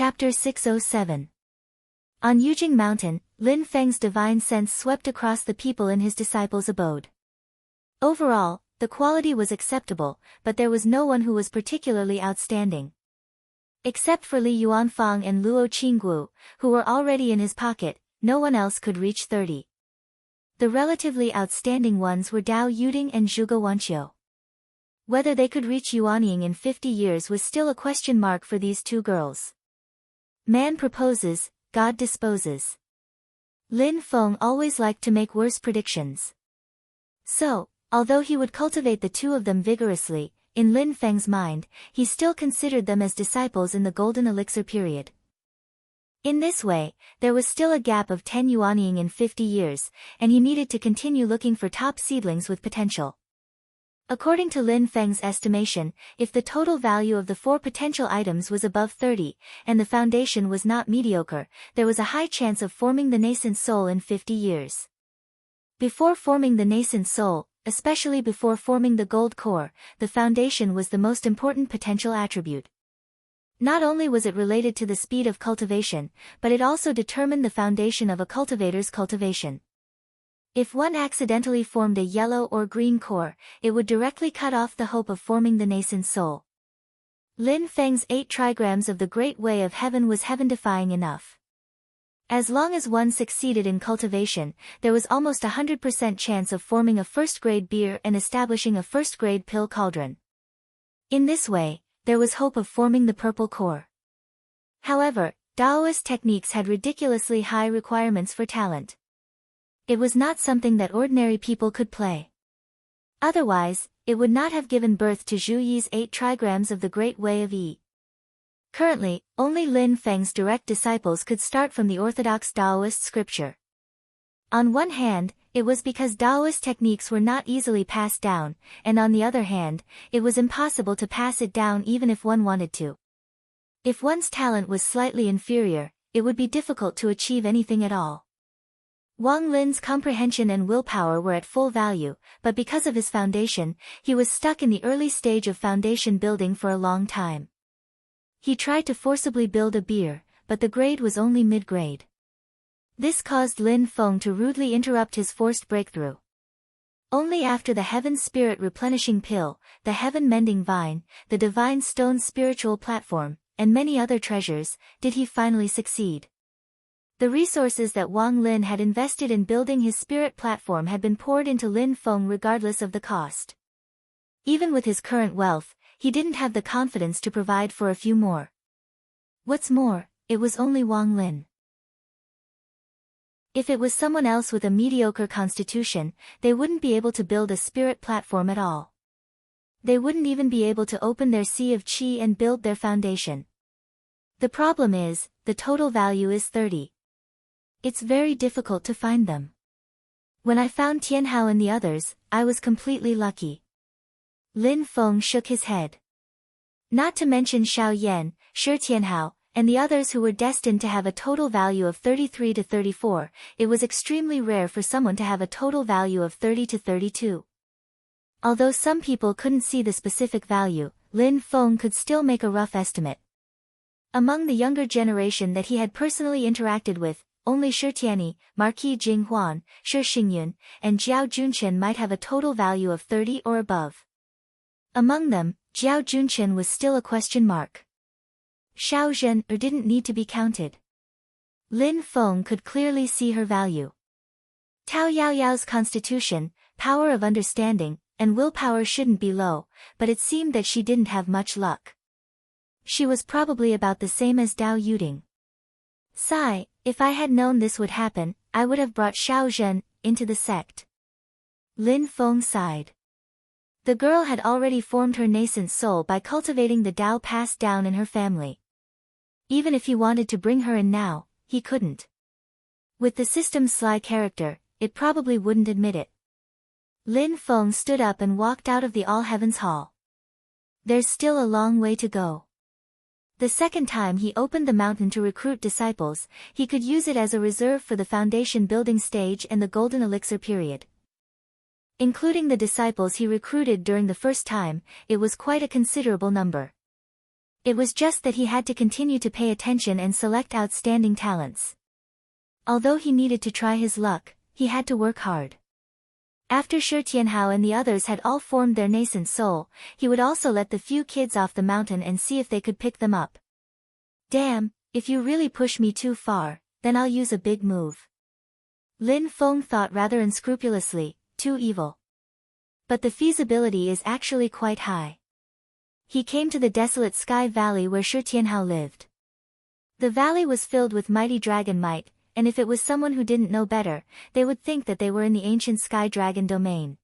Chapter 607. On Yujing Mountain, Lin Feng's divine sense swept across the people in his disciples' abode. Overall, the quality was acceptable, but there was no one who was particularly outstanding. Except for Li Yuanfang and Luo Qingguo, who were already in his pocket, no one else could reach 30. The relatively outstanding ones were Dao Yuding and Zhuge Wanqiu. Whether they could reach Yuanying in 50 years was still a question mark for these two girls. Man proposes, God disposes. Lin Feng always liked to make worse predictions. So, although he would cultivate the two of them vigorously, in Lin Feng's mind, he still considered them as disciples in the golden elixir period. In this way, there was still a gap of 10 Yuanying in 50 years, and he needed to continue looking for top seedlings with potential. According to Lin Feng's estimation, if the total value of the 4 potential items was above 30, and the foundation was not mediocre, there was a high chance of forming the nascent soul in 50 years. Before forming the nascent soul, especially before forming the gold core, the foundation was the most important potential attribute. Not only was it related to the speed of cultivation, but it also determined the foundation of a cultivator's cultivation. If one accidentally formed a yellow or green core, it would directly cut off the hope of forming the nascent soul. Lin Feng's 8 trigrams of the Great Way of Heaven was heaven-defying enough. As long as one succeeded in cultivation, there was almost 100% chance of forming a first-grade beer and establishing a first-grade pill cauldron. In this way, there was hope of forming the purple core. However, Taoist techniques had ridiculously high requirements for talent. It was not something that ordinary people could play. Otherwise, it would not have given birth to Zhu Yi's 8 trigrams of the Great Way of Yi. Currently, only Lin Feng's direct disciples could start from the orthodox Taoist scripture. On one hand, it was because Taoist techniques were not easily passed down, and on the other hand, it was impossible to pass it down even if one wanted to. If one's talent was slightly inferior, it would be difficult to achieve anything at all. Wang Lin's comprehension and willpower were at full value, but because of his foundation, he was stuck in the early stage of foundation building for a long time. He tried to forcibly build a beer, but the grade was only mid-grade. This caused Lin Feng to rudely interrupt his forced breakthrough. Only after the Heaven Spirit Replenishing Pill, the Heaven Mending Vine, the Divine Stone Spiritual Platform, and many other treasures, did he finally succeed. The resources that Wang Lin had invested in building his spirit platform had been poured into Lin Feng regardless of the cost. Even with his current wealth, he didn't have the confidence to provide for a few more. What's more, it was only Wang Lin. If it was someone else with a mediocre constitution, they wouldn't be able to build a spirit platform at all. They wouldn't even be able to open their sea of qi and build their foundation. The problem is, the total value is 30. It's very difficult to find them. When I found Tianhao and the others, I was completely lucky. Lin Feng shook his head. Not to mention Xiao Yan, Shi Tianhao, and the others who were destined to have a total value of 33 to 34, it was extremely rare for someone to have a total value of 30 to 32. Although some people couldn't see the specific value, Lin Feng could still make a rough estimate. Among the younger generation that he had personally interacted with, only Shi Tianyi, Marquis Jing Huan, Shi Xingyun, and Jiao Junchen might have a total value of 30 or above. Among them, Jiao Junchen was still a question mark. Xiao Zhen didn't need to be counted. Lin Feng could clearly see her value. Tao Yaoyao's constitution, power of understanding, and willpower shouldn't be low, but it seemed that she didn't have much luck. She was probably about the same as Dao Yuding. Sigh, if I had known this would happen, I would have brought Xiao Zhen into the sect. Lin Feng sighed. The girl had already formed her nascent soul by cultivating the Tao passed down in her family. Even if he wanted to bring her in now, he couldn't. With the system's sly character, it probably wouldn't admit it. Lin Feng stood up and walked out of the All Heavens Hall. There's still a long way to go. The second time he opened the mountain to recruit disciples, he could use it as a reserve for the foundation building stage and the golden elixir period. Including the disciples he recruited during the first time, it was quite a considerable number. It was just that he had to continue to pay attention and select outstanding talents. Although he needed to try his luck, he had to work hard. After Shi Tianhao and the others had all formed their nascent soul, he would also let the few kids off the mountain and see if they could pick them up. Damn, if you really push me too far, then I'll use a big move. Lin Feng thought rather unscrupulously, too evil. But the feasibility is actually quite high. He came to the desolate sky valley where Shi Tianhao lived. The valley was filled with mighty dragon might, and if it was someone who didn't know better, they would think that they were in the ancient sky dragon domain.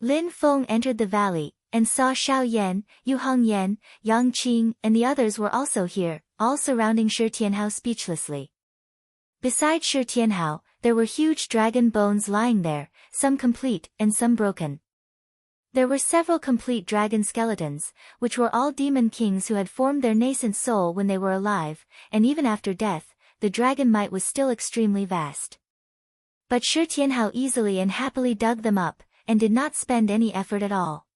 Lin Feng entered the valley, and saw Xiao Yan, Yu Hongyan, Yang Qing, and the others were also here, all surrounding Shi Tianhao speechlessly. Besides Shi Tianhao, there were huge dragon bones lying there, some complete, and some broken. There were several complete dragon skeletons, which were all demon kings who had formed their nascent soul when they were alive, and even after death, the dragon might was still extremely vast. But Shi Tianhao easily and happily dug them up, and did not spend any effort at all.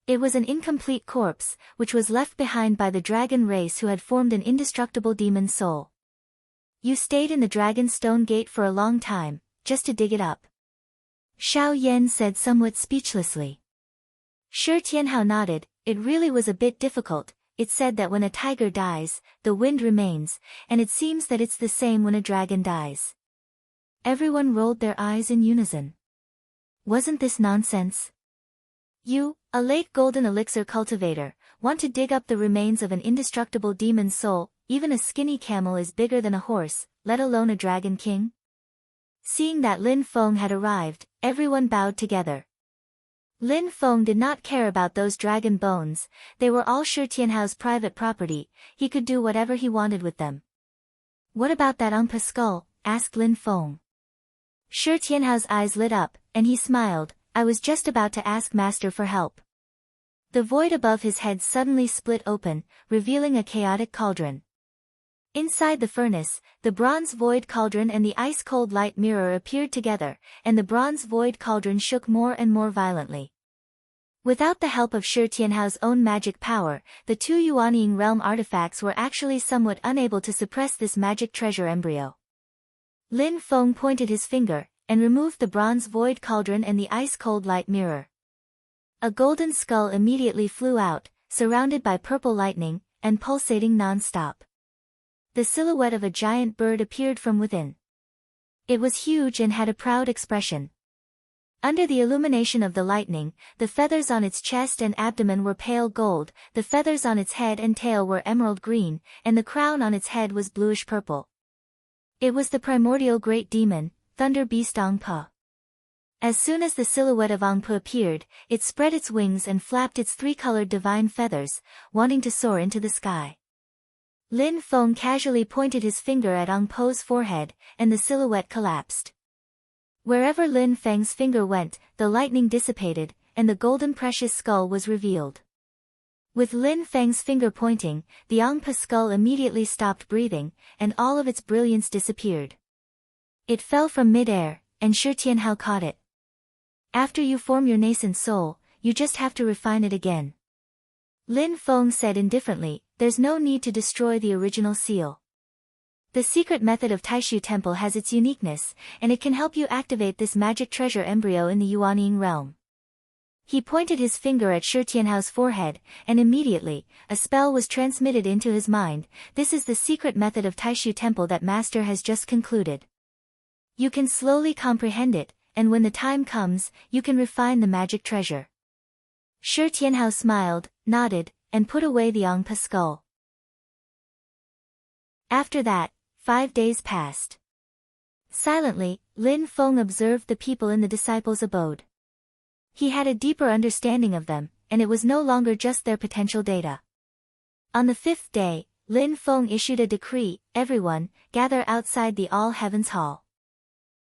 It was an incomplete corpse, which was left behind by the dragon race who had formed an indestructible demon soul. You stayed in the dragon stone gate for a long time, just to dig it up. Xiao Yan said somewhat speechlessly. Shi Tianhao nodded. It really was a bit difficult. It said that when a tiger dies, the wind remains, and it seems that it's the same when a dragon dies. Everyone rolled their eyes in unison. Wasn't this nonsense? You, a late golden elixir cultivator, want to dig up the remains of an indestructible demon soul? Even a skinny camel is bigger than a horse, let alone a dragon king? Seeing that Lin Feng had arrived, everyone bowed together. Lin Feng did not care about those dragon bones, they were all Shi Tianhao's private property, he could do whatever he wanted with them. What about that Ongpa skull? Asked Lin Feng. Shi Tianhao's eyes lit up, and he smiled. I was just about to ask Master for help. The void above his head suddenly split open, revealing a chaotic cauldron. Inside the furnace, the bronze void cauldron and the ice-cold light mirror appeared together, and the bronze void cauldron shook more and more violently. Without the help of Shi Tianhao's own magic power, the two Yuanying realm artifacts were actually somewhat unable to suppress this magic treasure embryo. Lin Feng pointed his finger, and removed the bronze void cauldron and the ice-cold light mirror. A golden skull immediately flew out, surrounded by purple lightning, and pulsating non-stop. The silhouette of a giant bird appeared from within. It was huge and had a proud expression. Under the illumination of the lightning, the feathers on its chest and abdomen were pale gold, the feathers on its head and tail were emerald green, and the crown on its head was bluish purple. It was the primordial great demon, Thunder Beast Ongpa. As soon as the silhouette of Ongpa appeared, it spread its wings and flapped its three-colored divine feathers, wanting to soar into the sky. Lin Feng casually pointed his finger at Ongpa's forehead, and the silhouette collapsed. Wherever Lin Feng's finger went, the lightning dissipated, and the golden precious skull was revealed. With Lin Feng's finger pointing, the Ongpa skull immediately stopped breathing, and all of its brilliance disappeared. It fell from mid-air, and Shi Tianhao caught it. After you form your nascent soul, you just have to refine it again. Lin Feng said indifferently, there's no need to destroy the original seal. The secret method of Taishu Temple has its uniqueness, and it can help you activate this magic treasure embryo in the Yuanying realm. He pointed his finger at Shi Tianhao's forehead, and immediately, a spell was transmitted into his mind. This is the secret method of Taishu Temple that Master has just concluded. You can slowly comprehend it, and when the time comes, you can refine the magic treasure. Shi Tianhao smiled, nodded, and put away the Ongpa skull. After that, 5 days passed. Silently, Lin Feng observed the people in the disciples' abode. He had a deeper understanding of them, and it was no longer just their potential data. On the 5th day, Lin Feng issued a decree, everyone, gather outside the All Heavens Hall.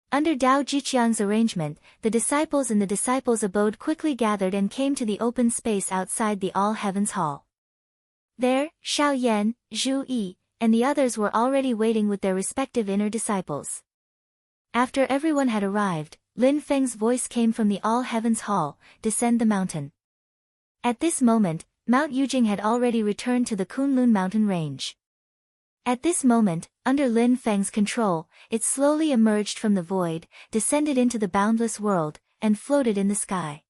Under Dao Jiqiang's arrangement, the disciples in the disciples' abode quickly gathered and came to the open space outside the All Heavens Hall. There, Xiao Yan, Zhu Yi, and the others were already waiting with their respective inner disciples. After everyone had arrived, Lin Feng's voice came from the All Heavens Hall, descend the mountain. At this moment, Mount Yujing had already returned to the Kunlun mountain range. At this moment, under Lin Feng's control, it slowly emerged from the void, descended into the boundless world, and floated in the sky.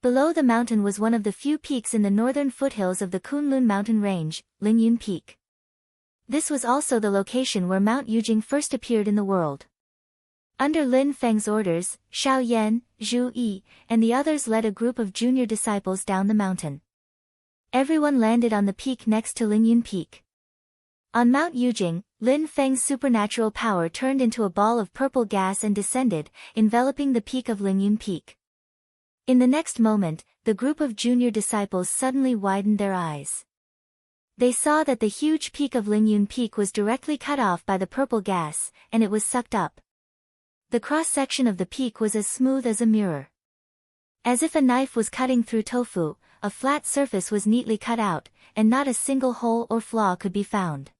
Below the mountain was one of the few peaks in the northern foothills of the Kunlun mountain range, Lingyun Peak. This was also the location where Mount Yujing first appeared in the world. Under Lin Feng's orders, Xiao Yan, Zhu Yi, and the others led a group of junior disciples down the mountain. Everyone landed on the peak next to Lingyun Peak. On Mount Yujing, Lin Feng's supernatural power turned into a ball of purple gas and descended, enveloping the peak of Lingyun Peak. In the next moment, the group of junior disciples suddenly widened their eyes. They saw that the huge peak of Lingyun Peak was directly cut off by the purple gas, and it was sucked up. The cross-section of the peak was as smooth as a mirror. As if a knife was cutting through tofu, a flat surface was neatly cut out, and not a single hole or flaw could be found.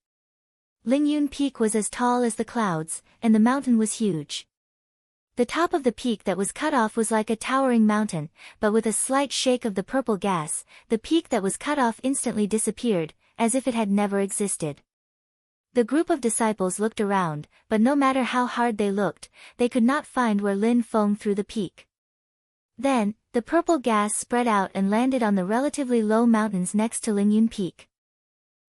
Lingyun Peak was as tall as the clouds, and the mountain was huge. The top of the peak that was cut off was like a towering mountain, but with a slight shake of the purple gas, the peak that was cut off instantly disappeared, as if it had never existed. The group of disciples looked around, but no matter how hard they looked, they could not find where Lin Feng threw the peak. Then, the purple gas spread out and landed on the relatively low mountains next to Lingyun Peak.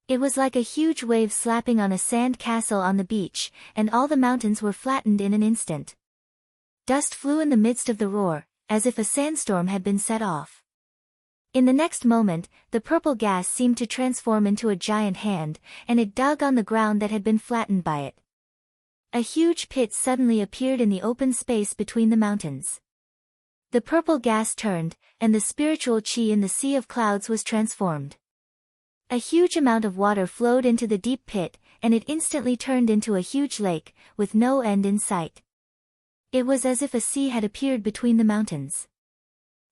It was like a huge wave slapping on a sand castle on the beach, and all the mountains were flattened in an instant. Dust flew in the midst of the roar, as if a sandstorm had been set off. In the next moment, the purple gas seemed to transform into a giant hand, and it dug on the ground that had been flattened by it. A huge pit suddenly appeared in the open space between the mountains. The purple gas turned, and the spiritual qi in the sea of clouds was transformed. A huge amount of water flowed into the deep pit, and it instantly turned into a huge lake, with no end in sight. It was as if a sea had appeared between the mountains.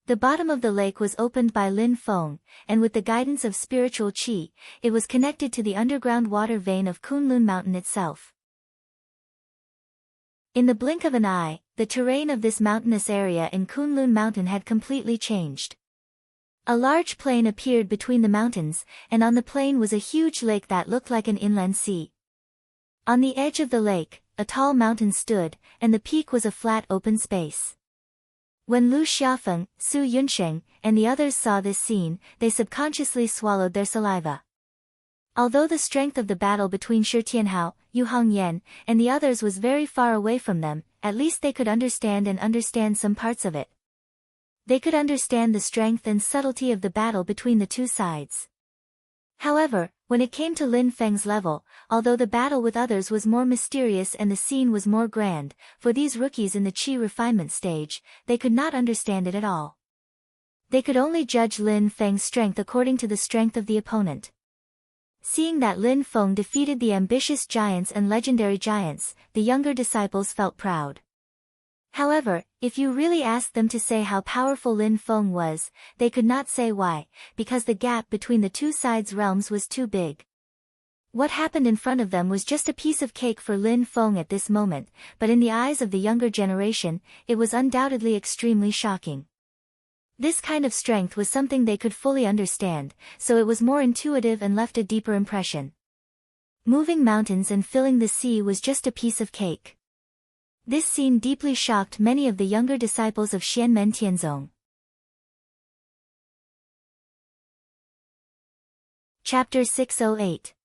The bottom of the lake was opened by Lin Feng, and with the guidance of spiritual qi, it was connected to the underground water vein of Kunlun Mountain itself. In the blink of an eye, the terrain of this mountainous area in Kunlun Mountain had completely changed. A large plain appeared between the mountains, and on the plain was a huge lake that looked like an inland sea. On the edge of the lake, a tall mountain stood, and the peak was a flat open space. When Lu Xiaofeng, Su Yunsheng, and the others saw this scene, they subconsciously swallowed their saliva. Although the strength of the battle between Shi Tianhao, Yu Hongyan, and the others was very far away from them, at least they could understand some parts of it. They could understand the strength and subtlety of the battle between the two sides. However, when it came to Lin Feng's level, although the battle with others was more mysterious and the scene was more grand, for these rookies in the qi refinement stage, they could not understand it at all. They could only judge Lin Feng's strength according to the strength of the opponent. Seeing that Lin Feng defeated the ambitious giants and legendary giants, the younger disciples felt proud. However, if you really asked them to say how powerful Lin Feng was, they could not say why, because the gap between the two sides' realms was too big. What happened in front of them was just a piece of cake for Lin Feng at this moment, but in the eyes of the younger generation, it was undoubtedly extremely shocking. This kind of strength was something they could fully understand, so it was more intuitive and left a deeper impression. Moving mountains and filling the sea was just a piece of cake. This scene deeply shocked many of the younger disciples of Xianmen Tianzong. Chapter 608.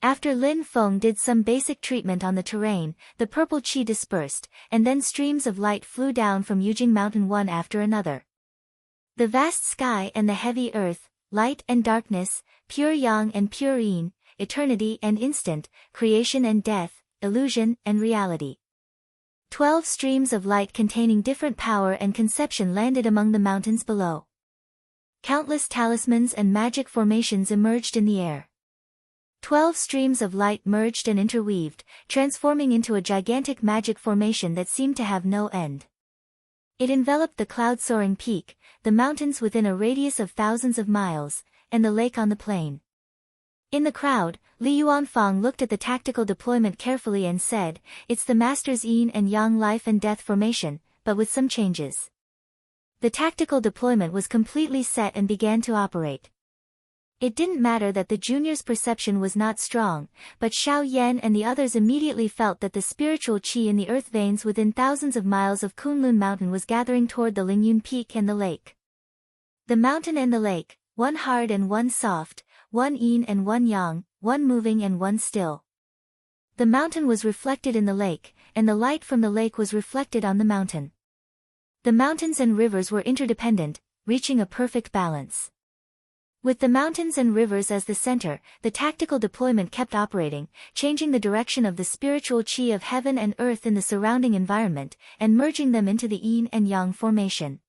After Lin Feng did some basic treatment on the terrain, the purple qi dispersed, and then streams of light flew down from Yujing Mountain one after another. The vast sky and the heavy earth, light and darkness, pure yang and pure yin, eternity and instant, creation and death, illusion and reality. 12 streams of light containing different power and conception landed among the mountains below. Countless talismans and magic formations emerged in the air. 12 streams of light merged and interweaved, transforming into a gigantic magic formation that seemed to have no end. It enveloped the cloud-soaring peak, the mountains within a radius of thousands of miles, and the lake on the plain. In the crowd, Li Yuanfang looked at the tactical deployment carefully and said, "It's the master's yin and yang life and death formation, but with some changes." The tactical deployment was completely set and began to operate. It didn't matter that the junior's perception was not strong, but Xiao Yan and the others immediately felt that the spiritual qi in the earth veins within thousands of miles of Kunlun Mountain was gathering toward the Lingyun Peak and the lake. The mountain and the lake, one hard and one soft, one yin and one yang, one moving and one still. The mountain was reflected in the lake, and the light from the lake was reflected on the mountain. The mountains and rivers were interdependent, reaching a perfect balance. With the mountains and rivers as the center, the tactical deployment kept operating, changing the direction of the spiritual qi of heaven and earth in the surrounding environment, and merging them into the yin and yang formation.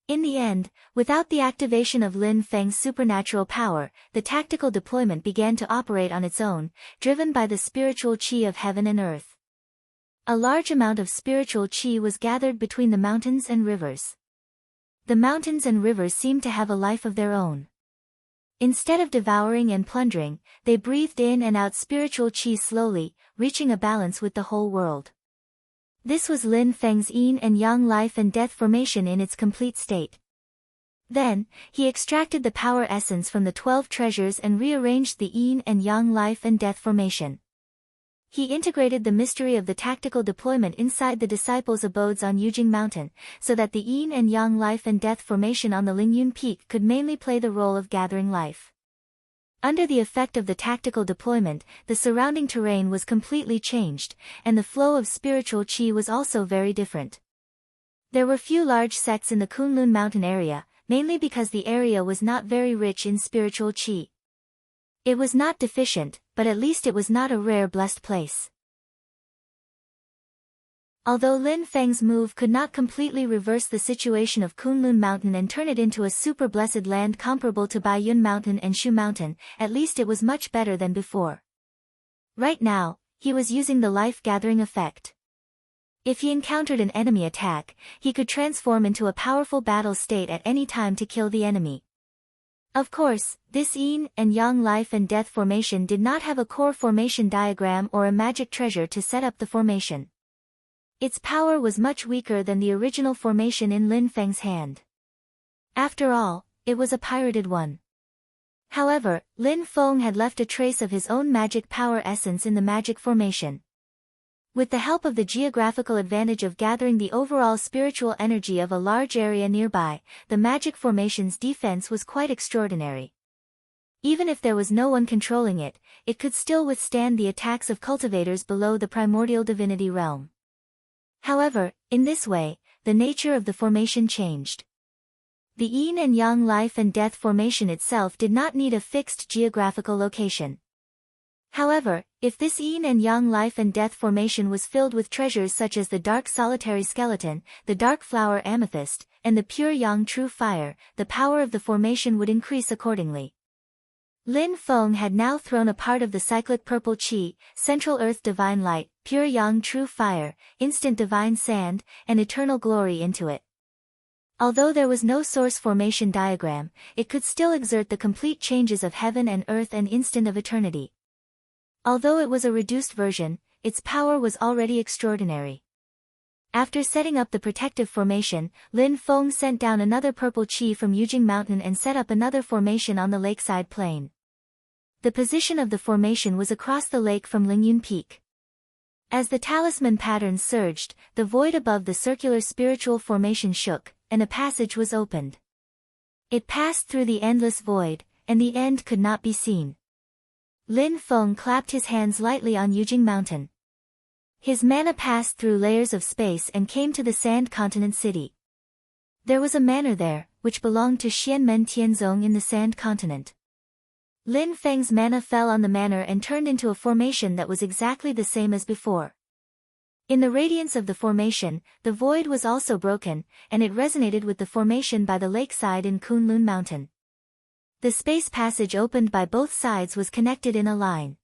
In the end, without the activation of Lin Feng's supernatural power, the tactical deployment began to operate on its own, driven by the spiritual qi of heaven and earth. A large amount of spiritual qi was gathered between the mountains and rivers. The mountains and rivers seemed to have a life of their own. Instead of devouring and plundering, they breathed in and out spiritual qi slowly, reaching a balance with the whole world. This was Lin Feng's yin and yang life and death formation in its complete state. Then, he extracted the power essence from the 12 treasures and rearranged the yin and yang life and death formation. He integrated the mystery of the tactical deployment inside the disciples' abodes on Yujing Mountain, so that the yin and yang life and death formation on the Lingyun Peak could mainly play the role of gathering life. Under the effect of the tactical deployment, the surrounding terrain was completely changed, and the flow of spiritual qi was also very different. There were few large sects in the Kunlun Mountain area, mainly because the area was not very rich in spiritual qi. It was not deficient, but at least it was not a rare blessed place. Although Lin Feng's move could not completely reverse the situation of Kunlun Mountain and turn it into a super blessed land comparable to Baiyun Mountain and Shu Mountain, at least it was much better than before. Right now, he was using the life-gathering effect. If he encountered an enemy attack, he could transform into a powerful battle state at any time to kill the enemy. Of course, this yin and yang life and death formation did not have a core formation diagram or a magic treasure to set up the formation. Its power was much weaker than the original formation in Lin Feng's hand. After all, it was a pirated one. However, Lin Feng had left a trace of his own magic power essence in the magic formation. With the help of the geographical advantage of gathering the overall spiritual energy of a large area nearby, the magic formation's defense was quite extraordinary. Even if there was no one controlling it, it could still withstand the attacks of cultivators below the primordial divinity realm. However, in this way, the nature of the formation changed. The yin and yang life and death formation itself did not need a fixed geographical location. However, if this yin and yang life and death formation was filled with treasures such as the dark solitary skeleton, the dark flower amethyst, and the pure yang true fire, the power of the formation would increase accordingly. Lin Feng had now thrown a part of the cyclic purple qi, central earth divine light, pure yang true fire, instant divine sand, and eternal glory into it. Although there was no source formation diagram, it could still exert the complete changes of heaven and earth and instant of eternity. Although it was a reduced version, its power was already extraordinary. After setting up the protective formation, Lin Feng sent down another purple qi from Yujing Mountain and set up another formation on the lakeside plain. The position of the formation was across the lake from Lingyun Peak. As the talisman patterns surged, the void above the circular spiritual formation shook, and a passage was opened. It passed through the endless void, and the end could not be seen. Lin Feng clapped his hands lightly on Yujing Mountain. His mana passed through layers of space and came to the Sand Continent City. There was a manor there, which belonged to Xianmen Tianzong in the Sand Continent. Lin Feng's mana fell on the manor and turned into a formation that was exactly the same as before. In the radiance of the formation, the void was also broken, and it resonated with the formation by the lakeside in Kunlun Mountain. The space passage opened by both sides was connected in a line.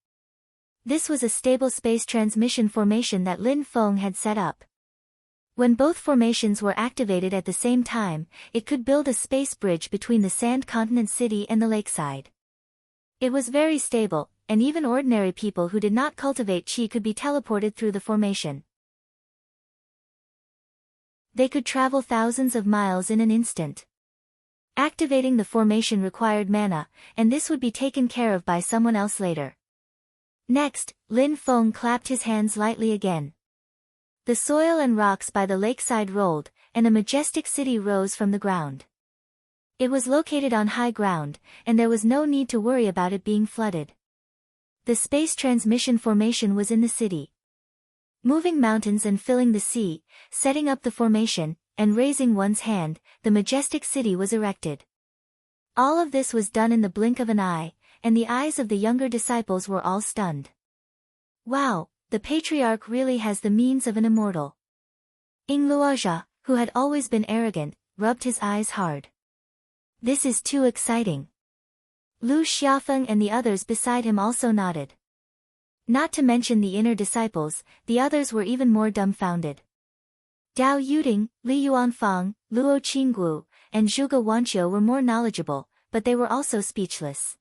This was a stable space transmission formation that Lin Feng had set up. When both formations were activated at the same time, it could build a space bridge between the Sand Continent City and the lakeside. It was very stable, and even ordinary people who did not cultivate qi could be teleported through the formation. They could travel thousands of miles in an instant. Activating the formation required mana, and this would be taken care of by someone else later. Next, Lin Feng clapped his hands lightly again. The soil and rocks by the lakeside rolled, and a majestic city rose from the ground. It was located on high ground, and there was no need to worry about it being flooded. The space transmission formation was in the city. Moving mountains and filling the sea, setting up the formation, and raising one's hand, the majestic city was erected. All of this was done in the blink of an eye, and the eyes of the younger disciples were all stunned. Wow, the patriarch really has the means of an immortal. Ing Luozha, who had always been arrogant, rubbed his eyes hard. This is too exciting. Lu Xiaofeng and the others beside him also nodded. Not to mention the inner disciples, the others were even more dumbfounded. Dao Yuding, Li Yuanfang, Luo Qinggu, and Zhuge Wanqiu were more knowledgeable, but they were also speechless.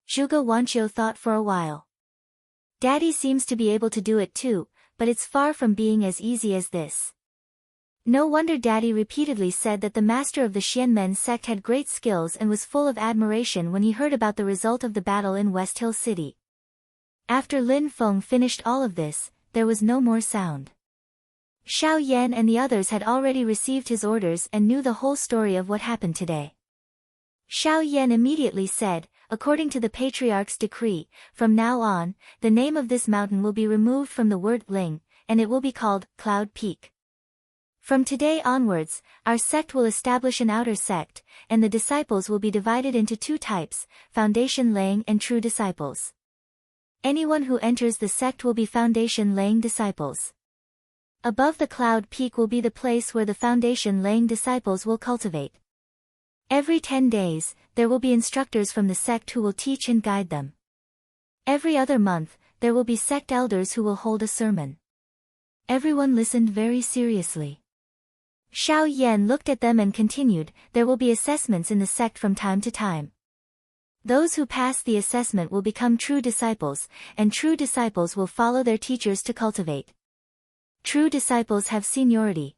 Zhuge Wanqiu thought for a while. Daddy seems to be able to do it too, but it's far from being as easy as this. No wonder Daddy repeatedly said that the master of the Xianmen sect had great skills and was full of admiration when he heard about the result of the battle in West Hill City. After Lin Feng finished all of this, there was no more sound. Xiao Yan and the others had already received his orders and knew the whole story of what happened today. Xiao Yan immediately said, according to the patriarch's decree, from now on, the name of this mountain will be removed from the word Ling, and it will be called Cloud Peak. From today onwards, our sect will establish an outer sect, and the disciples will be divided into two types, foundation-laying and true disciples. Anyone who enters the sect will be foundation-laying disciples. Above the Cloud Peak will be the place where the foundation-laying disciples will cultivate. Every 10 days, there will be instructors from the sect who will teach and guide them. Every other month, there will be sect elders who will hold a sermon. Everyone listened very seriously. Xiao Yan looked at them and continued, there will be assessments in the sect from time to time. Those who pass the assessment will become true disciples, and true disciples will follow their teachers to cultivate. True disciples have seniority.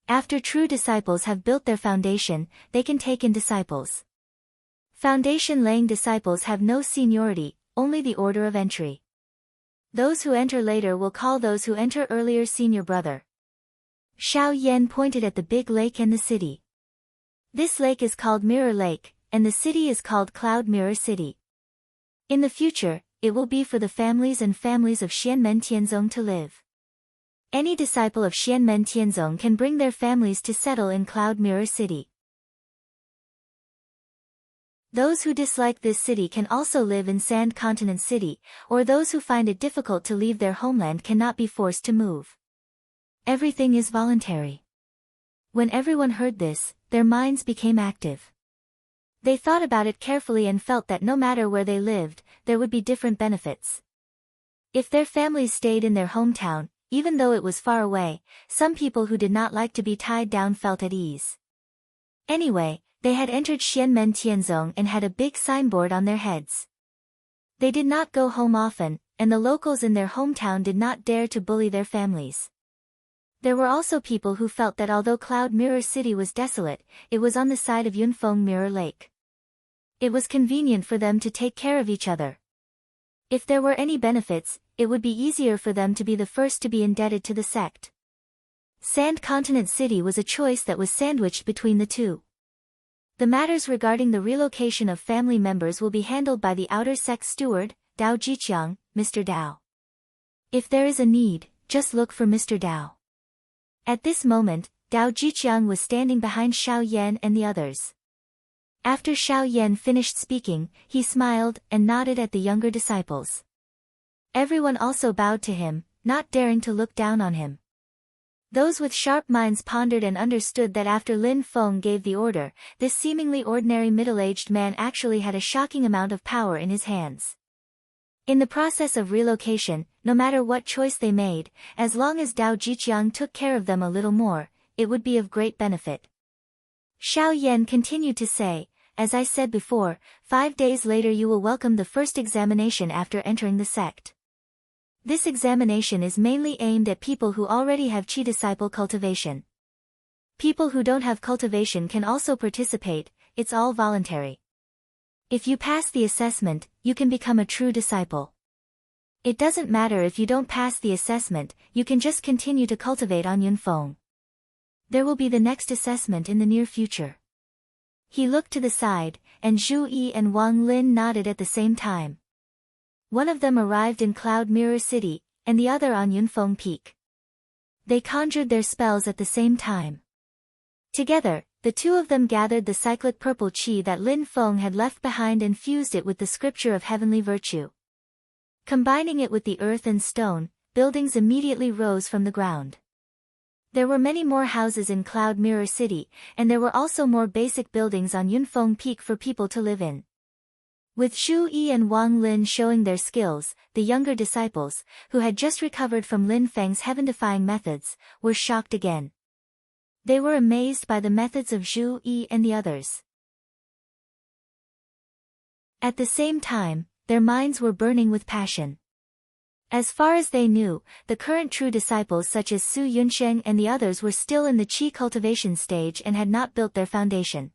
After true disciples have built their foundation, they can take in disciples. Foundation-laying disciples have no seniority, only the order of entry. Those who enter later will call those who enter earlier senior brother. Xiao Yan pointed at the big lake and the city. This lake is called Mirror Lake, and the city is called Cloud Mirror City. In the future, it will be for the families and families of Xianmen Tianzong to live. Any disciple of Xianmen Tianzong can bring their families to settle in Cloud Mirror City. Those who dislike this city can also live in Sand Continent City, or those who find it difficult to leave their homeland cannot be forced to move. Everything is voluntary. When everyone heard this, their minds became active. They thought about it carefully and felt that no matter where they lived, there would be different benefits. If their families stayed in their hometown, even though it was far away, some people who did not like to be tied down felt at ease. Anyway, they had entered Xianmen Tianzong and had a big signboard on their heads. They did not go home often, and the locals in their hometown did not dare to bully their families. There were also people who felt that although Cloud Mirror City was desolate, it was on the side of Yunfeng Mirror Lake. It was convenient for them to take care of each other. If there were any benefits, it would be easier for them to be the first to be indebted to the sect. Sand Continent City was a choice that was sandwiched between the two. The matters regarding the relocation of family members will be handled by the outer sect steward, Dao Jiqiang, Mr. Dao. If there is a need, just look for Mr. Dao. At this moment, Dao Jiqiang was standing behind Xiao Yan and the others. After Xiao Yan finished speaking, he smiled and nodded at the younger disciples. Everyone also bowed to him, not daring to look down on him. Those with sharp minds pondered and understood that after Lin Feng gave the order, this seemingly ordinary middle-aged man actually had a shocking amount of power in his hands. In the process of relocation, no matter what choice they made, as long as Dao Jiqiang took care of them a little more, it would be of great benefit. Xiao Yan continued to say, as I said before, 5 days later you will welcome the first examination after entering the sect. This examination is mainly aimed at people who already have Qi disciple cultivation. People who don't have cultivation can also participate, it's all voluntary. If you pass the assessment, you can become a true disciple. It doesn't matter if you don't pass the assessment, you can just continue to cultivate on Yunfeng. There will be the next assessment in the near future. He looked to the side, and Zhu Yi and Wang Lin nodded at the same time. One of them arrived in Cloud Mirror City, and the other on Yunfeng Peak. They conjured their spells at the same time. Together, the two of them gathered the cyclic purple qi that Lin Feng had left behind and fused it with the scripture of heavenly virtue. Combining it with the earth and stone, buildings immediately rose from the ground. There were many more houses in Cloud Mirror City, and there were also more basic buildings on Yunfeng Peak for people to live in. With Zhu Yi and Wang Lin showing their skills, the younger disciples, who had just recovered from Lin Feng's heaven-defying methods, were shocked again. They were amazed by the methods of Zhu Yi and the others. At the same time, their minds were burning with passion. As far as they knew, the current true disciples such as Su Yunsheng and the others were still in the qi cultivation stage and had not built their foundation.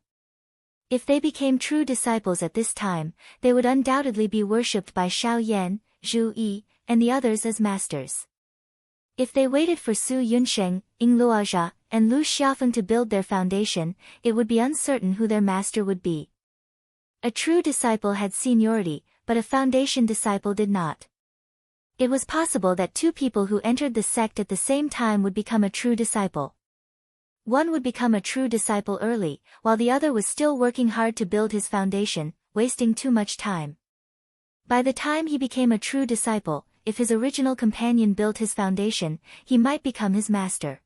If they became true disciples at this time, they would undoubtedly be worshipped by Xiao Yan, Zhu Yi, and the others as masters. If they waited for Su Yunsheng, Ying Luozha, and Lu Xiaofeng to build their foundation, it would be uncertain who their master would be. A true disciple had seniority, but a foundation disciple did not. It was possible that two people who entered the sect at the same time would become a true disciple. One would become a true disciple early, while the other was still working hard to build his foundation, wasting too much time. By the time he became a true disciple, if his original companion built his foundation, he might become his master.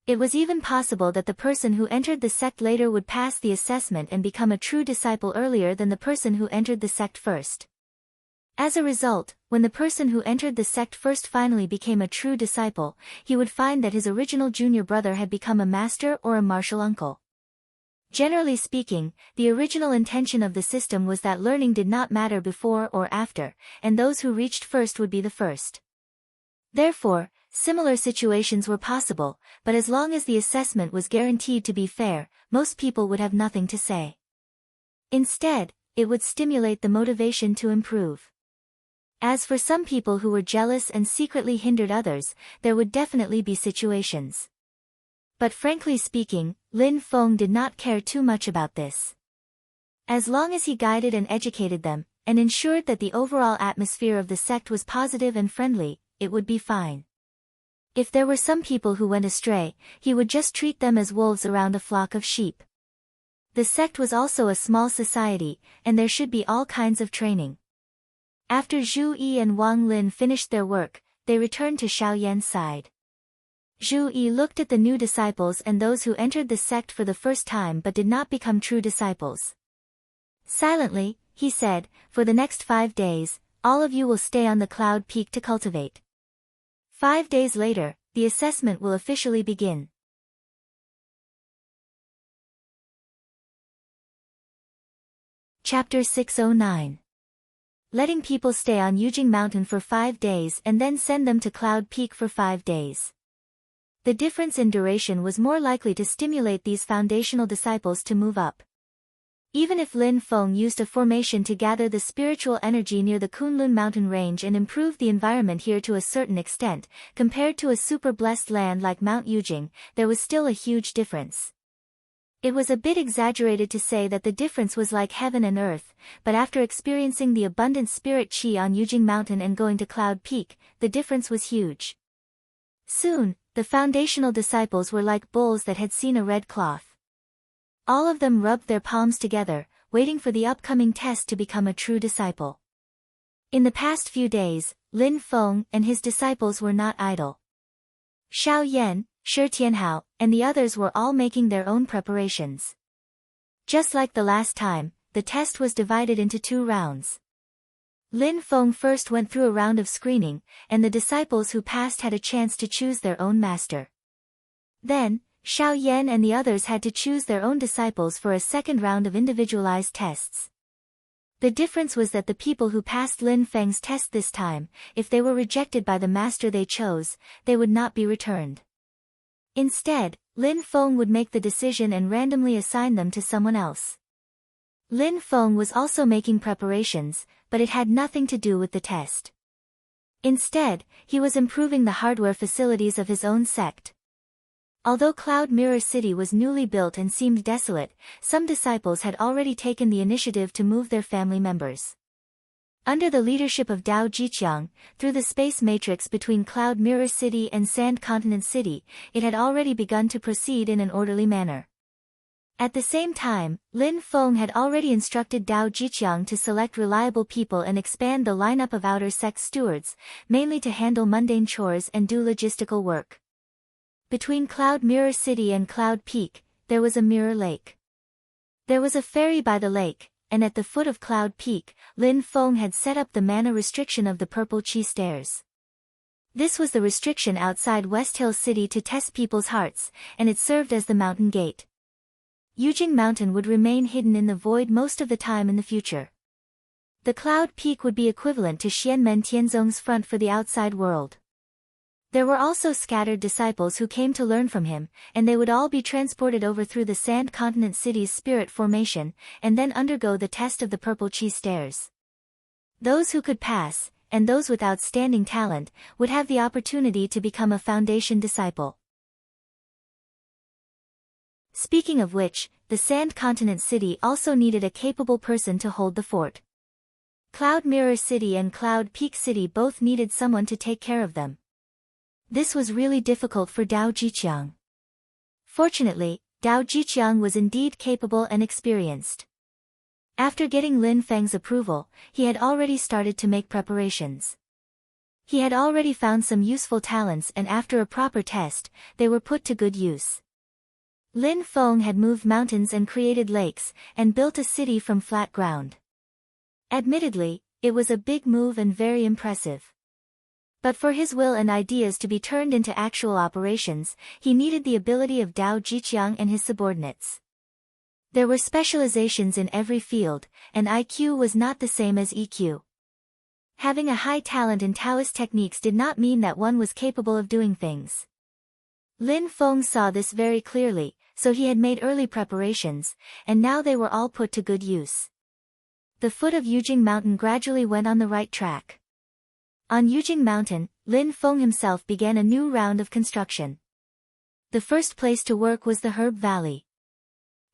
It was even possible that the person who entered the sect later would pass the assessment and become a true disciple earlier than the person who entered the sect first. As a result, when the person who entered the sect first finally became a true disciple, he would find that his original junior brother had become a master or a martial uncle. Generally speaking, the original intention of the system was that learning did not matter before or after, and those who reached first would be the first. Therefore, similar situations were possible, but as long as the assessment was guaranteed to be fair, most people would have nothing to say. Instead, it would stimulate the motivation to improve. As for some people who were jealous and secretly hindered others, there would definitely be situations. But frankly speaking, Lin Feng did not care too much about this. As long as he guided and educated them, and ensured that the overall atmosphere of the sect was positive and friendly, it would be fine. If there were some people who went astray, he would just treat them as wolves around a flock of sheep. The sect was also a small society, and there should be all kinds of training. After Zhu Yi and Wang Lin finished their work, they returned to Xiao Yan's side. Zhu Yi looked at the new disciples and those who entered the sect for the first time but did not become true disciples. Silently, he said, "For the next 5 days, all of you will stay on the cloud peak to cultivate. 5 days later, the assessment will officially begin." Chapter 609. Letting people stay on Yujing Mountain for 5 days and then send them to Cloud Peak for 5 days. The difference in duration was more likely to stimulate these foundational disciples to move up. Even if Lin Feng used a formation to gather the spiritual energy near the Kunlun mountain range and improved the environment here to a certain extent, compared to a super blessed land like Mount Yujing, there was still a huge difference. It was a bit exaggerated to say that the difference was like heaven and earth, but after experiencing the abundant spirit qi on Yujing Mountain and going to Cloud Peak, the difference was huge. Soon, the foundational disciples were like bulls that had seen a red cloth. All of them rubbed their palms together, waiting for the upcoming test to become a true disciple. In the past few days, Lin Feng and his disciples were not idle. Xiao Yan, Shi Tianhao, and the others were all making their own preparations. Just like the last time, the test was divided into 2 rounds. Lin Feng first went through a round of screening, and the disciples who passed had a chance to choose their own master. Then, Xiao Yan and the others had to choose their own disciples for a second round of individualized tests. The difference was that the people who passed Lin Feng's test this time, if they were rejected by the master they chose, they would not be returned. Instead, Lin Feng would make the decision and randomly assign them to someone else. Lin Feng was also making preparations, but it had nothing to do with the test. Instead, he was improving the hardware facilities of his own sect. Although Cloud Mirror City was newly built and seemed desolate, some disciples had already taken the initiative to move their family members. Under the leadership of Dao Jiqiang, through the space matrix between Cloud Mirror City and Sand Continent City, it had already begun to proceed in an orderly manner. At the same time, Lin Feng had already instructed Dao Jiqiang to select reliable people and expand the lineup of outer sect stewards, mainly to handle mundane chores and do logistical work. Between Cloud Mirror City and Cloud Peak, there was a mirror lake. There was a ferry by the lake, and at the foot of Cloud Peak, Lin Feng had set up the mana restriction of the Purple Chi Stairs. This was the restriction outside West Hill City to test people's hearts, and it served as the mountain gate. Yujing Mountain would remain hidden in the void most of the time in the future. The Cloud Peak would be equivalent to Xianmen Tianzong's front for the outside world. There were also scattered disciples who came to learn from him, and they would all be transported over through the Sand Continent City's spirit formation, and then undergo the test of the Purple Chi Stairs. Those who could pass, and those with outstanding talent, would have the opportunity to become a foundation disciple. Speaking of which, the Sand Continent City also needed a capable person to hold the fort. Cloud Mirror City and Cloud Peak City both needed someone to take care of them. This was really difficult for Dao Jiqiang. Fortunately, Dao Jiqiang was indeed capable and experienced. After getting Lin Feng's approval, he had already started to make preparations. He had already found some useful talents, and after a proper test, they were put to good use. Lin Feng had moved mountains and created lakes, and built a city from flat ground. Admittedly, it was a big move and very impressive. But for his will and ideas to be turned into actual operations, he needed the ability of Dao Jiqiang and his subordinates. There were specializations in every field, and IQ was not the same as EQ. Having a high talent in Taoist techniques did not mean that one was capable of doing things. Lin Feng saw this very clearly, so he had made early preparations, and now they were all put to good use. The foot of Yujing Mountain gradually went on the right track. On Yujing Mountain, Lin Feng himself began a new round of construction. The first place to work was the Herb Valley.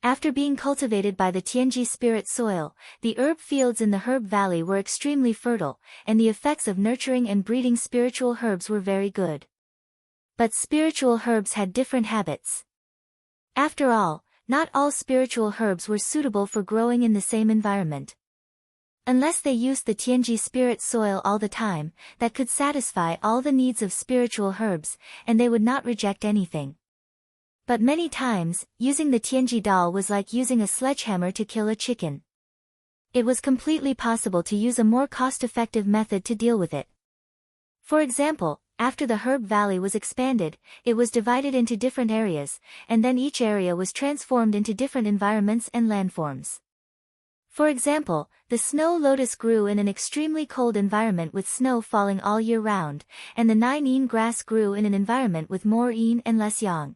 After being cultivated by the Tianji spirit soil, the herb fields in the Herb Valley were extremely fertile, and the effects of nurturing and breeding spiritual herbs were very good. But spiritual herbs had different habits. After all, not all spiritual herbs were suitable for growing in the same environment. Unless they used the Tianji spirit soil all the time, that could satisfy all the needs of spiritual herbs, and they would not reject anything. But many times, using the Tianji dal was like using a sledgehammer to kill a chicken. It was completely possible to use a more cost-effective method to deal with it. For example, after the Herb Valley was expanded, it was divided into different areas, and then each area was transformed into different environments and landforms. For example, the snow lotus grew in an extremely cold environment with snow falling all year round, and the 9-yin grass grew in an environment with more yin and less yang.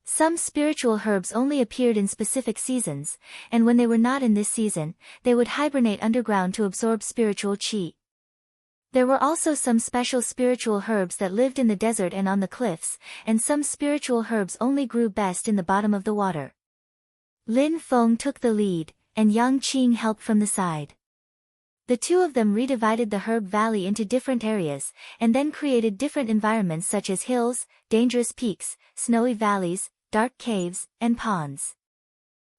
Some spiritual herbs only appeared in specific seasons, and when they were not in this season, they would hibernate underground to absorb spiritual qi. There were also some special spiritual herbs that lived in the desert and on the cliffs, and some spiritual herbs only grew best in the bottom of the water. Lin Feng took the lead, and Yang Qing helped from the side. The two of them redivided the Herb Valley into different areas, and then created different environments such as hills, dangerous peaks, snowy valleys, dark caves, and ponds.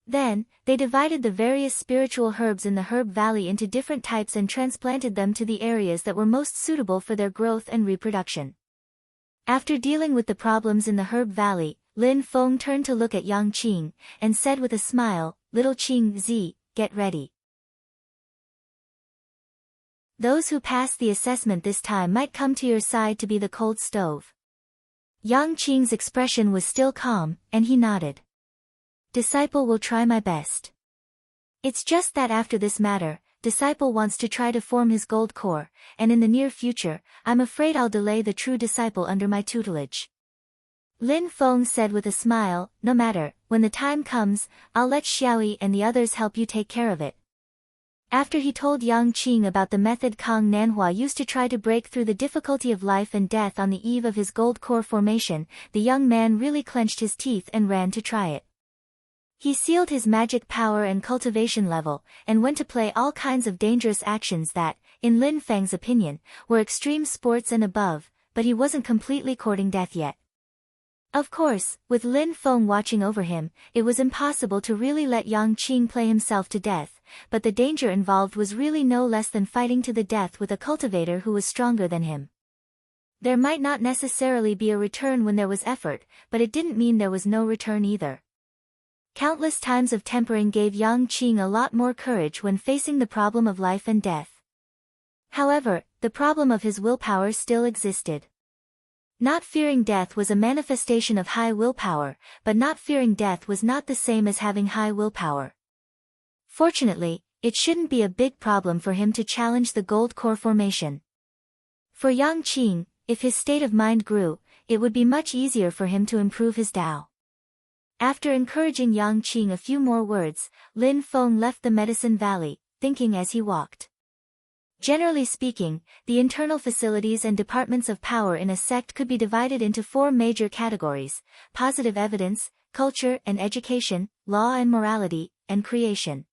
Then, they divided the various spiritual herbs in the Herb Valley into different types and transplanted them to the areas that were most suitable for their growth and reproduction. After dealing with the problems in the Herb Valley, Lin Feng turned to look at Yang Qing, and said with a smile, "Little Qing Zi, get ready. Those who pass the assessment this time might come to your side to be the cold stove." Yang Qing's expression was still calm, and he nodded. "Disciple will try my best. It's just that after this matter, disciple wants to try to form his gold core, and in the near future, I'm afraid I'll delay the true disciple under my tutelage." Lin Feng said with a smile, "No matter, when the time comes, I'll let Xiaoyi and the others help you take care of it." After he told Yang Qing about the method Kang Nanhua used to try to break through the difficulty of life and death on the eve of his gold core formation, the young man really clenched his teeth and ran to try it. He sealed his magic power and cultivation level, and went to play all kinds of dangerous actions that, in Lin Feng's opinion, were extreme sports and above, but he wasn't completely courting death yet. Of course, with Lin Feng watching over him, it was impossible to really let Yang Qing play himself to death, but the danger involved was really no less than fighting to the death with a cultivator who was stronger than him. There might not necessarily be a return when there was effort, but it didn't mean there was no return either. Countless times of tempering gave Yang Qing a lot more courage when facing the problem of life and death. However, the problem of his willpower still existed. Not fearing death was a manifestation of high willpower, but not fearing death was not the same as having high willpower. Fortunately, it shouldn't be a big problem for him to challenge the gold core formation. For Yang Qing, if his state of mind grew, it would be much easier for him to improve his Tao. After encouraging Yang Qing a few more words, Lin Feng left the Medicine Valley, thinking as he walked. Generally speaking, the internal facilities and departments of power in a sect could be divided into 4 major categories: positive evidence, culture and education, law and morality, and creation.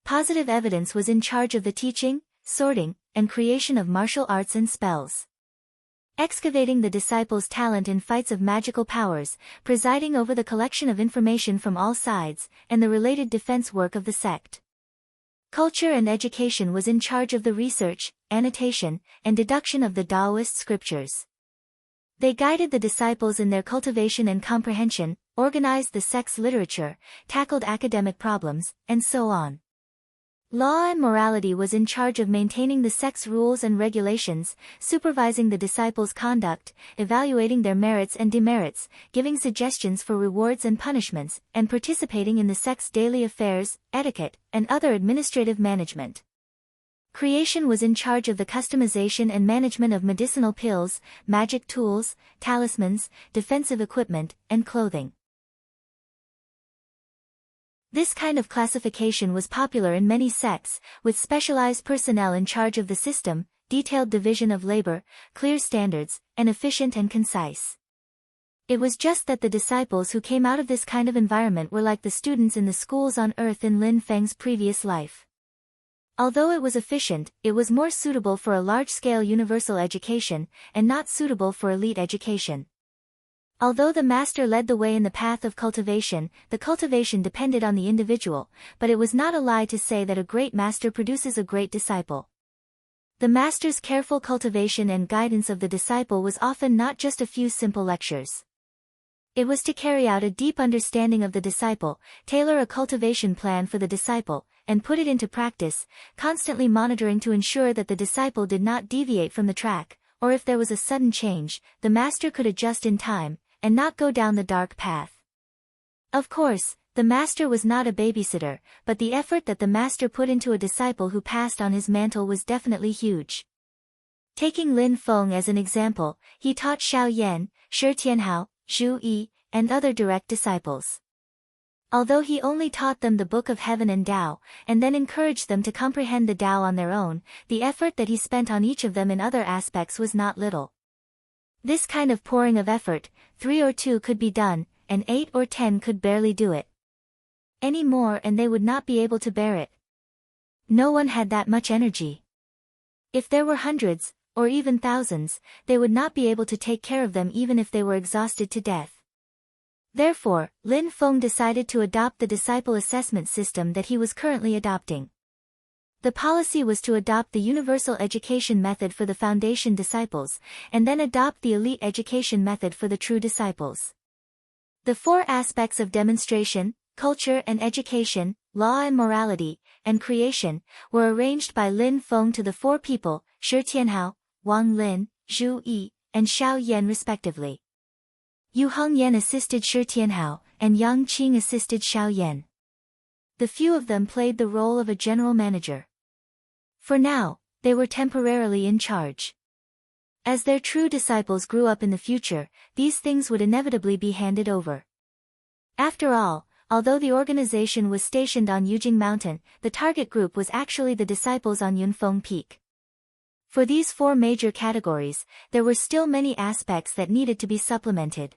Positive evidence was in charge of the teaching, sorting, and creation of martial arts and spells. Excavating the disciples' talent in fights of magical powers, presiding over the collection of information from all sides, and the related defense work of the sect. Culture and education was in charge of the research, annotation, and deduction of the Taoist scriptures. They guided the disciples in their cultivation and comprehension, organized the sect's literature, tackled academic problems, and so on. Law and morality was in charge of maintaining the sect's rules and regulations, supervising the disciples' conduct, evaluating their merits and demerits, giving suggestions for rewards and punishments, and participating in the sect's daily affairs, etiquette, and other administrative management. Creation was in charge of the customization and management of medicinal pills, magic tools, talismans, defensive equipment, and clothing. This kind of classification was popular in many sects, with specialized personnel in charge of the system, detailed division of labor, clear standards, and efficient and concise. It was just that the disciples who came out of this kind of environment were like the students in the schools on Earth in Lin Feng's previous life. Although it was efficient, it was more suitable for a large-scale universal education, and not suitable for elite education. Although the master led the way in the path of cultivation, the cultivation depended on the individual, but it was not a lie to say that a great master produces a great disciple. The master's careful cultivation and guidance of the disciple was often not just a few simple lectures. It was to carry out a deep understanding of the disciple, tailor a cultivation plan for the disciple, and put it into practice, constantly monitoring to ensure that the disciple did not deviate from the track, or if there was a sudden change, the master could adjust in time, and not go down the dark path. Of course, the master was not a babysitter, but the effort that the master put into a disciple who passed on his mantle was definitely huge. Taking Lin Feng as an example, he taught Xiao Yan, Shi Tianhao, Zhu Yi, and other direct disciples. Although he only taught them the Book of Heaven and Tao, and then encouraged them to comprehend the Tao on their own, the effort that he spent on each of them in other aspects was not little. This kind of pouring of effort, 3 or 2 could be done, and 8 or 10 could barely do it. Any more and they would not be able to bear it. No one had that much energy. If there were hundreds, or even thousands, they would not be able to take care of them even if they were exhausted to death. Therefore, Lin Feng decided to adopt the disciple assessment system that he was currently adopting. The policy was to adopt the universal education method for the foundation disciples, and then adopt the elite education method for the true disciples. The 4 aspects of demonstration, culture and education, law and morality, and creation, were arranged by Lin Feng to the 4 people, Shi Tianhao, Wang Lin, Zhu Yi, and Xiao Yan respectively. Yu Hengyan assisted Shi Tianhao, and Yang Qing assisted Xiao Yan. The few of them played the role of a general manager. For now, they were temporarily in charge. As their true disciples grew up in the future, these things would inevitably be handed over. After all, although the organization was stationed on Yujing Mountain, the target group was actually the disciples on Yunfeng Peak. For these four major categories, there were still many aspects that needed to be supplemented.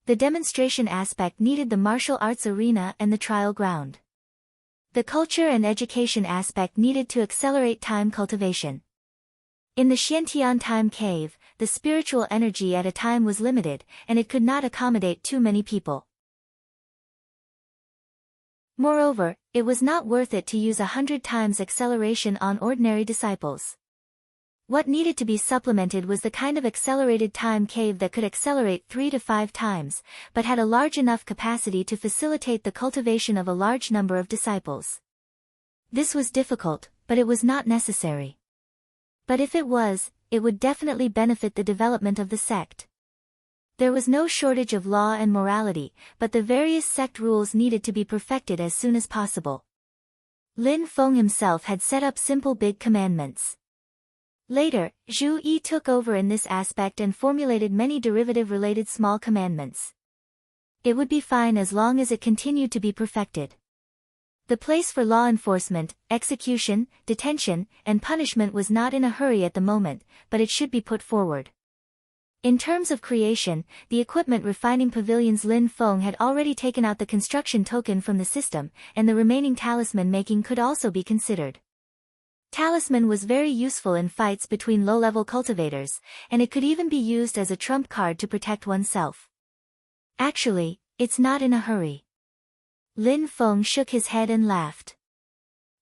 The demonstration aspect needed the martial arts arena and the trial ground. The culture and education aspect needed to accelerate time cultivation. In the Xiantian time cave, the spiritual energy at a time was limited, and it could not accommodate too many people. Moreover, it was not worth it to use 100 times acceleration on ordinary disciples. What needed to be supplemented was the kind of accelerated time cave that could accelerate 3 to 5 times, but had a large enough capacity to facilitate the cultivation of a large number of disciples. This was difficult, but it was not necessary. But if it was, it would definitely benefit the development of the sect. There was no shortage of law and morality, but the various sect rules needed to be perfected as soon as possible. Lin Feng himself had set up simple big commandments. Later, Zhu Yi took over in this aspect and formulated many derivative-related small commandments. It would be fine as long as it continued to be perfected. The place for law enforcement, execution, detention, and punishment was not in a hurry at the moment, but it should be put forward. In terms of creation, the equipment refining pavilions Lin Feng had already taken out the construction token from the system, and the remaining talisman making could also be considered. Talisman was very useful in fights between low-level cultivators, and it could even be used as a trump card to protect oneself. Actually, it's not in a hurry. Lin Feng shook his head and laughed.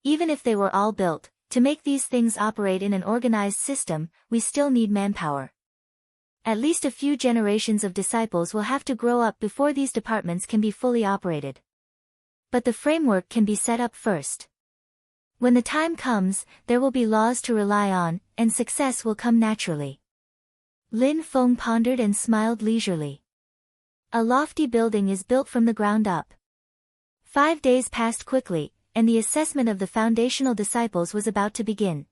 Even if they were all built, to make these things operate in an organized system, we still need manpower. At least a few generations of disciples will have to grow up before these departments can be fully operated. But the framework can be set up first. When the time comes, there will be laws to rely on, and success will come naturally. Lin Feng pondered and smiled leisurely. A lofty building is built from the ground up. 5 days passed quickly, and the assessment of the foundational disciples was about to begin.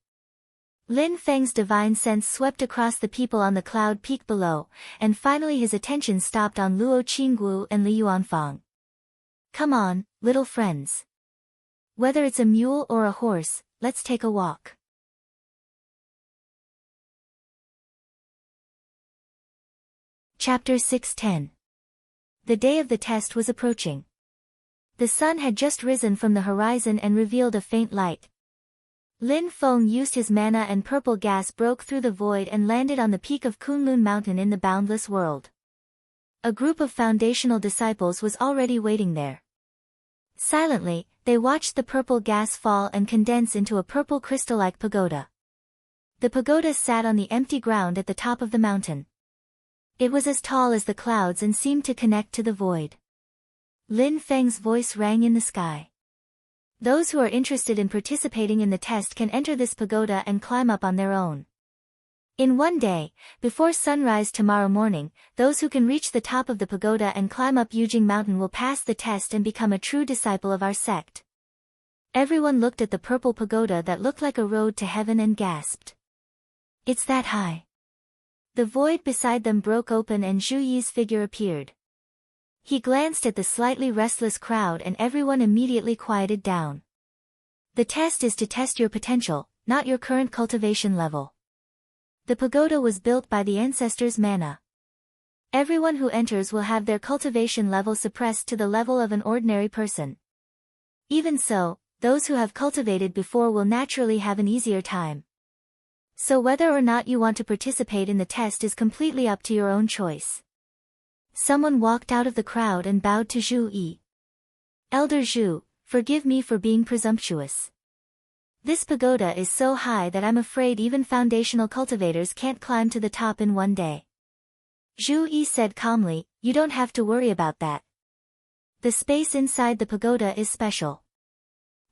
Lin Feng's divine sense swept across the people on the cloud peak below, and finally his attention stopped on Luo Qinggu and Li Yuanfang. Come on, little friends. Whether it's a mule or a horse, let's take a walk. Chapter 610. The day of the test was approaching. The sun had just risen from the horizon and revealed a faint light. Lin Feng used his mana and purple gas broke through the void and landed on the peak of Kunlun Mountain in the boundless world. A group of foundational disciples was already waiting there. Silently, they watched the purple gas fall and condense into a purple crystal-like pagoda. The pagoda sat on the empty ground at the top of the mountain. It was as tall as the clouds and seemed to connect to the void. Lin Feng's voice rang in the sky. Those who are interested in participating in the test can enter this pagoda and climb up on their own. In one day, before sunrise tomorrow morning, those who can reach the top of the pagoda and climb up Yujing Mountain will pass the test and become a true disciple of our sect. Everyone looked at the purple pagoda that looked like a road to heaven and gasped. It's that high. The void beside them broke open and Zhu Yi's figure appeared. He glanced at the slightly restless crowd and everyone immediately quieted down. The test is to test your potential, not your current cultivation level. The pagoda was built by the ancestors' mana. Everyone who enters will have their cultivation level suppressed to the level of an ordinary person. Even so, those who have cultivated before will naturally have an easier time. So whether or not you want to participate in the test is completely up to your own choice. Someone walked out of the crowd and bowed to Zhu Yi. Elder Zhu, forgive me for being presumptuous. This pagoda is so high that I'm afraid even foundational cultivators can't climb to the top in one day. Zhu Yi said calmly, you don't have to worry about that. The space inside the pagoda is special.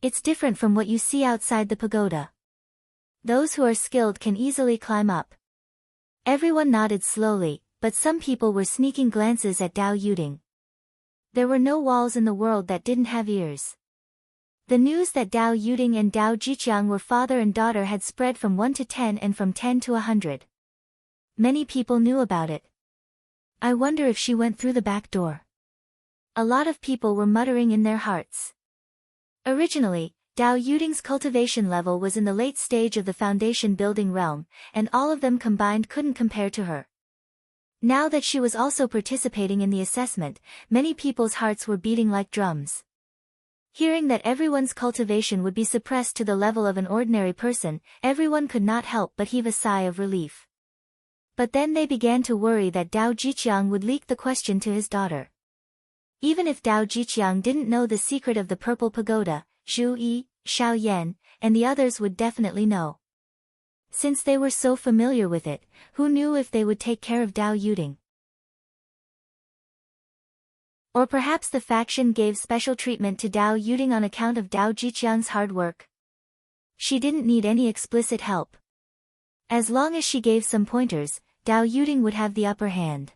It's different from what you see outside the pagoda. Those who are skilled can easily climb up. Everyone nodded slowly, but some people were sneaking glances at Dao Yuding. There were no walls in the world that didn't have ears. The news that Dao Yuding and Dao Jiqiang were father and daughter had spread from 1 to 10 and from 10 to 100. many people knew about it. I wonder if she went through the back door. A lot of people were muttering in their hearts. Originally, Dao Yuding's cultivation level was in the late stage of the foundation building realm, and all of them combined couldn't compare to her. Now that she was also participating in the assessment, many people's hearts were beating like drums. Hearing that everyone's cultivation would be suppressed to the level of an ordinary person, everyone could not help but heave a sigh of relief. But then they began to worry that Dao Jiqiang would leak the question to his daughter. Even if Dao Jiqiang didn't know the secret of the purple pagoda, Zhu Yi, Xiao Yan, and the others would definitely know. Since they were so familiar with it, who knew if they would take care of Dao Yuding? Or perhaps the faction gave special treatment to Dao Yuding on account of Dao Jiqiang's hard work. She didn't need any explicit help. As long as she gave some pointers, Dao Yuding would have the upper hand.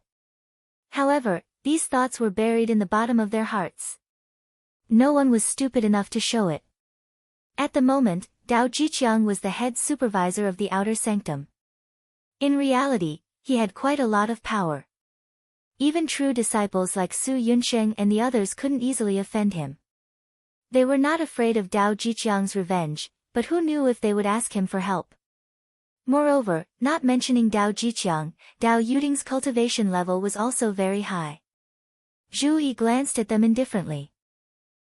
However, these thoughts were buried in the bottom of their hearts. No one was stupid enough to show it. At the moment, Dao Jiqiang was the head supervisor of the outer sanctum. In reality, he had quite a lot of power. Even true disciples like Su Yunsheng and the others couldn't easily offend him. They were not afraid of Dao Jiqiang's revenge, but who knew if they would ask him for help? Moreover, not mentioning Dao Jiqiang, Dao Yuding's cultivation level was also very high. Zhu Yi glanced at them indifferently.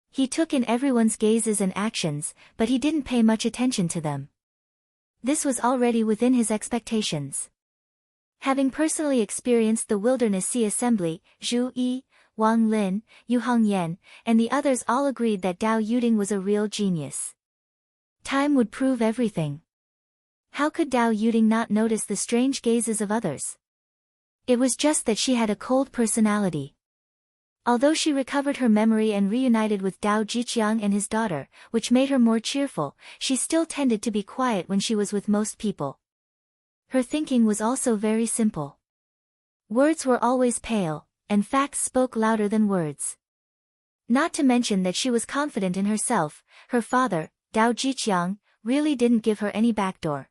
He took in everyone's gazes and actions, but he didn't pay much attention to them. This was already within his expectations. Having personally experienced the Wilderness Sea Assembly, Zhu Yi, Wang Lin, Yu Hongyan, and the others all agreed that Dao Yuding was a real genius. Time would prove everything. How could Dao Yuding not notice the strange gazes of others? It was just that she had a cold personality. Although she recovered her memory and reunited with Dao Jiqiang and his daughter, which made her more cheerful, she still tended to be quiet when she was with most people. Her thinking was also very simple. Words were always pale, and facts spoke louder than words. Not to mention that she was confident in herself, her father, Dao Jiqiang, really didn't give her any backdoor.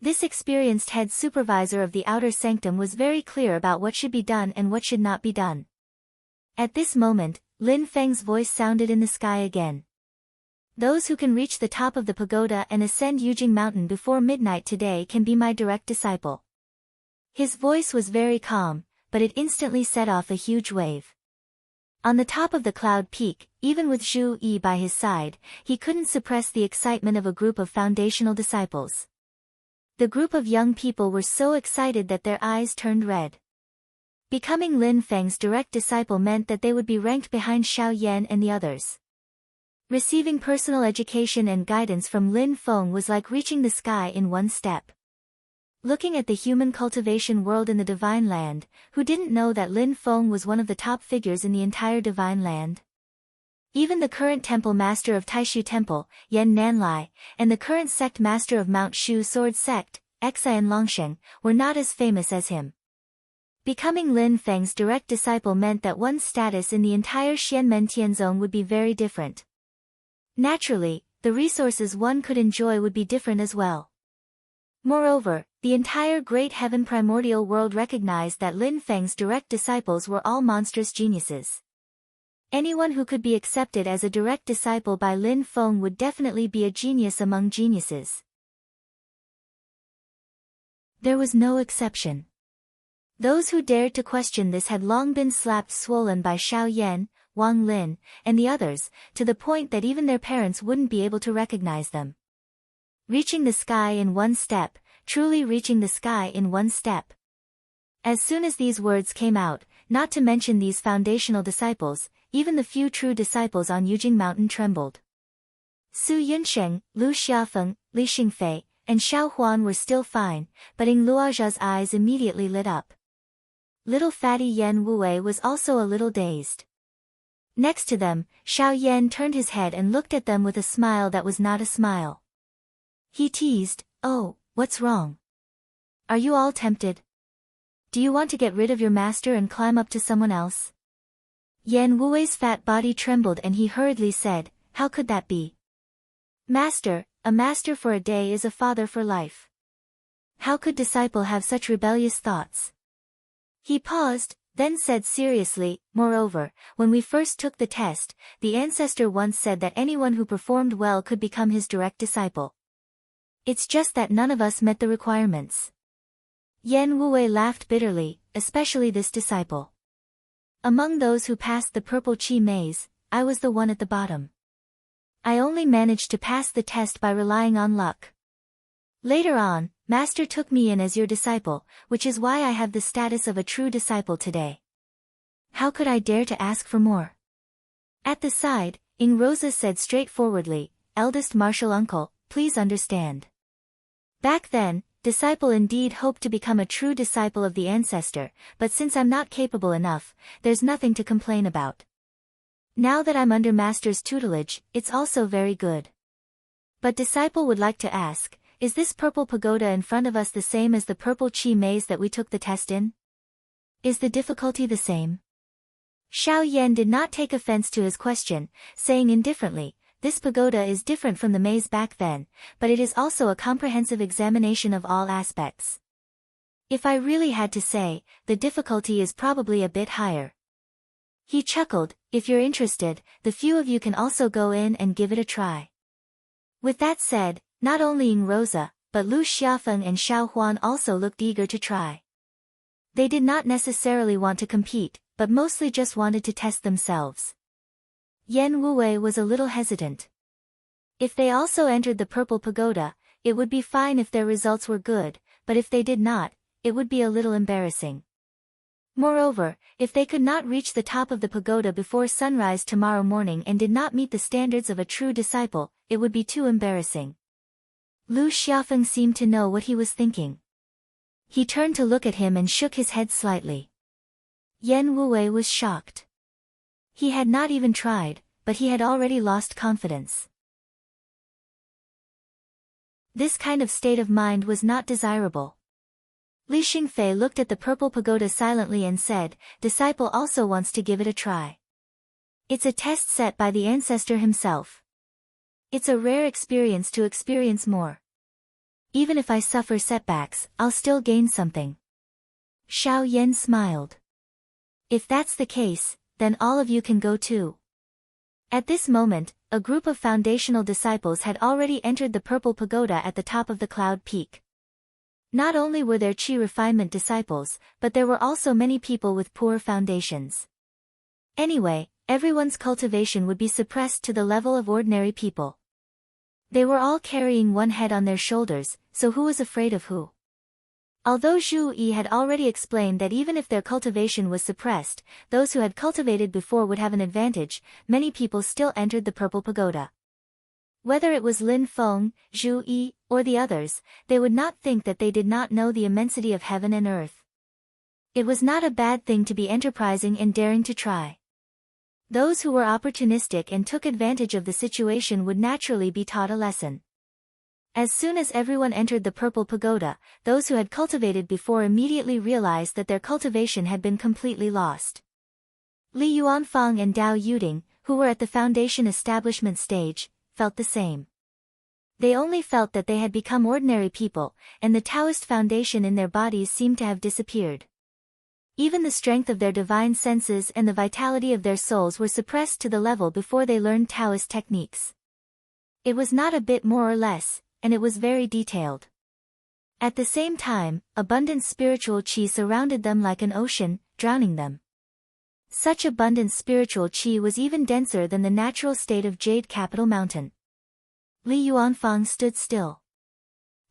This experienced head supervisor of the outer sanctum was very clear about what should be done and what should not be done. At this moment, Lin Feng's voice sounded in the sky again. Those who can reach the top of the pagoda and ascend Yujing Mountain before midnight today can be my direct disciple. His voice was very calm, but it instantly set off a huge wave. On the top of the cloud peak, even with Zhu Yi by his side, he couldn't suppress the excitement of a group of foundational disciples. The group of young people were so excited that their eyes turned red. Becoming Lin Feng's direct disciple meant that they would be ranked behind Xiao Yan and the others. Receiving personal education and guidance from Lin Feng was like reaching the sky in one step. Looking at the human cultivation world in the Divine Land, who didn't know that Lin Feng was one of the top figures in the entire Divine Land? Even the current temple master of Taishu Temple, Yan Nanlai, and the current sect master of Mount Shu Sword Sect, Xia Longsheng, were not as famous as him. Becoming Lin Feng's direct disciple meant that one's status in the entire Xianmen Tianzong would be very different. Naturally, the resources one could enjoy would be different as well. Moreover, the entire Great Heaven primordial world recognized that Lin Feng's direct disciples were all monstrous geniuses. Anyone who could be accepted as a direct disciple by Lin Feng would definitely be a genius among geniuses. There was no exception. Those who dared to question this had long been slapped swollen by Xiao Yan, Wang Lin, and the others, to the point that even their parents wouldn't be able to recognize them. Reaching the sky in one step, truly reaching the sky in one step. As soon as these words came out, not to mention these foundational disciples, even the few true disciples on Yujing Mountain trembled. Su Yunsheng, Lu Xiafeng, Li Xingfei, and Xiao Huan were still fine, but Ying Luozha's eyes immediately lit up. Little fatty Yan Wue was also a little dazed. Next to them, Xiao Yan turned his head and looked at them with a smile that was not a smile. He teased, "Oh, what's wrong? Are you all tempted? Do you want to get rid of your master and climb up to someone else?" Yan Wui's fat body trembled and he hurriedly said, "How could that be? Master, a master for a day is a father for life. How could disciple have such rebellious thoughts? He paused, then said seriously, moreover, when we first took the test, the ancestor once said that anyone who performed well could become his direct disciple. It's just that none of us met the requirements. Yan Wuwei laughed bitterly, especially this disciple. Among those who passed the purple chi maze, I was the one at the bottom. I only managed to pass the test by relying on luck. Later on, Master took me in as your disciple, which is why I have the status of a true disciple today. How could I dare to ask for more? At the side, Ing Rosa said straightforwardly, eldest martial uncle, please understand. Back then, disciple indeed hoped to become a true disciple of the ancestor, but since I'm not capable enough, there's nothing to complain about. Now that I'm under Master's tutelage, it's also very good. But disciple would like to ask, is this purple pagoda in front of us the same as the purple chi maze that we took the test in? Is the difficulty the same? Xiao Yan did not take offense to his question, saying indifferently, this pagoda is different from the maze back then, but it is also a comprehensive examination of all aspects. If I really had to say, the difficulty is probably a bit higher. He chuckled, if you're interested, the few of you can also go in and give it a try. With that said, not only Ing Rosa, but Lu Xiafeng and Xiao Huan also looked eager to try. They did not necessarily want to compete, but mostly just wanted to test themselves. Yan Wuwei was a little hesitant. If they also entered the purple pagoda, it would be fine if their results were good, but if they did not, it would be a little embarrassing. Moreover, if they could not reach the top of the pagoda before sunrise tomorrow morning and did not meet the standards of a true disciple, it would be too embarrassing. Lu Xiafeng seemed to know what he was thinking. He turned to look at him and shook his head slightly. Yan Wuwei was shocked. He had not even tried, but he had already lost confidence. This kind of state of mind was not desirable. Li Xingfei looked at the purple pagoda silently and said, disciple also wants to give it a try. It's a test set by the ancestor himself. It's a rare experience to experience more. Even if I suffer setbacks, I'll still gain something. Xiao Yan smiled. If that's the case, then all of you can go too. At this moment, a group of foundational disciples had already entered the purple pagoda at the top of the cloud peak. Not only were there Qi refinement disciples, but there were also many people with poor foundations. Anyway, everyone's cultivation would be suppressed to the level of ordinary people. They were all carrying one head on their shoulders, so who was afraid of who? Although Zhu Yi had already explained that even if their cultivation was suppressed, those who had cultivated before would have an advantage, many people still entered the purple pagoda. Whether it was Lin Feng, Zhu Yi, or the others, they would not think that they did not know the immensity of heaven and earth. It was not a bad thing to be enterprising and daring to try. Those who were opportunistic and took advantage of the situation would naturally be taught a lesson. As soon as everyone entered the purple pagoda, those who had cultivated before immediately realized that their cultivation had been completely lost. Li Yuanfang and Dao Yuding, who were at the foundation establishment stage, felt the same. They only felt that they had become ordinary people, and the Taoist foundation in their bodies seemed to have disappeared. Even the strength of their divine senses and the vitality of their souls were suppressed to the level before they learned Taoist techniques. It was not a bit more or less, and it was very detailed. At the same time, abundant spiritual qi surrounded them like an ocean, drowning them. Such abundant spiritual qi was even denser than the natural state of Jade Capital Mountain. Li Yuanfang stood still.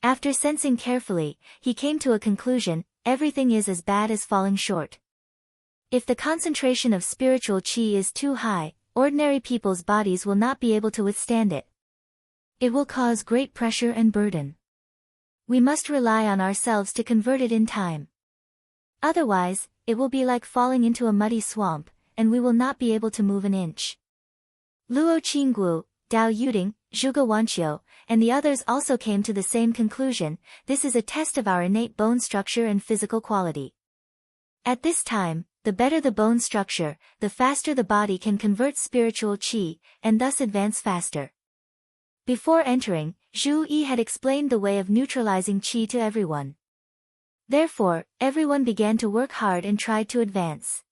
After sensing carefully, he came to a conclusion: everything is as bad as falling short. If the concentration of spiritual qi is too high, ordinary people's bodies will not be able to withstand it. It will cause great pressure and burden. We must rely on ourselves to convert it in time. Otherwise, it will be like falling into a muddy swamp, and we will not be able to move an inch. Luo Qinggu, Dao Yuding, Zhuge Wanqiu, and the others also came to the same conclusion: this is a test of our innate bone structure and physical quality. At this time, the better the bone structure, the faster the body can convert spiritual qi, and thus advance faster. Before entering, Zhu Yi had explained the way of neutralizing qi to everyone. Therefore, everyone began to work hard and tried to advance.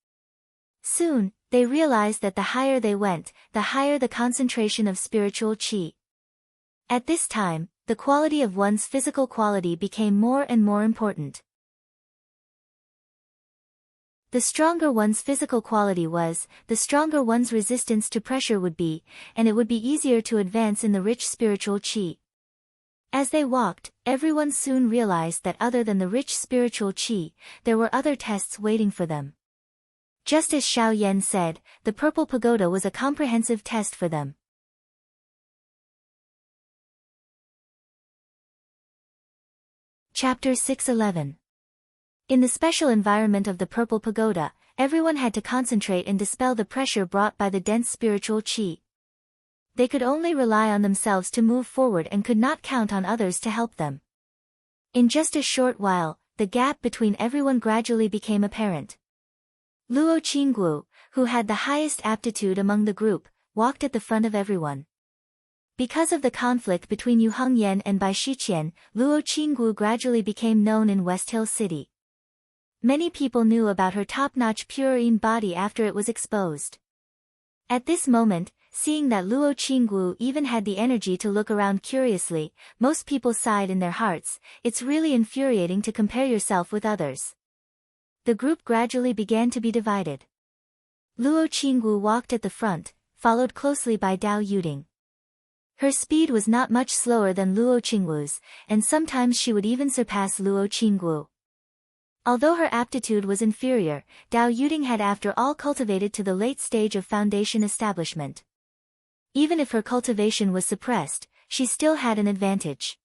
Soon, they realized that the higher they went, the higher the concentration of spiritual qi. At this time, the quality of one's physical quality became more and more important. The stronger one's physical quality was, the stronger one's resistance to pressure would be, and it would be easier to advance in the rich spiritual qi. As they walked, everyone soon realized that other than the rich spiritual qi, there were other tests waiting for them. Just as Xiao Yan said, the Purple Pagoda was a comprehensive test for them. Chapter 611. In the special environment of the Purple Pagoda, everyone had to concentrate and dispel the pressure brought by the dense spiritual qi. They could only rely on themselves to move forward and could not count on others to help them. In just a short while, the gap between everyone gradually became apparent. Luo Qinggu, who had the highest aptitude among the group, walked at the front of everyone. Because of the conflict between Yu Hengyan and Bai Shiqian, Luo Qinggu gradually became known in West Hill City. Many people knew about her top-notch purine body after it was exposed. At this moment, seeing that Luo Qinggu even had the energy to look around curiously, most people sighed in their hearts. It's really infuriating to compare yourself with others. The group gradually began to be divided. Luo Qinggu walked at the front, followed closely by Dao Yuding. Her speed was not much slower than Luo Qinggu's, and sometimes she would even surpass Luo Qinggu. Although her aptitude was inferior, Dao Yuding had after all cultivated to the late stage of foundation establishment. Even if her cultivation was suppressed, she still had an advantage.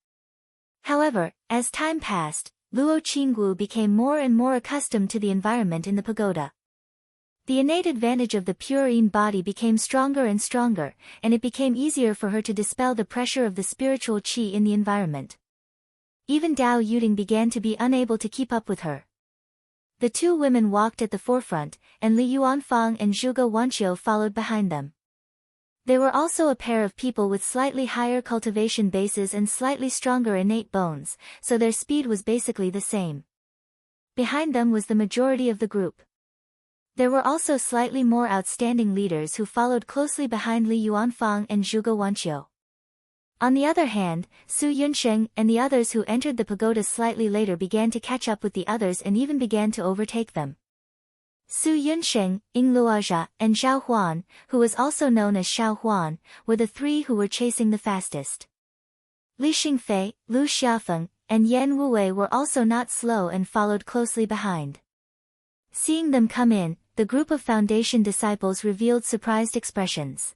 However, as time passed, Luo Qinggu became more and more accustomed to the environment in the pagoda. The innate advantage of the purine body became stronger and stronger, and it became easier for her to dispel the pressure of the spiritual qi in the environment. Even Dao Yuding began to be unable to keep up with her. The two women walked at the forefront, and Li Yuanfang and Zhuge Wanqiu followed behind them. They were also a pair of people with slightly higher cultivation bases and slightly stronger innate bones, so their speed was basically the same. Behind them was the majority of the group. There were also slightly more outstanding leaders who followed closely behind Li Yuanfang and Zhuge Wanqiu. On the other hand, Su Yunsheng and the others who entered the pagoda slightly later began to catch up with the others and even began to overtake them. Su Yunsheng, Ying Luozha, and Zhao Huan, who was also known as Xiao Huan, were the three who were chasing the fastest. Li Xingfei, Lu Xiaofeng, and Yan Wuwei were also not slow and followed closely behind. Seeing them come in, the group of foundation disciples revealed surprised expressions.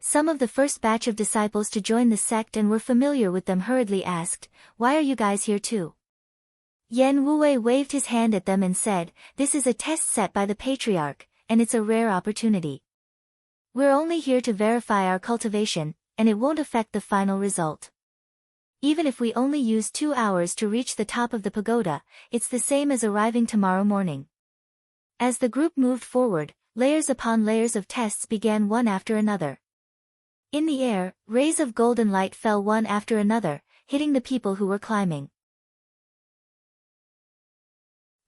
Some of the first batch of disciples to join the sect and were familiar with them hurriedly asked, "Why are you guys here too?" Yan Wuwei waved his hand at them and said, "This is a test set by the patriarch, and it's a rare opportunity. We're only here to verify our cultivation, and it won't affect the final result. Even if we only use 2 hours to reach the top of the pagoda, it's the same as arriving tomorrow morning." As the group moved forward, layers upon layers of tests began one after another. In the air, rays of golden light fell one after another, hitting the people who were climbing.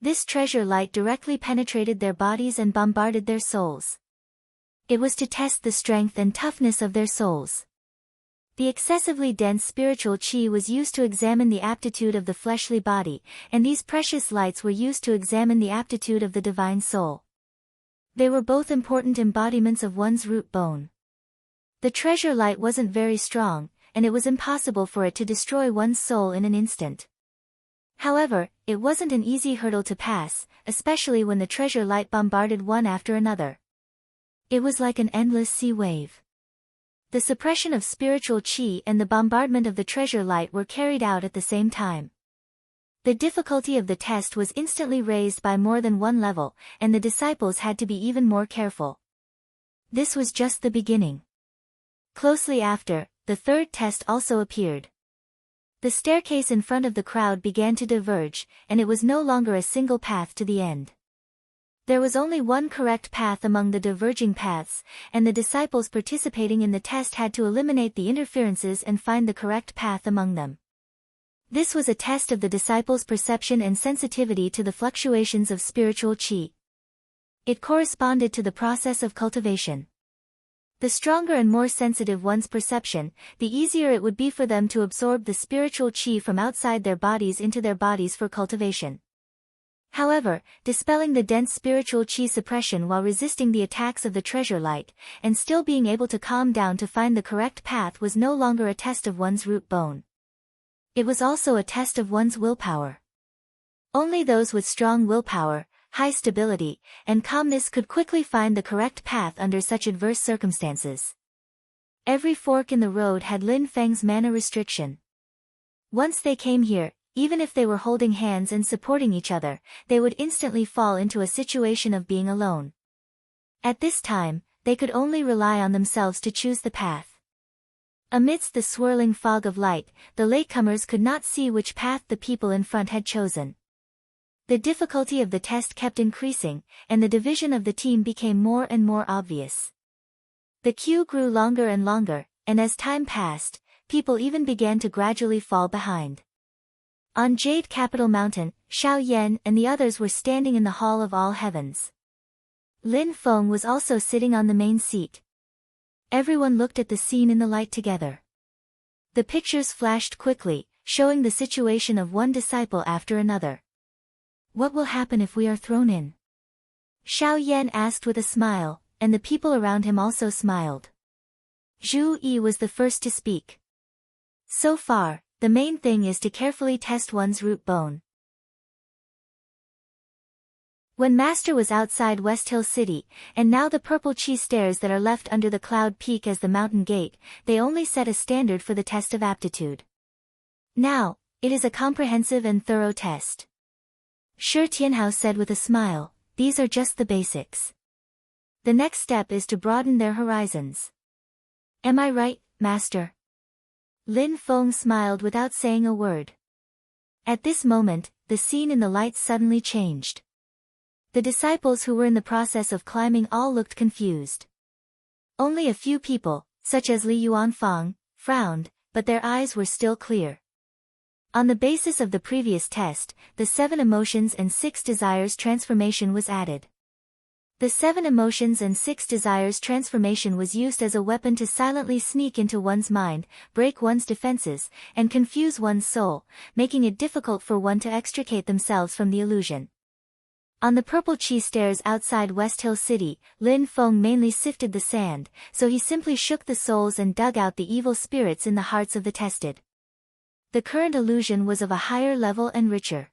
This treasure light directly penetrated their bodies and bombarded their souls. It was to test the strength and toughness of their souls. The excessively dense spiritual qi was used to examine the aptitude of the fleshly body, and these precious lights were used to examine the aptitude of the divine soul. They were both important embodiments of one's root bone. The treasure light wasn't very strong, and it was impossible for it to destroy one's soul in an instant. However, it wasn't an easy hurdle to pass, especially when the treasure light bombarded one after another. It was like an endless sea wave. The suppression of spiritual qi and the bombardment of the treasure light were carried out at the same time. The difficulty of the test was instantly raised by more than one level, and the disciples had to be even more careful. This was just the beginning. Closely after, the third test also appeared. The staircase in front of the crowd began to diverge, and it was no longer a single path to the end. There was only one correct path among the diverging paths, and the disciples participating in the test had to eliminate the interferences and find the correct path among them. This was a test of the disciples' perception and sensitivity to the fluctuations of spiritual qi. It corresponded to the process of cultivation. The stronger and more sensitive one's perception, the easier it would be for them to absorb the spiritual qi from outside their bodies into their bodies for cultivation. However, dispelling the dense spiritual qi suppression while resisting the attacks of the treasure light, and still being able to calm down to find the correct path was no longer a test of one's root bone. It was also a test of one's willpower. Only those with strong willpower, high stability, and calmness could quickly find the correct path under such adverse circumstances. Every fork in the road had Lin Feng's mana restriction. Once they came here, even if they were holding hands and supporting each other, they would instantly fall into a situation of being alone. At this time, they could only rely on themselves to choose the path. Amidst the swirling fog of light, the latecomers could not see which path the people in front had chosen. The difficulty of the test kept increasing, and the division of the team became more and more obvious. The queue grew longer and longer, and as time passed, people even began to gradually fall behind. On Jade Capital Mountain, Xiao Yan and the others were standing in the Hall of All Heavens. Lin Feng was also sitting on the main seat. Everyone looked at the scene in the light together. The pictures flashed quickly, showing the situation of one disciple after another. What will happen if we are thrown in? Xiao Yan asked with a smile, and the people around him also smiled. Zhu Yi was the first to speak. So far, the main thing is to carefully test one's root bone. When Master was outside West Hill City, and now the purple chi stairs that are left under the cloud peak as the mountain gate, they only set a standard for the test of aptitude. Now, it is a comprehensive and thorough test. Shi Tianhao said with a smile, these are just the basics. The next step is to broaden their horizons. Am I right, Master? Lin Feng smiled without saying a word. At this moment, the scene in the lights suddenly changed. The disciples who were in the process of climbing all looked confused. Only a few people, such as Li Yuanfang, frowned, but their eyes were still clear. On the basis of the previous test, the 7 emotions and 6 desires transformation was added. The 7 emotions and 6 desires transformation was used as a weapon to silently sneak into one's mind, break one's defenses, and confuse one's soul, making it difficult for one to extricate themselves from the illusion. On the purple chi stairs outside West Hill City, Lin Feng mainly sifted the sand, so he simply shook the souls and dug out the evil spirits in the hearts of the tested. The current illusion was of a higher level and richer.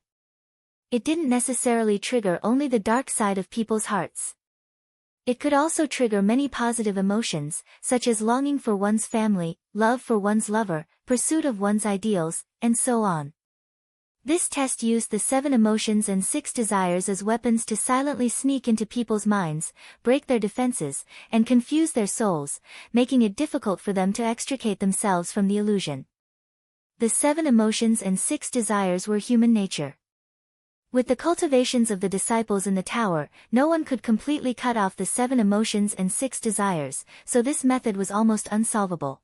It didn't necessarily trigger only the dark side of people's hearts. It could also trigger many positive emotions, such as longing for one's family, love for one's lover, pursuit of one's ideals, and so on. This test used the 7 emotions and 6 desires as weapons to silently sneak into people's minds, break their defenses, and confuse their souls, making it difficult for them to extricate themselves from the illusion. The 7 emotions and 6 desires were human nature. With the cultivations of the disciples in the tower, no one could completely cut off the 7 emotions and 6 desires, so this method was almost unsolvable.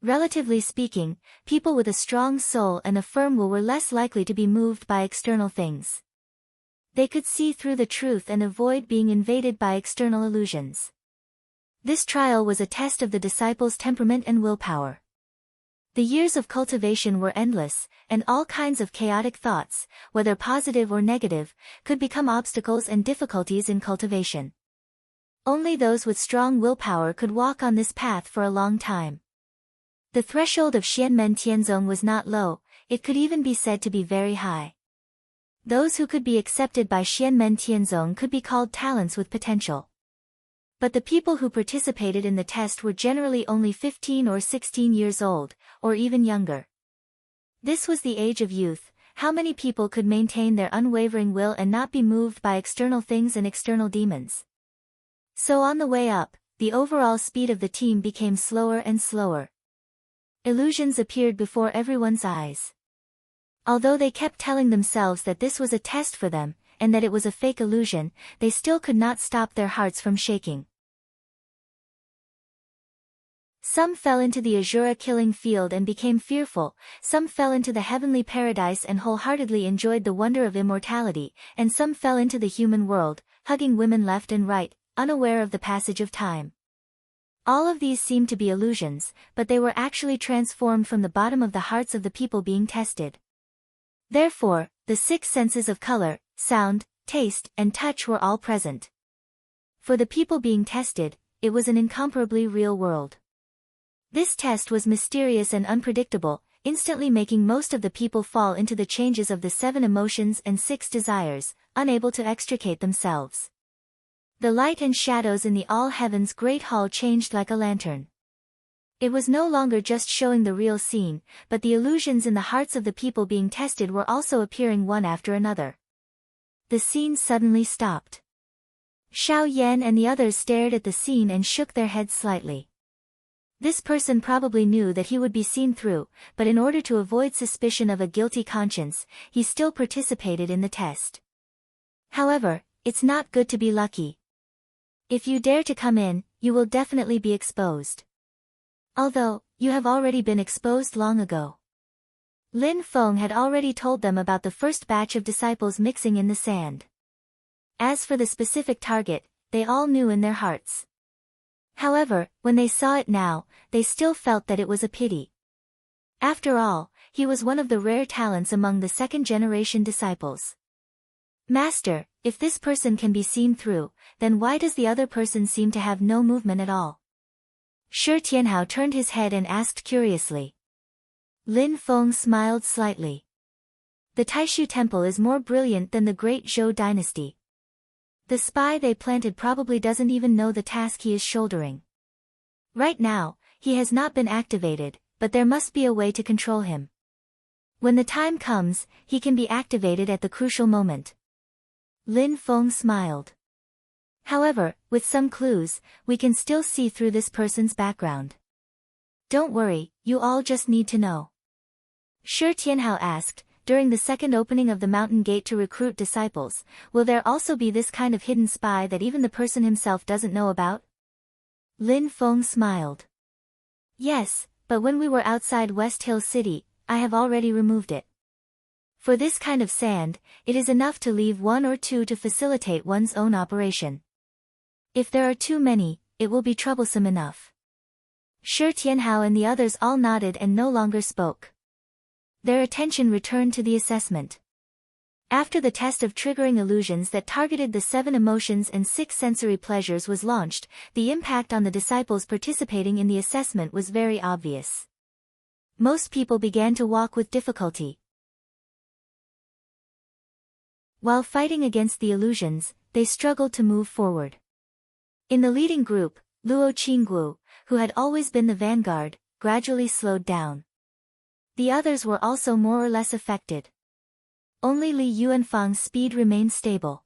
Relatively speaking, people with a strong soul and a firm will were less likely to be moved by external things. They could see through the truth and avoid being invaded by external illusions. This trial was a test of the disciples' temperament and willpower. The years of cultivation were endless, and all kinds of chaotic thoughts, whether positive or negative, could become obstacles and difficulties in cultivation. Only those with strong willpower could walk on this path for a long time. The threshold of Xianmen Tianzong was not low, it could even be said to be very high. Those who could be accepted by Xianmen Tianzong could be called talents with potential. But the people who participated in the test were generally only 15 or 16 years old, or even younger. This was the age of youth. How many people could maintain their unwavering will and not be moved by external things and external demons? So on the way up, the overall speed of the team became slower and slower. Illusions appeared before everyone's eyes. Although they kept telling themselves that this was a test for them, and that it was a fake illusion, they still could not stop their hearts from shaking. Some fell into the Azura killing field and became fearful, some fell into the heavenly paradise and wholeheartedly enjoyed the wonder of immortality, and some fell into the human world, hugging women left and right, unaware of the passage of time. All of these seemed to be illusions, but they were actually transformed from the bottom of the hearts of the people being tested. Therefore, the 6 senses of color, sound, taste, and touch were all present. For the people being tested, it was an incomparably real world. This test was mysterious and unpredictable, instantly making most of the people fall into the changes of the 7 emotions and 6 desires, unable to extricate themselves. The light and shadows in the all heaven's great hall changed like a lantern. It was no longer just showing the real scene, but the illusions in the hearts of the people being tested were also appearing one after another. The scene suddenly stopped. Xiao Yan and the others stared at the scene and shook their heads slightly. This person probably knew that he would be seen through, but in order to avoid suspicion of a guilty conscience, he still participated in the test. However, it's not good to be lucky. If you dare to come in, you will definitely be exposed. Although, you have already been exposed long ago. Lin Feng had already told them about the first batch of disciples mixing in the sand. As for the specific target, they all knew in their hearts. However, when they saw it now, they still felt that it was a pity. After all, he was one of the rare talents among the second-generation disciples. Master, if this person can be seen through, then why does the other person seem to have no movement at all? Shi Tianhao turned his head and asked curiously. Lin Feng smiled slightly. The Taishu Temple is more brilliant than the great Zhou dynasty. The spy they planted probably doesn't even know the task he is shouldering. Right now, he has not been activated, but there must be a way to control him. When the time comes, he can be activated at the crucial moment. Lin Feng smiled. However, with some clues, we can still see through this person's background. Don't worry, you all just need to know. Shi Tianhao asked, during the second opening of the mountain gate to recruit disciples, will there also be this kind of hidden spy that even the person himself doesn't know about? Lin Feng smiled. Yes, but when we were outside West Hill City, I have already removed it. For this kind of sand, it is enough to leave 1 or 2 to facilitate one's own operation. If there are too many, it will be troublesome enough. Shi Tianhao and the others all nodded and no longer spoke. Their attention returned to the assessment. After the test of triggering illusions that targeted the 7 emotions and 6 sensory pleasures was launched, the impact on the disciples participating in the assessment was very obvious. Most people began to walk with difficulty. While fighting against the illusions, they struggled to move forward. In the leading group, Luo Qingguo, who had always been the vanguard, gradually slowed down. The others were also more or less affected. Only Li Yuanfang's speed remained stable.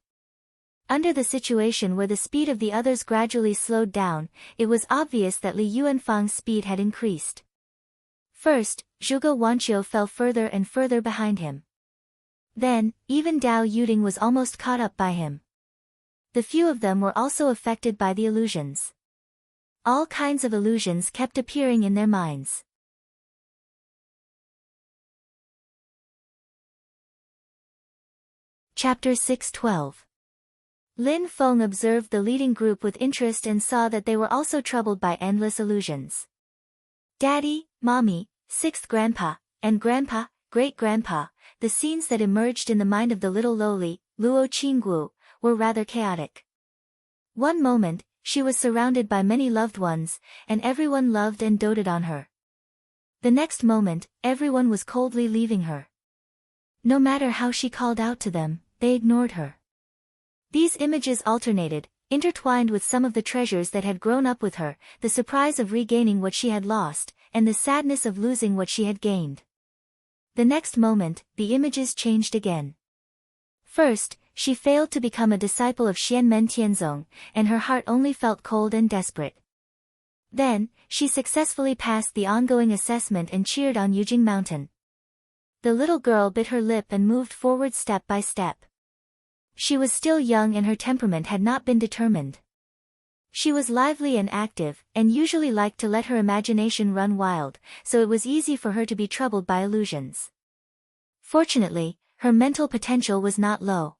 Under the situation where the speed of the others gradually slowed down, it was obvious that Li Yuanfang's speed had increased. First, Zhuge Wanqiu fell further and further behind him. Then, even Dao Yuding was almost caught up by him. The few of them were also affected by the illusions. All kinds of illusions kept appearing in their minds. Chapter 6:12. Lin Feng observed the leading group with interest and saw that they were also troubled by endless illusions. Daddy, Mommy, 6th Grandpa, and Grandpa, Great-Grandpa, the scenes that emerged in the mind of the little lowly, Luo Qingguo, were rather chaotic. One moment, she was surrounded by many loved ones, and everyone loved and doted on her. The next moment, everyone was coldly leaving her. No matter how she called out to them, they ignored her. These images alternated, intertwined with some of the treasures that had grown up with her, the surprise of regaining what she had lost, and the sadness of losing what she had gained. The next moment, the images changed again. First, she failed to become a disciple of Xianmen Tianzong, and her heart only felt cold and desperate. Then, she successfully passed the ongoing assessment and cheered on Yujing Mountain. The little girl bit her lip and moved forward step by step. She was still young and her temperament had not been determined. She was lively and active, and usually liked to let her imagination run wild, so it was easy for her to be troubled by illusions. Fortunately, her mental potential was not low.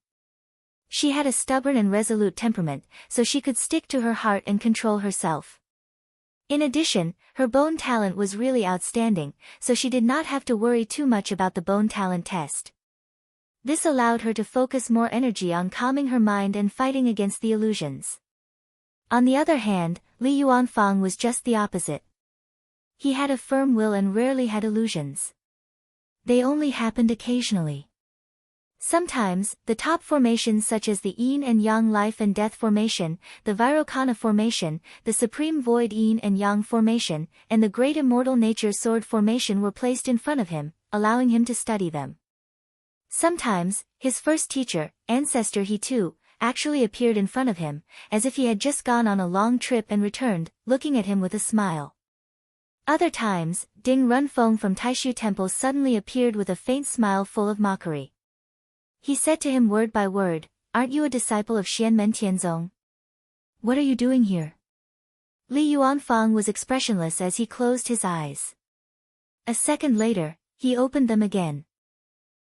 She had a stubborn and resolute temperament, so she could stick to her heart and control herself. In addition, her bone talent was really outstanding, so she did not have to worry too much about the bone talent test. This allowed her to focus more energy on calming her mind and fighting against the illusions. On the other hand, Li Yuanfang was just the opposite. He had a firm will and rarely had illusions. They only happened occasionally. Sometimes, the top formations such as the Yin and Yang Life and Death Formation, the Vairocana Formation, the Supreme Void Yin and Yang Formation, and the Great Immortal Nature Sword Formation were placed in front of him, allowing him to study them. Sometimes, his first teacher, Ancestor He too, actually appeared in front of him, as if he had just gone on a long trip and returned, looking at him with a smile. Other times, Ding Runfeng from Taishu Temple suddenly appeared with a faint smile full of mockery. He said to him word by word, "Aren't you a disciple of Xianmen Tianzong? What are you doing here?" Li Yuanfang was expressionless as he closed his eyes. A second later, he opened them again.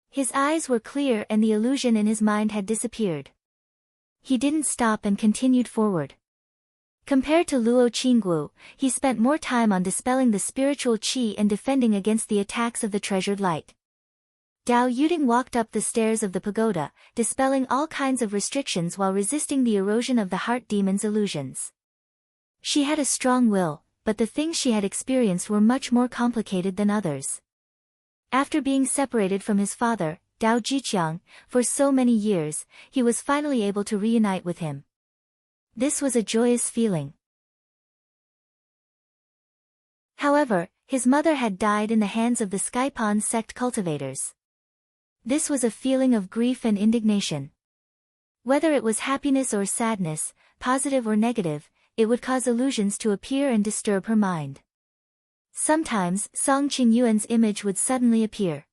His eyes were clear and the illusion in his mind had disappeared. He didn't stop and continued forward. Compared to Luo Qinggu, he spent more time on dispelling the spiritual qi and defending against the attacks of the treasured light. Dao Yuding walked up the stairs of the pagoda, dispelling all kinds of restrictions while resisting the erosion of the heart demon's illusions. She had a strong will, but the things she had experienced were much more complicated than others. After being separated from his father, Dao Jiqiang, for so many years, he was finally able to reunite with him. This was a joyous feeling. However, his mother had died in the hands of the Skypon sect cultivators. This was a feeling of grief and indignation. Whether it was happiness or sadness, positive or negative, it would cause illusions to appear and disturb her mind. Sometimes, Song Qingyuan's image would suddenly appear.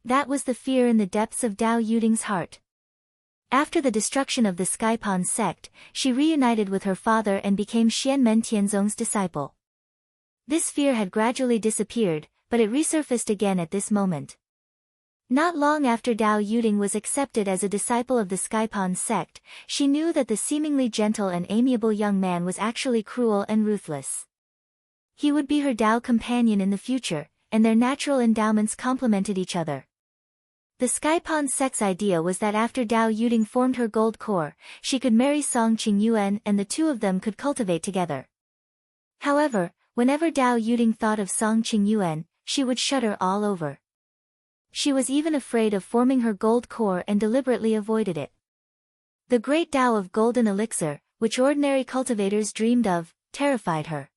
That was the fear in the depths of Dao Yuding's heart. After the destruction of the Skypon sect, she reunited with her father and became Xianmen Tianzong's disciple. This fear had gradually disappeared, but it resurfaced again at this moment. Not long after Dao Yuding was accepted as a disciple of the Skypon sect, she knew that the seemingly gentle and amiable young man was actually cruel and ruthless. He would be her Dao companion in the future, and their natural endowments complemented each other. The Skypon sect's idea was that after Dao Yuding formed her gold core, she could marry Song Qingyuan and the two of them could cultivate together. However, whenever Dao Yuding thought of Song Qingyuan, she would shudder all over. She was even afraid of forming her gold core and deliberately avoided it. The great Tao of golden elixir, which ordinary cultivators dreamed of, terrified her.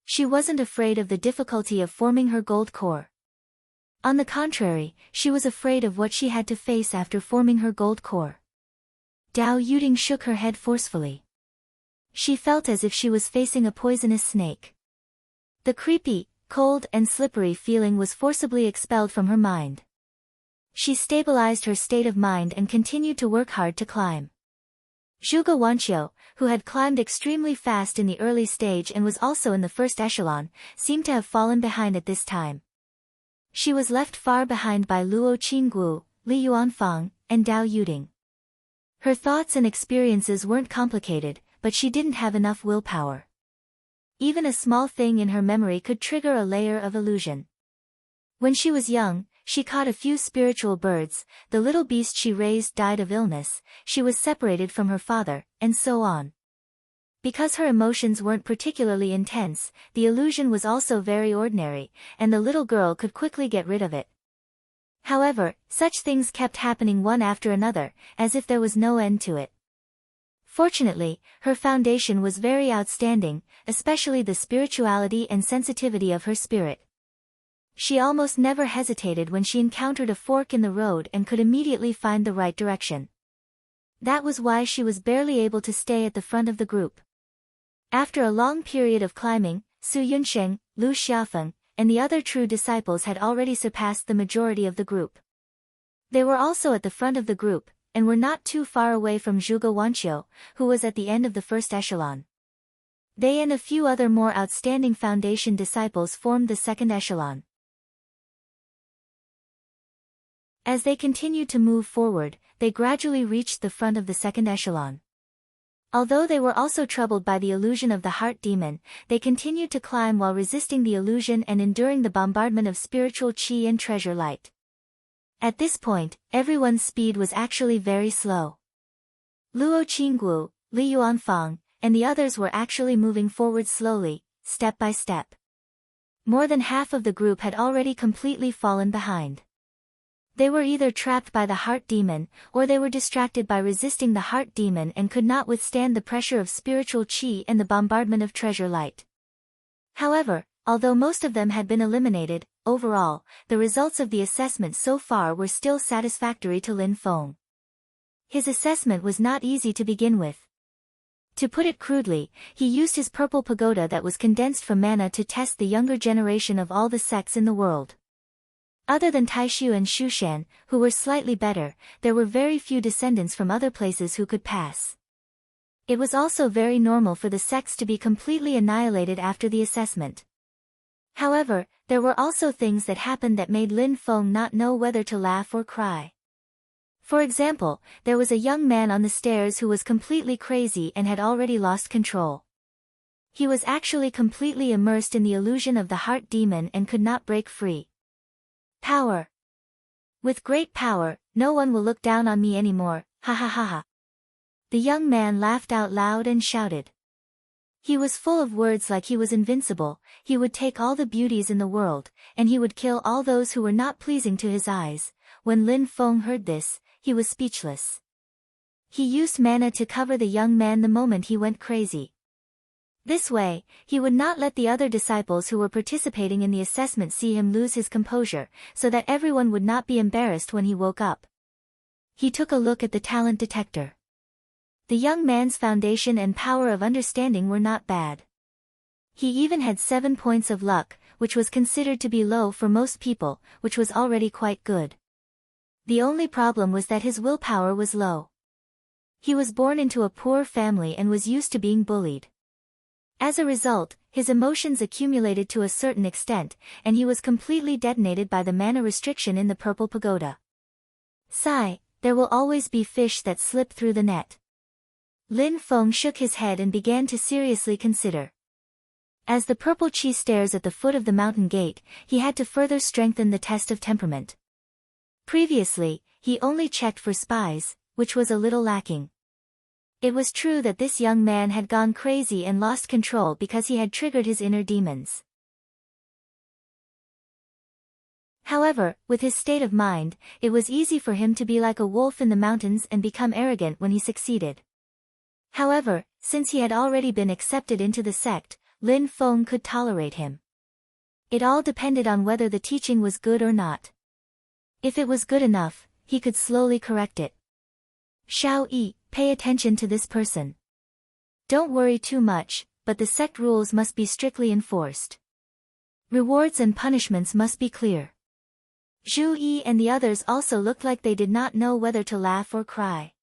She wasn't afraid of the difficulty of forming her gold core. On the contrary, she was afraid of what she had to face after forming her gold core. Dao Yuding shook her head forcefully. She felt as if she was facing a poisonous snake. The creepy, cold and slippery feeling was forcibly expelled from her mind. She stabilized her state of mind and continued to work hard to climb. Zhuge Wanqiu, who had climbed extremely fast in the early stage and was also in the first echelon, seemed to have fallen behind at this time. She was left far behind by Luo Qinggu, Li Yuanfang, and Dao Yuding. Her thoughts and experiences weren't complicated, but she didn't have enough willpower. Even a small thing in her memory could trigger a layer of illusion. When she was young, she caught a few spiritual birds, the little beast she raised died of illness, she was separated from her father, and so on. Because her emotions weren't particularly intense, the illusion was also very ordinary, and the little girl could quickly get rid of it. However, such things kept happening one after another, as if there was no end to it. Fortunately, her foundation was very outstanding, especially the spirituality and sensitivity of her spirit. She almost never hesitated when she encountered a fork in the road and could immediately find the right direction. That was why she was barely able to stay at the front of the group. After a long period of climbing, Su Yunsheng, Lu Xiafeng, and the other true disciples had already surpassed the majority of the group. They were also at the front of the group, and were not too far away from Zhuge Wanqiu, who was at the end of the first echelon. They and a few other more outstanding foundation disciples formed the second echelon. As they continued to move forward, they gradually reached the front of the second echelon. Although they were also troubled by the illusion of the heart demon, they continued to climb while resisting the illusion and enduring the bombardment of spiritual qi and treasure light. At this point, everyone's speed was actually very slow. Luo Qingguo, Li Yuanfang, and the others were actually moving forward slowly, step by step. More than half of the group had already completely fallen behind. They were either trapped by the heart demon, or they were distracted by resisting the heart demon and could not withstand the pressure of spiritual qi and the bombardment of treasure light. However, although most of them had been eliminated, overall, the results of the assessment so far were still satisfactory to Lin Feng. His assessment was not easy to begin with. To put it crudely, he used his purple pagoda that was condensed from mana to test the younger generation of all the sects in the world. Other than Taishu and Shushan, who were slightly better, there were very few descendants from other places who could pass. It was also very normal for the sects to be completely annihilated after the assessment. However, there were also things that happened that made Lin Feng not know whether to laugh or cry. For example, there was a young man on the stairs who was completely crazy and had already lost control. He was actually completely immersed in the illusion of the heart demon and could not break free. Power. With great power, no one will look down on me anymore, ha ha ha ha. The young man laughed out loud and shouted. He was full of words like he was invincible, he would take all the beauties in the world, and he would kill all those who were not pleasing to his eyes. When Lin Feng heard this, he was speechless. He used mana to cover the young man the moment he went crazy. This way, he would not let the other disciples who were participating in the assessment see him lose his composure, so that everyone would not be embarrassed when he woke up. He took a look at the talent detector. The young man's foundation and power of understanding were not bad. He even had 7 points of luck, which was considered to be low for most people, which was already quite good. The only problem was that his willpower was low. He was born into a poor family and was used to being bullied. As a result, his emotions accumulated to a certain extent, and he was completely detonated by the mana restriction in the purple pagoda. Sigh, there will always be fish that slip through the net. Lin Feng shook his head and began to seriously consider. As the purple qi stares at the foot of the mountain gate, he had to further strengthen the test of temperament. Previously, he only checked for spies, which was a little lacking. It was true that this young man had gone crazy and lost control because he had triggered his inner demons. However, with his state of mind, it was easy for him to be like a wolf in the mountains and become arrogant when he succeeded. However, since he had already been accepted into the sect, Lin Feng could tolerate him. It all depended on whether the teaching was good or not. If it was good enough, he could slowly correct it. Xiao Yi, pay attention to this person. Don't worry too much, but the sect rules must be strictly enforced. Rewards and punishments must be clear. Zhu Yi and the others also looked like they did not know whether to laugh or cry.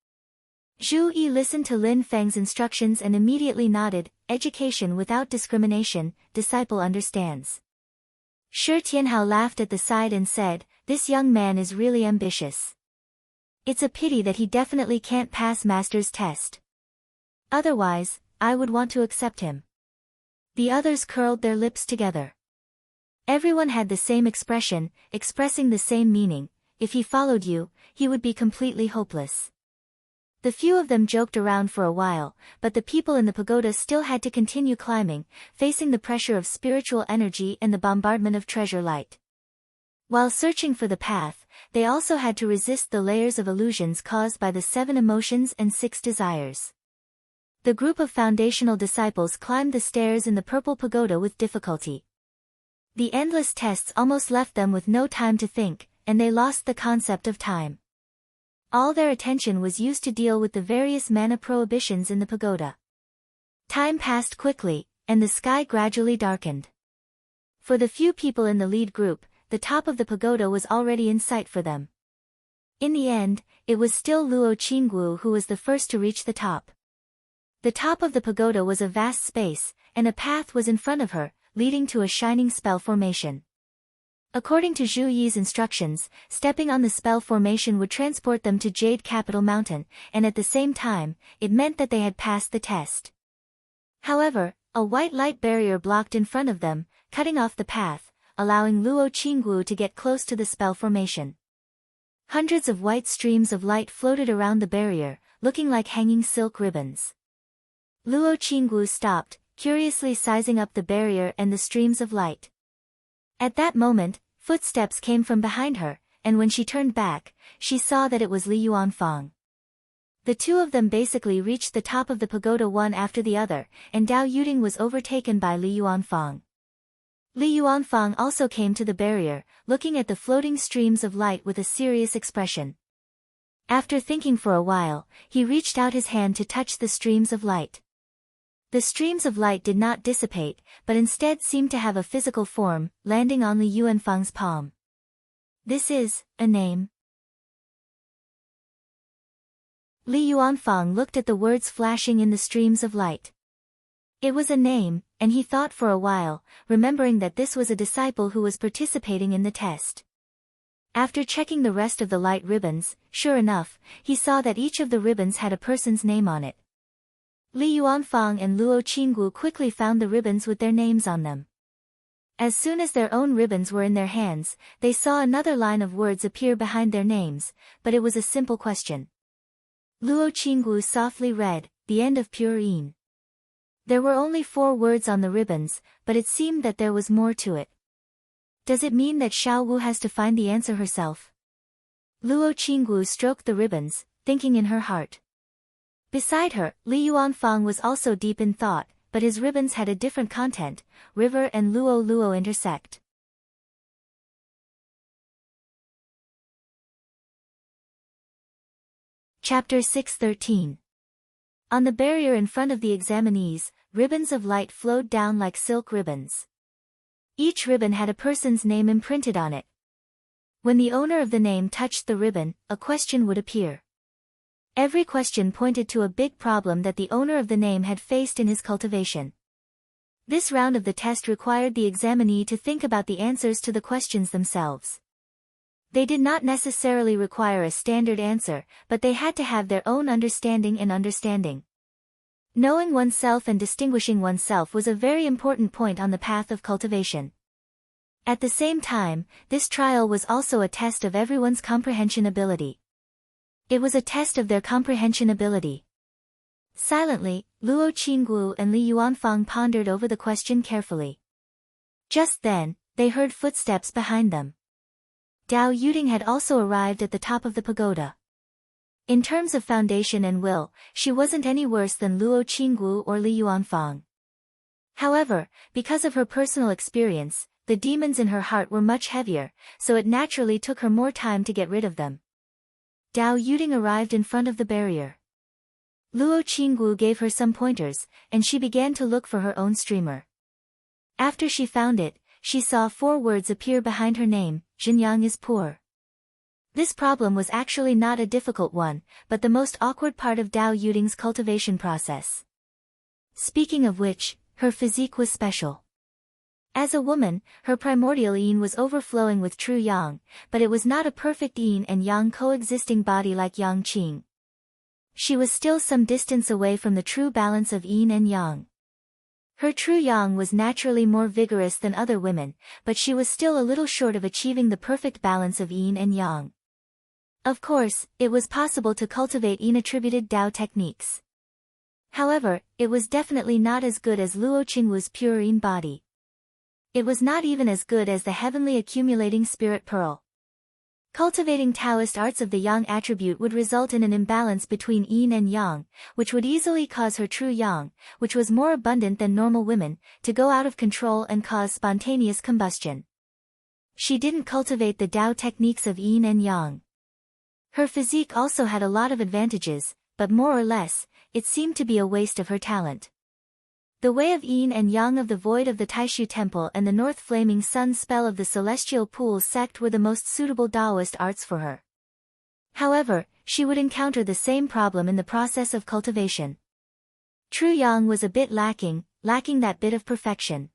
Zhu Yi listened to Lin Feng's instructions and immediately nodded. Education without discrimination, disciple understands. Shi Tianhao laughed at the side and said, this young man is really ambitious. It's a pity that he definitely can't pass master's test. Otherwise, I would want to accept him. The others curled their lips together. Everyone had the same expression, expressing the same meaning. If he followed you, he would be completely hopeless. The few of them joked around for a while, but the people in the pagoda still had to continue climbing, facing the pressure of spiritual energy and the bombardment of treasure light. While searching for the path, they also had to resist the layers of illusions caused by the 7 emotions and 6 desires. The group of foundational disciples climbed the stairs in the purple pagoda with difficulty. The endless tests almost left them with no time to think, and they lost the concept of time. All their attention was used to deal with the various mana prohibitions in the pagoda. Time passed quickly, and the sky gradually darkened. For the few people in the lead group, the top of the pagoda was already in sight for them. In the end, it was still Luo Qinggu who was the first to reach the top. The top of the pagoda was a vast space, and a path was in front of her, leading to a shining spell formation. According to Zhu Yi's instructions, stepping on the spell formation would transport them to Jade Capital Mountain, and at the same time, it meant that they had passed the test. However, a white light barrier blocked in front of them, cutting off the path, allowing Luo Qinggu to get close to the spell formation. Hundreds of white streams of light floated around the barrier, looking like hanging silk ribbons. Luo Qinggu stopped, curiously sizing up the barrier and the streams of light. At that moment, footsteps came from behind her, and when she turned back, she saw that it was Li Yuanfang. The two of them basically reached the top of the pagoda one after the other, and Dao Yuding was overtaken by Li Yuanfang. Li Yuanfang also came to the barrier, looking at the floating streams of light with a serious expression. After thinking for a while, he reached out his hand to touch the streams of light. The streams of light did not dissipate, but instead seemed to have a physical form, landing on Li Yuanfang's palm. This is a name. Li Yuanfang looked at the words flashing in the streams of light. It was a name, and he thought for a while, remembering that this was a disciple who was participating in the test. After checking the rest of the light ribbons, sure enough, he saw that each of the ribbons had a person's name on it. Li Yuanfang and Luo Qinggu quickly found the ribbons with their names on them. As soon as their own ribbons were in their hands, they saw another line of words appear behind their names, but it was a simple question. Luo Qinggu softly read, "The end of pure yin." There were only 4 words on the ribbons, but it seemed that there was more to it. Does it mean that Xiao Wu has to find the answer herself? Luo Qinggu stroked the ribbons, thinking in her heart. Beside her, Li Yuanfang was also deep in thought, but his ribbons had a different content. River and Luo Luo intersect. Chapter 613. On the barrier in front of the examinees, ribbons of light flowed down like silk ribbons. Each ribbon had a person's name imprinted on it. When the owner of the name touched the ribbon, a question would appear. Every question pointed to a big problem that the owner of the name had faced in his cultivation. This round of the test required the examinee to think about the answers to the questions themselves. They did not necessarily require a standard answer, but they had to have their own understanding and understanding. Knowing oneself and distinguishing oneself was a very important point on the path of cultivation. At the same time, this trial was also a test of everyone's comprehension ability. It was a test of their comprehension ability. Silently, Luo Qinggu and Li Yuanfang pondered over the question carefully. Just then, they heard footsteps behind them. Dao Yuding had also arrived at the top of the pagoda. In terms of foundation and will, she wasn't any worse than Luo Qinggu or Li Yuanfang. However, because of her personal experience, the demons in her heart were much heavier, so it naturally took her more time to get rid of them. Dao Yuding arrived in front of the barrier. Luo Qinggu gave her some pointers, and she began to look for her own streamer. After she found it, she saw 4 words appear behind her name: Zhenyang is poor. This problem was actually not a difficult one, but the most awkward part of Dao Yuding's cultivation process. Speaking of which, her physique was special. As a woman, her primordial yin was overflowing with true yang, but it was not a perfect yin and yang coexisting body like yang qing. She was still some distance away from the true balance of yin and yang. Her true yang was naturally more vigorous than other women, but she was still a little short of achieving the perfect balance of yin and yang. Of course, it was possible to cultivate yin-attributed Dao techniques. However, it was definitely not as good as Luo Qinggu's pure yin body. It was not even as good as the heavenly accumulating spirit pearl. Cultivating Taoist arts of the yang attribute would result in an imbalance between yin and yang, which would easily cause her true yang, which was more abundant than normal women, to go out of control and cause spontaneous combustion. She didn't cultivate the Dao techniques of yin and yang. Her physique also had a lot of advantages, but more or less, it seemed to be a waste of her talent. The way of yin and yang of the void of the Taishu temple and the north flaming sun spell of the celestial pool sect were the most suitable Taoist arts for her. However, she would encounter the same problem in the process of cultivation. Tru Yang was a bit lacking that bit of perfection.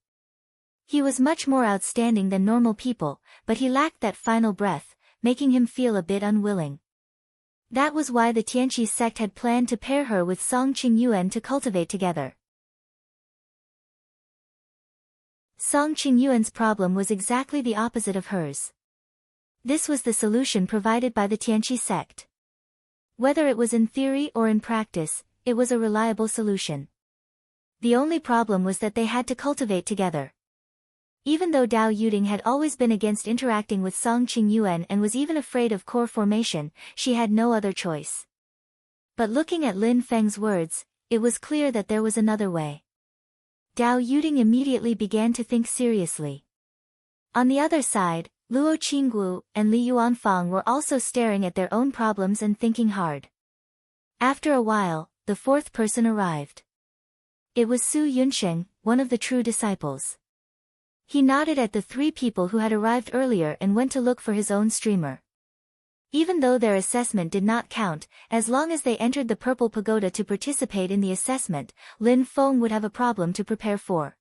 He was much more outstanding than normal people, but he lacked that final breath, making him feel a bit unwilling. That was why the Tianqi sect had planned to pair her with Song Qingyuan to cultivate together. Song Qingyuan's problem was exactly the opposite of hers. This was the solution provided by the Tianqi sect. Whether it was in theory or in practice, it was a reliable solution. The only problem was that they had to cultivate together. Even though Dao Yuding had always been against interacting with Song Qingyuan and was even afraid of core formation, she had no other choice. But looking at Lin Feng's words, it was clear that there was another way. Dao Yuding immediately began to think seriously. On the other side, Luo Qinggu and Li Yuanfang were also staring at their own problems and thinking hard. After a while, the fourth person arrived. It was Su Yunsheng, one of the true disciples. He nodded at the three people who had arrived earlier and went to look for his own streamer. Even though their assessment did not count, as long as they entered the Purple Pagoda to participate in the assessment, Lin Feng would have a problem to prepare for.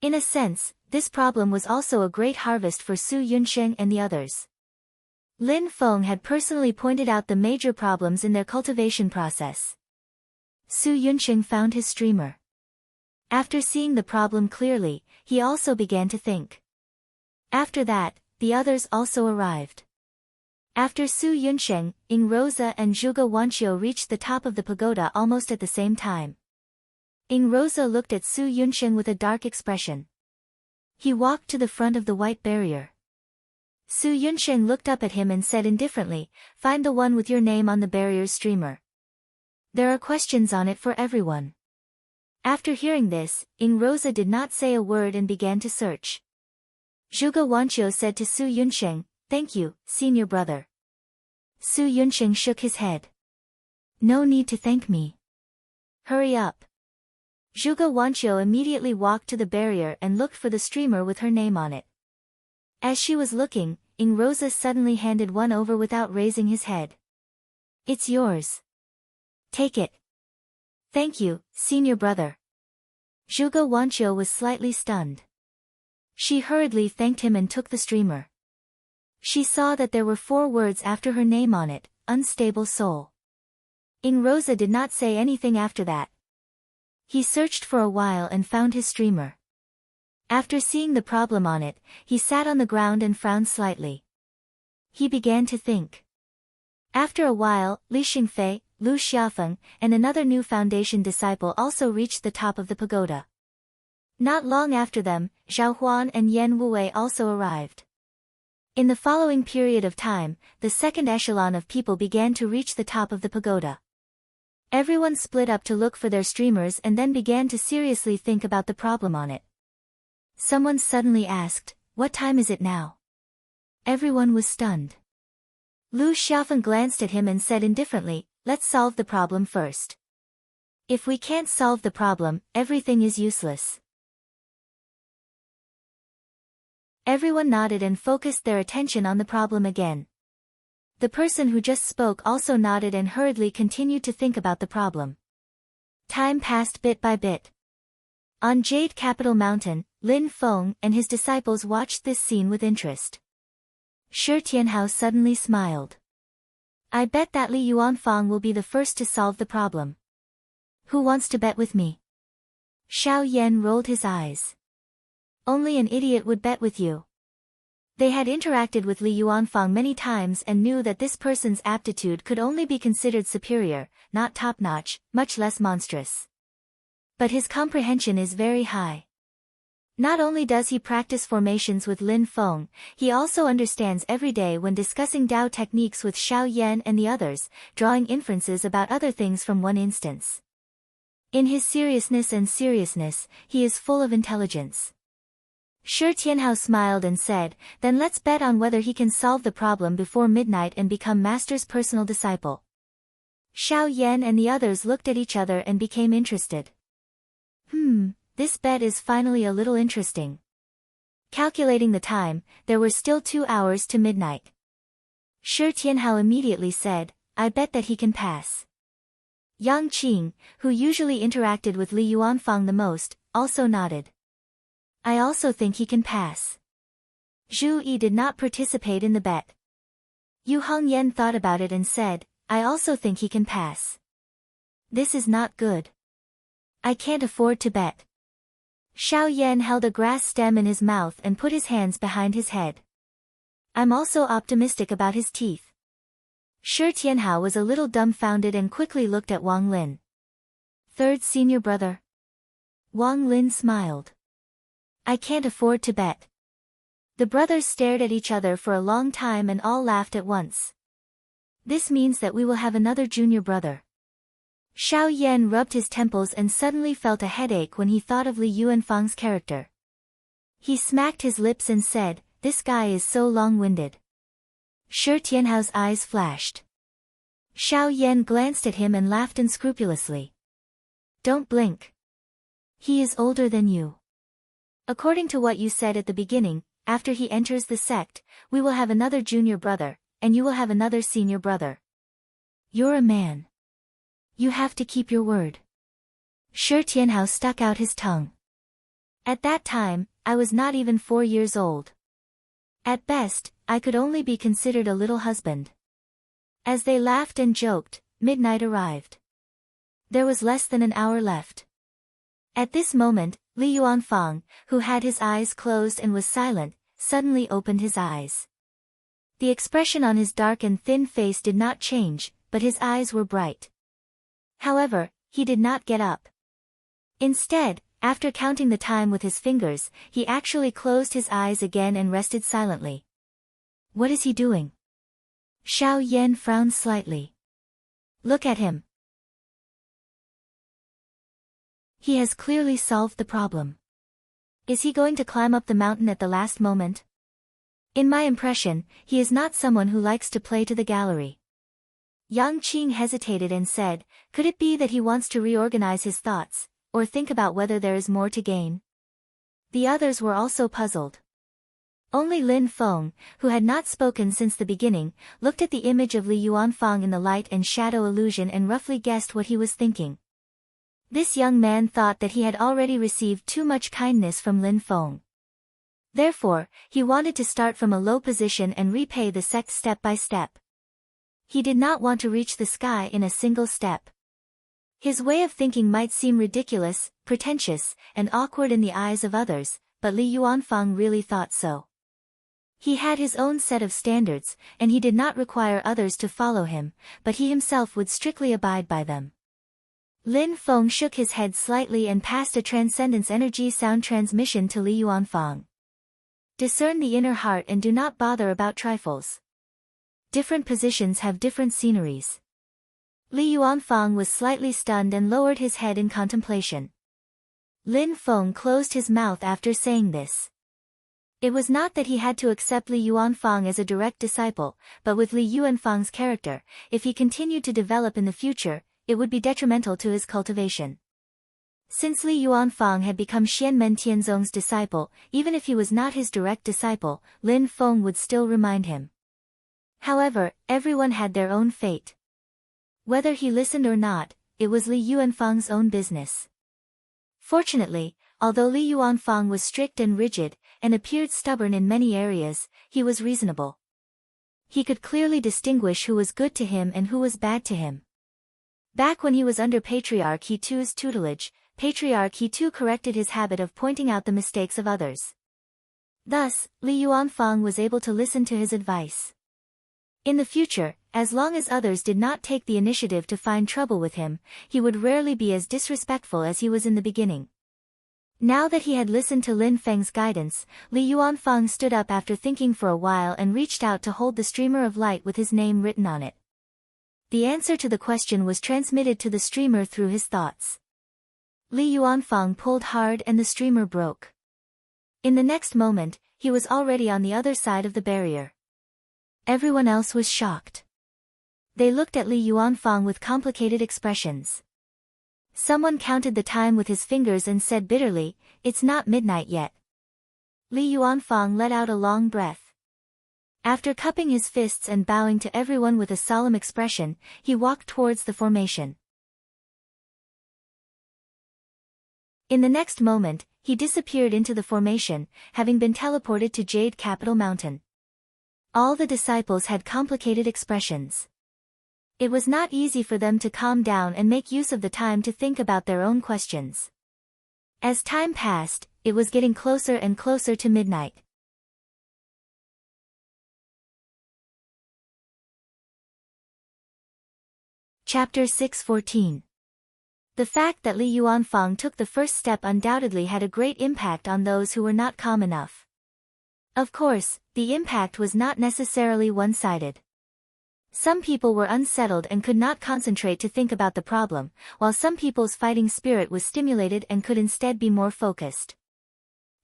In a sense, this problem was also a great harvest for Su Yunsheng and the others. Lin Feng had personally pointed out the major problems in their cultivation process. Su Yunsheng found his streamer. After seeing the problem clearly, he also began to think. After that, the others also arrived. After Su Yunsheng, Ying Rosa and Zhuge Wanqiu reached the top of the pagoda almost at the same time. Ying Rosa looked at Su Yunsheng with a dark expression. He walked to the front of the white barrier. Su Yunsheng looked up at him and said indifferently, "Find the one with your name on the barrier's streamer. There are questions on it for everyone." After hearing this, Ying Rosa did not say a word and began to search. Zhuge Wanqiu said to Su Yunsheng, "Thank you, senior brother." Su Yunsheng shook his head. "No need to thank me. Hurry up." Zhuge Wanqiu immediately walked to the barrier and looked for the streamer with her name on it. As she was looking, Ying Rosa suddenly handed one over without raising his head. "It's yours. Take it." "Thank you, senior brother." Zhuge Wanqiu was slightly stunned. She hurriedly thanked him and took the streamer. She saw that there were 4 words after her name on it, "Unstable Soul." Ying Rosa did not say anything after that. He searched for a while and found his streamer. After seeing the problem on it, he sat on the ground and frowned slightly. He began to think. After a while, Li Xingfei, Lu Xiaofeng, and another new foundation disciple also reached the top of the pagoda. Not long after them, Zhao Huan and Yan Wuwei also arrived. In the following period of time, the second echelon of people began to reach the top of the pagoda. Everyone split up to look for their streamers and then began to seriously think about the problem on it. Someone suddenly asked, "What time is it now?" Everyone was stunned. Lu Xiaofeng glanced at him and said indifferently, "Let's solve the problem first. If we can't solve the problem, everything is useless." Everyone nodded and focused their attention on the problem again. The person who just spoke also nodded and hurriedly continued to think about the problem. Time passed bit by bit. On Jade Capital Mountain, Lin Feng and his disciples watched this scene with interest. Shi Tianhao suddenly smiled. "I bet that Li Yuanfang will be the first to solve the problem. Who wants to bet with me?" Xiao Yan rolled his eyes. "Only an idiot would bet with you." They had interacted with Li Yuanfang many times and knew that this person's aptitude could only be considered superior, not top-notch, much less monstrous. But his comprehension is very high. Not only does he practice formations with Lin Feng, he also understands every day when discussing Dao techniques with Xiao Yan and the others, drawing inferences about other things from one instance. In his seriousness, he is full of intelligence. Shi Tianhao smiled and said, "Then let's bet on whether he can solve the problem before midnight and become Master's personal disciple." Xiao Yan and the others looked at each other and became interested. This bet is finally a little interesting. Calculating the time, there were still 2 hours to midnight. Shi Tianhao immediately said, I bet that he can pass. Yang Qing, who usually interacted with Li Yuanfang the most, also nodded. I also think he can pass. Zhu Yi did not participate in the bet. Yu Hongyan thought about it and said, I also think he can pass. This is not good. I can't afford to bet. Xiao Yan held a grass stem in his mouth and put his hands behind his head. I'm also optimistic about his teeth. Shi Tianhao was a little dumbfounded and quickly looked at Wang Lin. Third senior brother. Wang Lin smiled. I can't afford to bet. The brothers stared at each other for a long time and all laughed at once. This means that we will have another junior brother. Xiao Yan rubbed his temples and suddenly felt a headache when he thought of Li Yuanfang's character. He smacked his lips and said, this guy is so long-winded. Shi Tianhao's eyes flashed. Xiao Yan glanced at him and laughed unscrupulously. Don't blink. He is older than you. According to what you said at the beginning, after he enters the sect, we will have another junior brother, and you will have another senior brother. You're a man. You have to keep your word. Shi Tianhao stuck out his tongue. At that time, I was not even 4 years old. At best, I could only be considered a little husband. As they laughed and joked, midnight arrived. There was less than an hour left. At this moment, Li Yuanfang, who had his eyes closed and was silent, suddenly opened his eyes. The expression on his dark and thin face did not change, but his eyes were bright. However, he did not get up. Instead, after counting the time with his fingers, he actually closed his eyes again and rested silently. What is he doing? Xiao Yan frowned slightly. Look at him. He has clearly solved the problem. Is he going to climb up the mountain at the last moment? In my impression, he is not someone who likes to play to the gallery. Yang Qing hesitated and said, could it be that he wants to reorganize his thoughts, or think about whether there is more to gain? The others were also puzzled. Only Lin Feng, who had not spoken since the beginning, looked at the image of Li Yuanfang in the light and shadow illusion and roughly guessed what he was thinking. This young man thought that he had already received too much kindness from Lin Feng. Therefore, he wanted to start from a low position and repay the sect step by step. He did not want to reach the sky in a single step. His way of thinking might seem ridiculous, pretentious, and awkward in the eyes of others, but Li Yuanfang really thought so. He had his own set of standards, and he did not require others to follow him, but he himself would strictly abide by them. Lin Feng shook his head slightly and passed a transcendence energy sound transmission to Li Yuanfang. Discern the inner heart and do not bother about trifles. Different positions have different sceneries. Li Yuanfang was slightly stunned and lowered his head in contemplation. Lin Feng closed his mouth after saying this. It was not that he had to accept Li Yuanfang as a direct disciple, but with Li Yuanfang's character, if he continued to develop in the future, it would be detrimental to his cultivation. Since Li Yuanfang had become Xianmen Tianzong's disciple, even if he was not his direct disciple, Lin Feng would still remind him. However, everyone had their own fate. Whether he listened or not, it was Li Yuanfang's own business. Fortunately, although Li Yuanfang was strict and rigid, and appeared stubborn in many areas, he was reasonable. He could clearly distinguish who was good to him and who was bad to him. Back when he was under Patriarch He Tu's tutelage, Patriarch He Tu corrected his habit of pointing out the mistakes of others. Thus, Li Yuanfang was able to listen to his advice. In the future, as long as others did not take the initiative to find trouble with him, he would rarely be as disrespectful as he was in the beginning. Now that he had listened to Lin Feng's guidance, Li Yuanfang stood up after thinking for a while and reached out to hold the streamer of light with his name written on it. The answer to the question was transmitted to the streamer through his thoughts. Li Yuanfang pulled hard and the streamer broke. In the next moment, he was already on the other side of the barrier. Everyone else was shocked. They looked at Li Yuanfang with complicated expressions. Someone counted the time with his fingers and said bitterly, "It's not midnight yet." Li Yuanfang let out a long breath. After cupping his fists and bowing to everyone with a solemn expression, he walked towards the formation. In the next moment, he disappeared into the formation, having been teleported to Jade Capital Mountain. All the disciples had complicated expressions. It was not easy for them to calm down and make use of the time to think about their own questions. As time passed, it was getting closer and closer to midnight. Chapter 6:14. The fact that Li Yuanfang took the first step undoubtedly had a great impact on those who were not calm enough. Of course, the impact was not necessarily one-sided. Some people were unsettled and could not concentrate to think about the problem, while some people's fighting spirit was stimulated and could instead be more focused.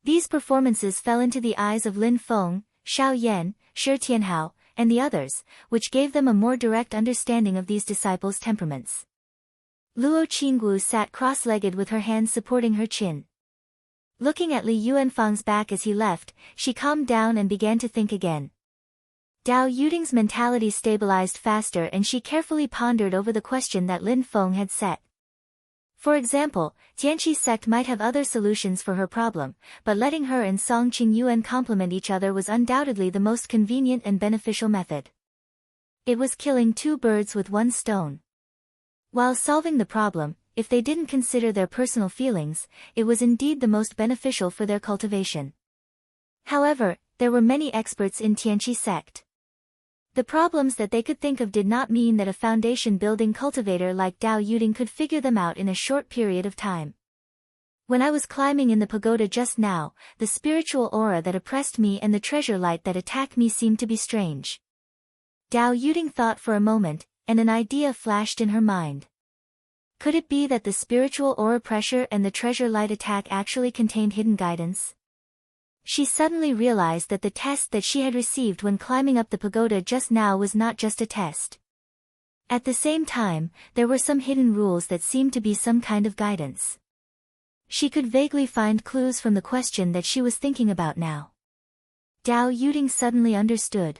These performances fell into the eyes of Lin Feng, Xiao Yan, Shi Tianhao, and the others, which gave them a more direct understanding of these disciples' temperaments. Luo Qinggu sat cross-legged with her hands supporting her chin. Looking at Li Yuanfang's back as he left, she calmed down and began to think again. Dao Yuding's mentality stabilized faster and she carefully pondered over the question that Lin Feng had set. For example, Tianqi's sect might have other solutions for her problem, but letting her and Song Qingyuan complement each other was undoubtedly the most convenient and beneficial method. It was killing two birds with one stone. While solving the problem, if they didn't consider their personal feelings, it was indeed the most beneficial for their cultivation. However, there were many experts in Tianqi sect. The problems that they could think of did not mean that a foundation-building cultivator like Dao Yuding could figure them out in a short period of time. When I was climbing in the pagoda just now, the spiritual aura that oppressed me and the treasure light that attacked me seemed to be strange. Dao Yuding thought for a moment, and an idea flashed in her mind. Could it be that the spiritual aura pressure and the treasure light attack actually contained hidden guidance? She suddenly realized that the test that she had received when climbing up the pagoda just now was not just a test. At the same time, there were some hidden rules that seemed to be some kind of guidance. She could vaguely find clues from the question that she was thinking about now. Dao Yuding suddenly understood.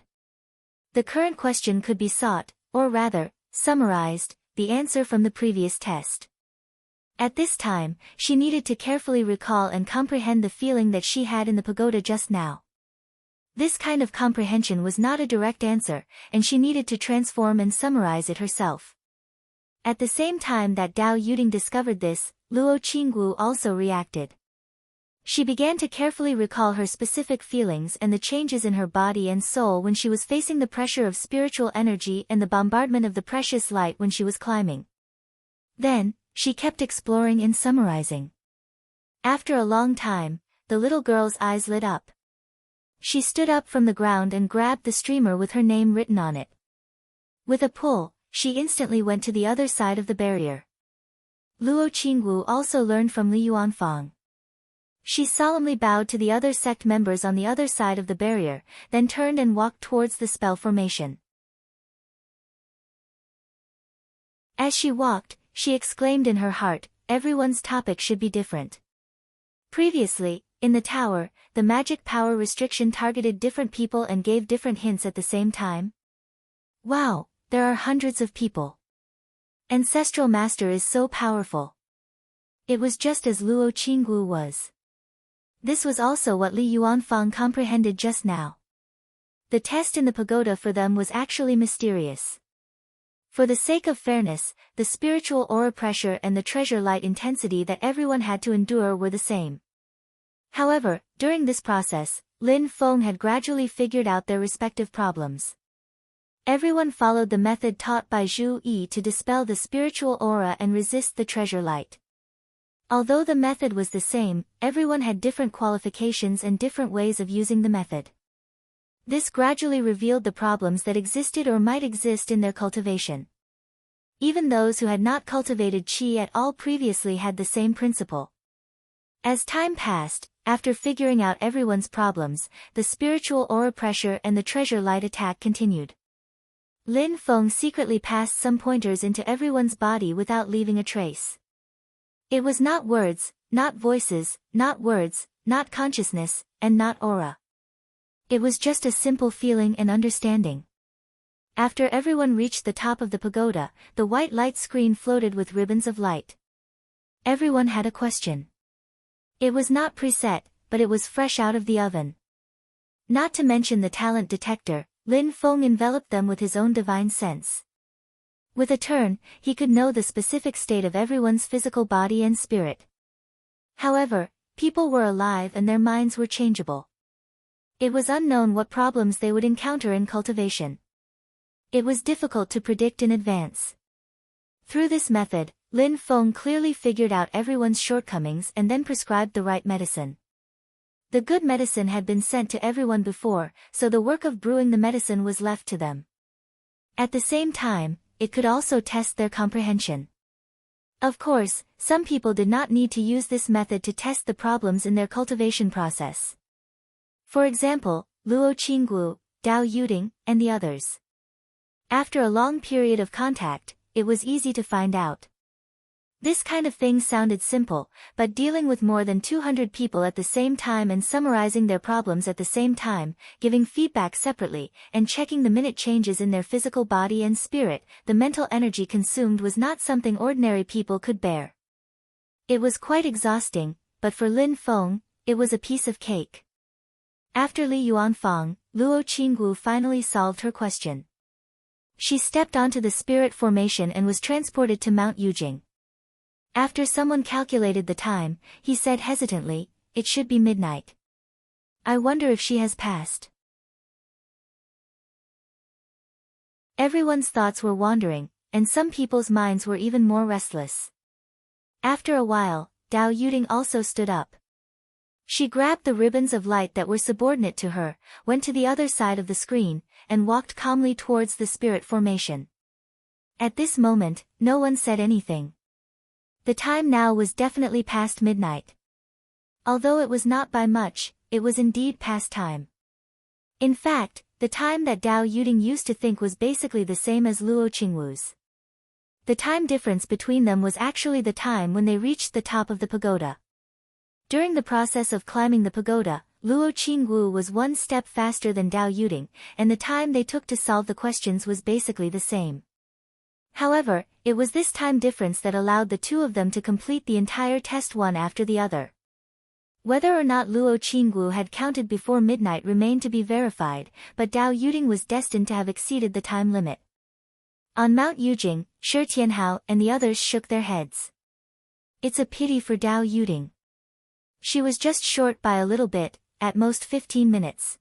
The current question could be sought, or rather, summarized, the answer from the previous test. At this time, she needed to carefully recall and comprehend the feeling that she had in the pagoda just now. This kind of comprehension was not a direct answer, and she needed to transform and summarize it herself. At the same time that Dao Yuding discovered this, Luo Qinggu also reacted. She began to carefully recall her specific feelings and the changes in her body and soul when she was facing the pressure of spiritual energy and the bombardment of the precious light when she was climbing. Then, she kept exploring and summarizing. After a long time, the little girl's eyes lit up. She stood up from the ground and grabbed the streamer with her name written on it. With a pull, she instantly went to the other side of the barrier. Luo Qinggu also learned from Li Yuanfang. She solemnly bowed to the other sect members on the other side of the barrier, then turned and walked towards the spell formation. As she walked, she exclaimed in her heart, everyone's topic should be different. Previously, in the tower, the magic power restriction targeted different people and gave different hints at the same time. Wow, there are hundreds of people. Ancestral Master is so powerful. It was just as Luo Qinggu was. This was also what Li Yuanfang comprehended just now. The test in the pagoda for them was actually mysterious. For the sake of fairness, the spiritual aura pressure and the treasure light intensity that everyone had to endure were the same. However, during this process, Lin Feng had gradually figured out their respective problems. Everyone followed the method taught by Zhu Yi to dispel the spiritual aura and resist the treasure light. Although the method was the same, everyone had different qualifications and different ways of using the method. This gradually revealed the problems that existed or might exist in their cultivation. Even those who had not cultivated qi at all previously had the same principle. As time passed, after figuring out everyone's problems, the spiritual aura pressure and the treasure light attack continued. Lin Feng secretly passed some pointers into everyone's body without leaving a trace. It was not words, not voices, not words, not consciousness, and not aura. It was just a simple feeling and understanding. After everyone reached the top of the pagoda, the white light screen floated with ribbons of light. Everyone had a question. It was not preset, but it was fresh out of the oven. Not to mention the talent detector, Lin Feng enveloped them with his own divine sense. With a turn, he could know the specific state of everyone's physical body and spirit. However, people were alive and their minds were changeable. It was unknown what problems they would encounter in cultivation. It was difficult to predict in advance. Through this method, Lin Feng clearly figured out everyone's shortcomings and then prescribed the right medicine. The good medicine had been sent to everyone before, so the work of brewing the medicine was left to them. At the same time, it could also test their comprehension. Of course, some people did not need to use this method to test the problems in their cultivation process. For example, Luo Qinggu, Dao Yuding, and the others. After a long period of contact, it was easy to find out. This kind of thing sounded simple, but dealing with more than 200 people at the same time and summarizing their problems at the same time, giving feedback separately, and checking the minute changes in their physical body and spirit, the mental energy consumed was not something ordinary people could bear. It was quite exhausting, but for Lin Feng, it was a piece of cake. After Li Yuanfang, Luo Qinggu finally solved her question. She stepped onto the spirit formation and was transported to Mount Yujing. After someone calculated the time, he said hesitantly, "It should be midnight. I wonder if she has passed." Everyone's thoughts were wandering, and some people's minds were even more restless. After a while, Dao Yuding also stood up. She grabbed the ribbons of light that were subordinate to her, went to the other side of the screen, and walked calmly towards the spirit formation. At this moment, no one said anything. The time now was definitely past midnight. Although it was not by much, it was indeed past time. In fact, the time that Dao Yuding used to think was basically the same as Luo Qingwu's. The time difference between them was actually the time when they reached the top of the pagoda. During the process of climbing the pagoda, Luo Qingwu was one step faster than Dao Yuding, and the time they took to solve the questions was basically the same. However, it was this time difference that allowed the two of them to complete the entire test one after the other. Whether or not Luo Qingwu had counted before midnight remained to be verified, but Dao Yuding was destined to have exceeded the time limit. On Mount Yujing, Shi Tianhao and the others shook their heads. It's a pity for Dao Yuding. She was just short by a little bit, at most 15 minutes.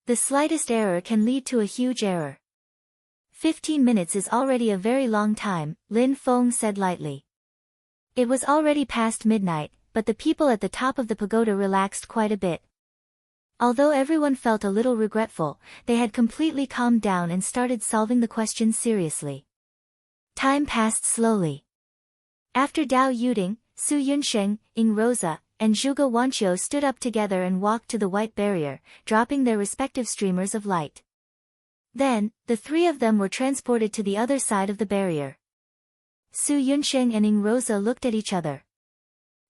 The slightest error can lead to a huge error. 15 minutes is already a very long time, Lin Feng said lightly. It was already past midnight, but the people at the top of the pagoda relaxed quite a bit. Although everyone felt a little regretful, they had completely calmed down and started solving the questions seriously. Time passed slowly. After Dao Yuding, Su Yunsheng, Ying Rosa, and Zhuge Wanqiu stood up together and walked to the white barrier, dropping their respective streamers of light. Then, the three of them were transported to the other side of the barrier. Su Yunsheng and Ying Rosa looked at each other.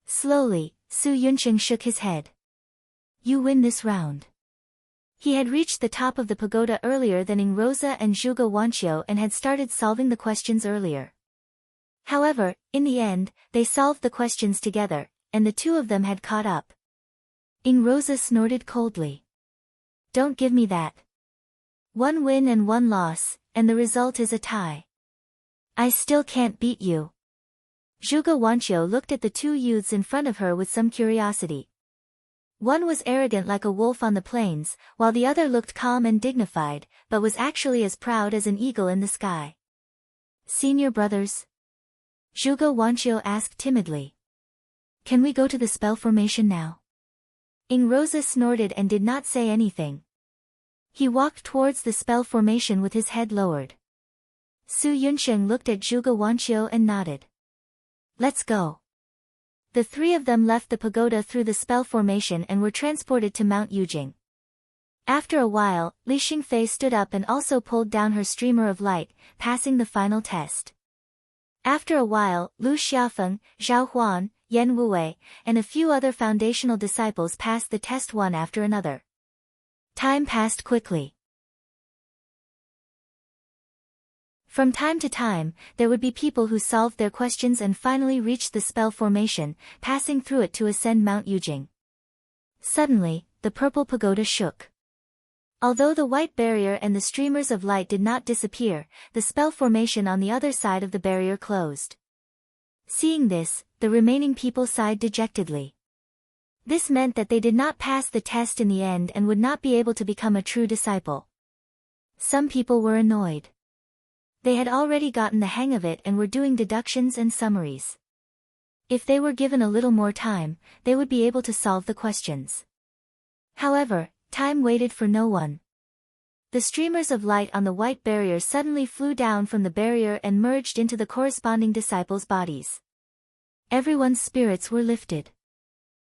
Slowly, Su Yunsheng shook his head. You win this round. He had reached the top of the pagoda earlier than Ying Rosa and Zhuge Wanqiu and had started solving the questions earlier. However, in the end, they solved the questions together, and the two of them had caught up. Ying Rosa snorted coldly. Don't give me that. One win and one loss, and the result is a tie. I still can't beat you. Zhuge Wanqiu looked at the two youths in front of her with some curiosity. One was arrogant like a wolf on the plains, while the other looked calm and dignified, but was actually as proud as an eagle in the sky. Senior brothers? Zhuge Wanqiu asked timidly. Can we go to the spell formation now? Ying Rosa snorted and did not say anything. He walked towards the spell formation with his head lowered. Su Yunsheng looked at Zhuge Wanqiu and nodded. Let's go. The three of them left the pagoda through the spell formation and were transported to Mount Yujing. After a while, Li Xingfei stood up and also pulled down her streamer of light, passing the final test. After a while, Lu Xiafeng, Zhao Huan, Yan Wuwei, and a few other foundational disciples passed the test one after another. Time passed quickly. From time to time, there would be people who solved their questions and finally reached the spell formation, passing through it to ascend Mount Yujing. Suddenly, the purple pagoda shook. Although the white barrier and the streamers of light did not disappear, the spell formation on the other side of the barrier closed. Seeing this, the remaining people sighed dejectedly. This meant that they did not pass the test in the end and would not be able to become a true disciple. Some people were annoyed. They had already gotten the hang of it and were doing deductions and summaries. If they were given a little more time, they would be able to solve the questions. However, time waited for no one. The streamers of light on the white barrier suddenly flew down from the barrier and merged into the corresponding disciples' bodies. Everyone's spirits were lifted.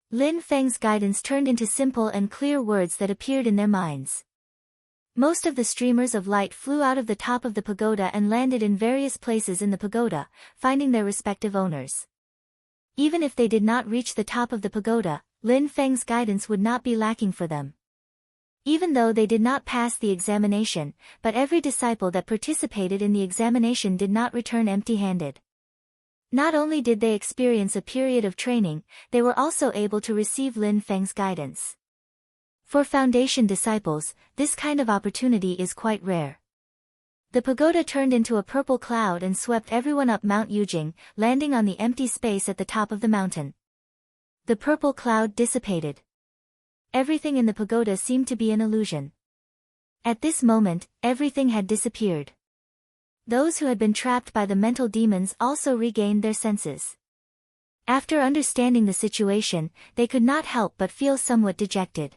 Lin Feng's guidance turned into simple and clear words that appeared in their minds. Most of the streamers of light flew out of the top of the pagoda and landed in various places in the pagoda, finding their respective owners. Even if they did not reach the top of the pagoda, Lin Feng's guidance would not be lacking for them. Even though they did not pass the examination, but every disciple that participated in the examination did not return empty-handed. Not only did they experience a period of training, they were also able to receive Lin Feng's guidance. For foundation disciples, this kind of opportunity is quite rare. The pagoda turned into a purple cloud and swept everyone up Mount Yujing, landing on the empty space at the top of the mountain. The purple cloud dissipated. Everything in the pagoda seemed to be an illusion. At this moment, everything had disappeared. Those who had been trapped by the mental demons also regained their senses. After understanding the situation, they could not help but feel somewhat dejected.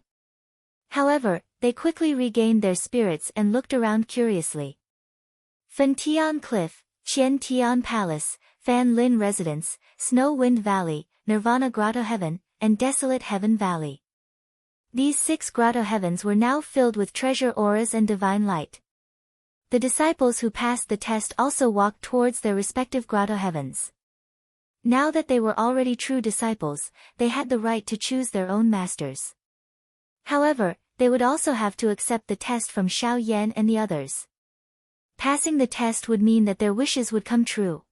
However, they quickly regained their spirits and looked around curiously. Fen Tian Cliff, Qian Tian Palace, Fan Lin Residence, Snow Wind Valley, Nirvana Grotto Heaven, and Desolate Heaven Valley. These 6 grotto heavens were now filled with treasure auras and divine light. The disciples who passed the test also walked towards their respective grotto heavens. Now that they were already true disciples, they had the right to choose their own masters. However, they would also have to accept the test from Xiao Yan and the others. Passing the test would mean that their wishes would come true.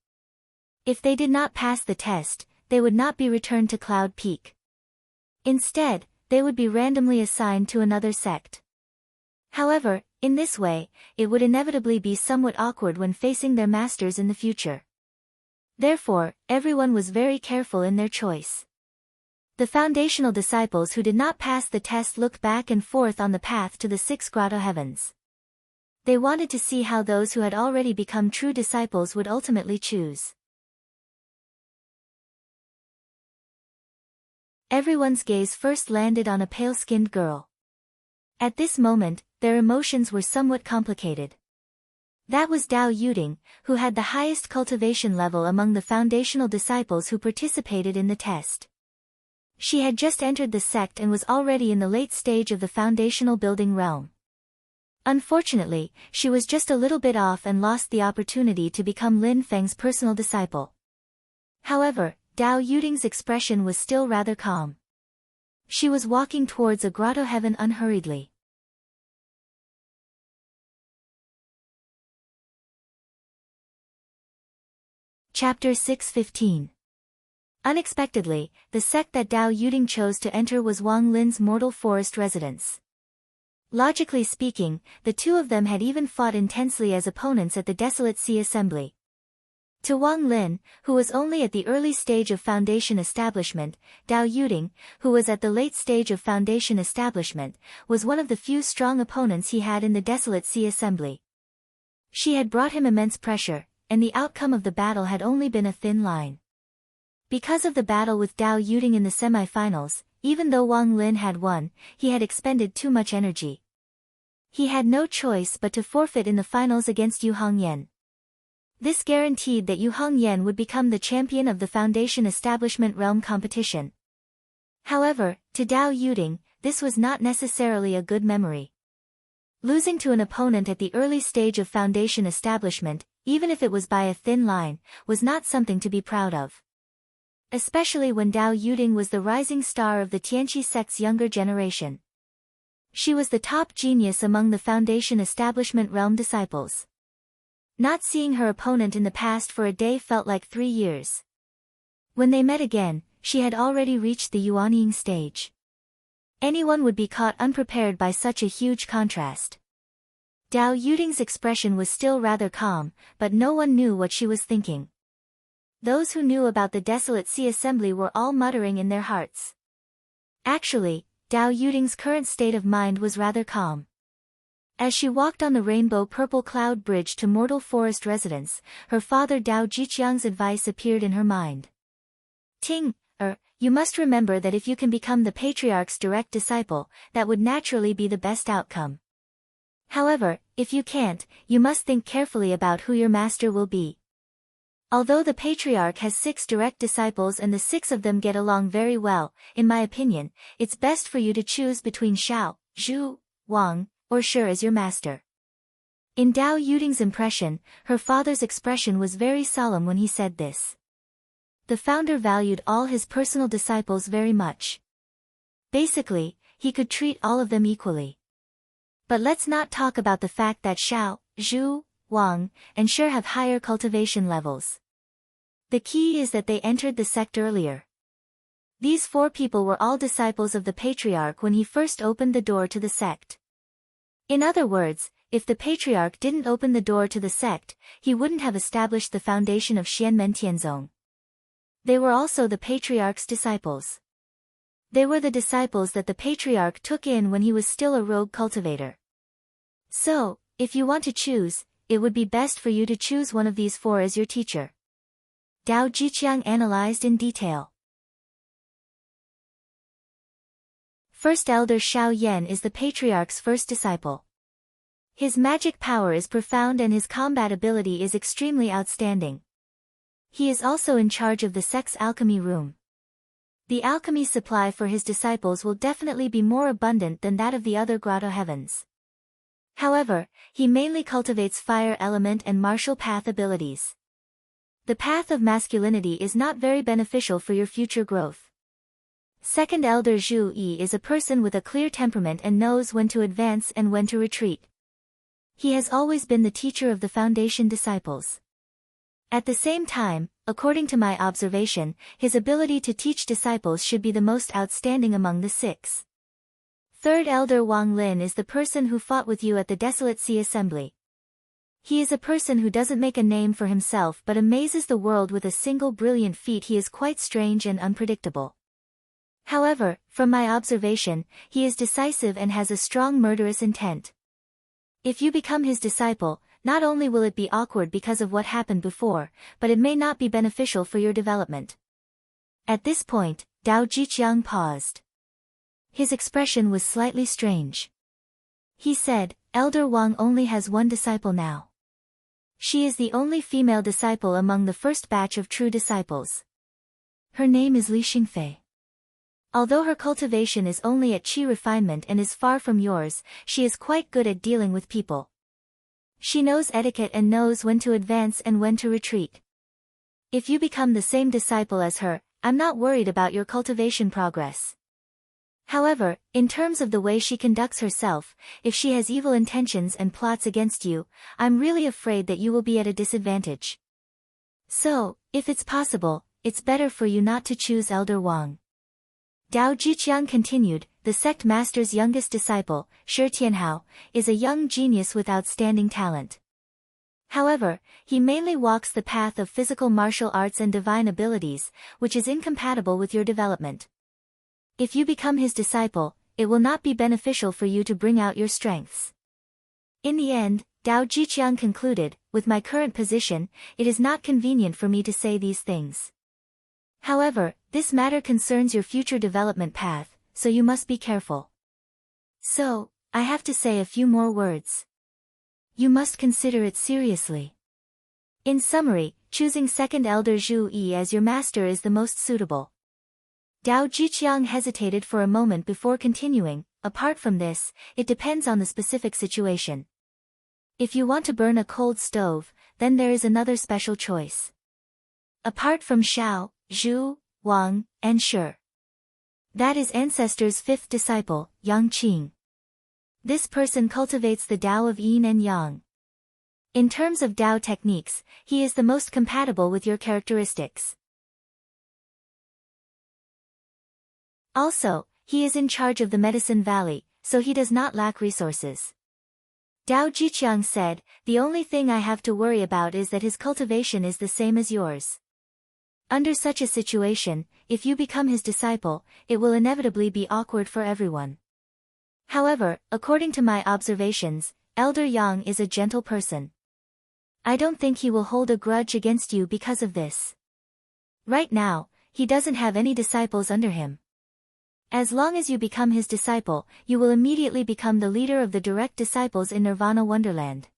If they did not pass the test, they would not be returned to Cloud Peak. Instead, they would be randomly assigned to another sect. However, in this way, it would inevitably be somewhat awkward when facing their masters in the future. Therefore, everyone was very careful in their choice. The foundational disciples who did not pass the test looked back and forth on the path to the 6 grotto heavens. They wanted to see how those who had already become true disciples would ultimately choose. Everyone's gaze first landed on a pale-skinned girl. At this moment, their emotions were somewhat complicated. That was Dao Yuding, who had the highest cultivation level among the foundational disciples who participated in the test. She had just entered the sect and was already in the late stage of the foundational building realm. Unfortunately, she was just a little bit off and lost the opportunity to become Lin Feng's personal disciple. However, Dao Yuding's expression was still rather calm. She was walking towards a grotto heaven unhurriedly. Chapter 6:15. Unexpectedly, the sect that Dao Yuding chose to enter was Wang Lin's Mortal Forest residence. Logically speaking, the two of them had even fought intensely as opponents at the Desolate Sea Assembly. To Wang Lin, who was only at the early stage of foundation establishment, Dao Yuding, who was at the late stage of foundation establishment, was one of the few strong opponents he had in the Desolate Sea Assembly. She had brought him immense pressure, and the outcome of the battle had only been a thin line. Because of the battle with Dao Yuding in the semi-finals, even though Wang Lin had won, he had expended too much energy. He had no choice but to forfeit in the finals against Yu Hongyan. This guaranteed that Yu Hongyan would become the champion of the Foundation Establishment Realm competition. However, to Dao Yuding, this was not necessarily a good memory. Losing to an opponent at the early stage of Foundation Establishment, even if it was by a thin line, was not something to be proud of. Especially when Dao Yuding was the rising star of the Tianqi sect's younger generation. She was the top genius among the Foundation establishment realm disciples. Not seeing her opponent in the past for a day felt like 3 years. When they met again, she had already reached the Yuanying stage. Anyone would be caught unprepared by such a huge contrast. Dao Yuding's expression was still rather calm, but no one knew what she was thinking. Those who knew about the Desolate Sea Assembly were all muttering in their hearts. Actually, Dao Yuding's current state of mind was rather calm. As she walked on the rainbow-purple cloud bridge to Mortal Forest residence, her father Dao Jiqiang's advice appeared in her mind. Ting, you must remember that if you can become the Patriarch's direct disciple, that would naturally be the best outcome. However, if you can't, you must think carefully about who your master will be. Although the Patriarch has 6 direct disciples and the 6 of them get along very well, in my opinion, it's best for you to choose between Xiao, Zhu, Wang, or Shi as your master. In Dao Yuding's impression, her father's expression was very solemn when he said this. The founder valued all his personal disciples very much. Basically, he could treat all of them equally. But let's not talk about the fact that Xiao, Zhu, Wang, and Shi have higher cultivation levels. The key is that they entered the sect earlier. These 4 people were all disciples of the Patriarch when he first opened the door to the sect. In other words, if the Patriarch didn't open the door to the sect, he wouldn't have established the foundation of Xianmen Tianzong. They were also the Patriarch's disciples. They were the disciples that the Patriarch took in when he was still a rogue cultivator. So, if you want to choose, it would be best for you to choose one of these 4 as your teacher. Dao Jiqiang analyzed in detail. First Elder Xiao Yan is the Patriarch's first disciple. His magic power is profound and his combat ability is extremely outstanding. He is also in charge of the sect's alchemy room. The alchemy supply for his disciples will definitely be more abundant than that of the other grotto heavens. However, he mainly cultivates fire element and martial path abilities. The path of masculinity is not very beneficial for your future growth. Second Elder Zhu Yi is a person with a clear temperament and knows when to advance and when to retreat. He has always been the teacher of the Foundation disciples. At the same time, according to my observation, his ability to teach disciples should be the most outstanding among the 6. Third Elder Wang Lin is the person who fought with you at the Desolate Sea Assembly. He is a person who doesn't make a name for himself but amazes the world with a single brilliant feat. He is quite strange and unpredictable. However, from my observation, he is decisive and has a strong murderous intent. If you become his disciple, not only will it be awkward because of what happened before, but it may not be beneficial for your development. At this point, Dao Jiqiang paused. His expression was slightly strange. He said, Elder Wang only has 1 disciple now. She is the only female disciple among the first batch of true disciples. Her name is Li Xingfei. Although her cultivation is only at Qi refinement and is far from yours, she is quite good at dealing with people. She knows etiquette and knows when to advance and when to retreat. If you become the same disciple as her, I'm not worried about your cultivation progress. However, in terms of the way she conducts herself, if she has evil intentions and plots against you, I'm really afraid that you will be at a disadvantage. So, if it's possible, it's better for you not to choose Elder Wang. Dao Jiqiang continued, the sect master's youngest disciple, Shi Tianhao, is a young genius with outstanding talent. However, he mainly walks the path of physical martial arts and divine abilities, which is incompatible with your development. If you become his disciple, it will not be beneficial for you to bring out your strengths. In the end, Dao Jiqiang concluded, with my current position, it is not convenient for me to say these things. However, this matter concerns your future development path, so you must be careful. So, I have to say a few more words. You must consider it seriously. In summary, choosing second Elder Zhu Yi as your master is the most suitable. Dao Jiqiang hesitated for a moment before continuing, apart from this, it depends on the specific situation. If you want to burn a cold stove, then there is another special choice. Apart from Xiao, Zhu, Wang, and Shi. That is Ancestor's 5th disciple, Yang Qing. This person cultivates the Tao of yin and yang. In terms of Tao techniques, he is the most compatible with your characteristics. Also, he is in charge of the Medicine Valley, so he does not lack resources. Dao Jiqiang said, "The only thing I have to worry about is that his cultivation is the same as yours. Under such a situation, if you become his disciple, it will inevitably be awkward for everyone. However, according to my observations, Elder Yang is a gentle person. I don't think he will hold a grudge against you because of this. Right now, he doesn't have any disciples under him. As long as you become his disciple, you will immediately become the leader of the direct disciples in Nirvana Wonderland.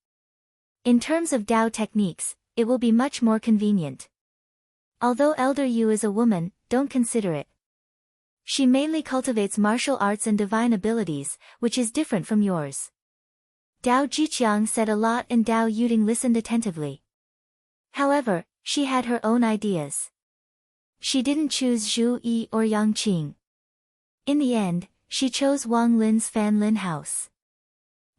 In terms of Tao techniques, it will be much more convenient. Although Elder Yu is a woman, don't consider it. She mainly cultivates martial arts and divine abilities, which is different from yours." Dao Jiqiang said a lot and Dao Yuding listened attentively. However, she had her own ideas. She didn't choose Zhu Yi or Yang Qing. In the end, she chose Wang Lin's Fan Lin house.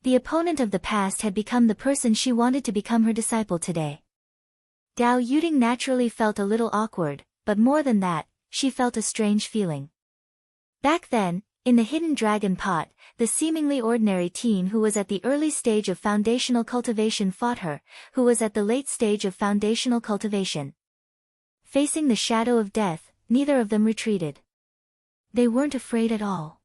The opponent of the past had become the person she wanted to become her disciple today. Dao Yuding naturally felt a little awkward, but more than that, she felt a strange feeling. Back then, in the Hidden Dragon Pot, the seemingly ordinary teen who was at the early stage of foundational cultivation fought her, who was at the late stage of foundational cultivation. Facing the shadow of death, neither of them retreated. They weren't afraid at all.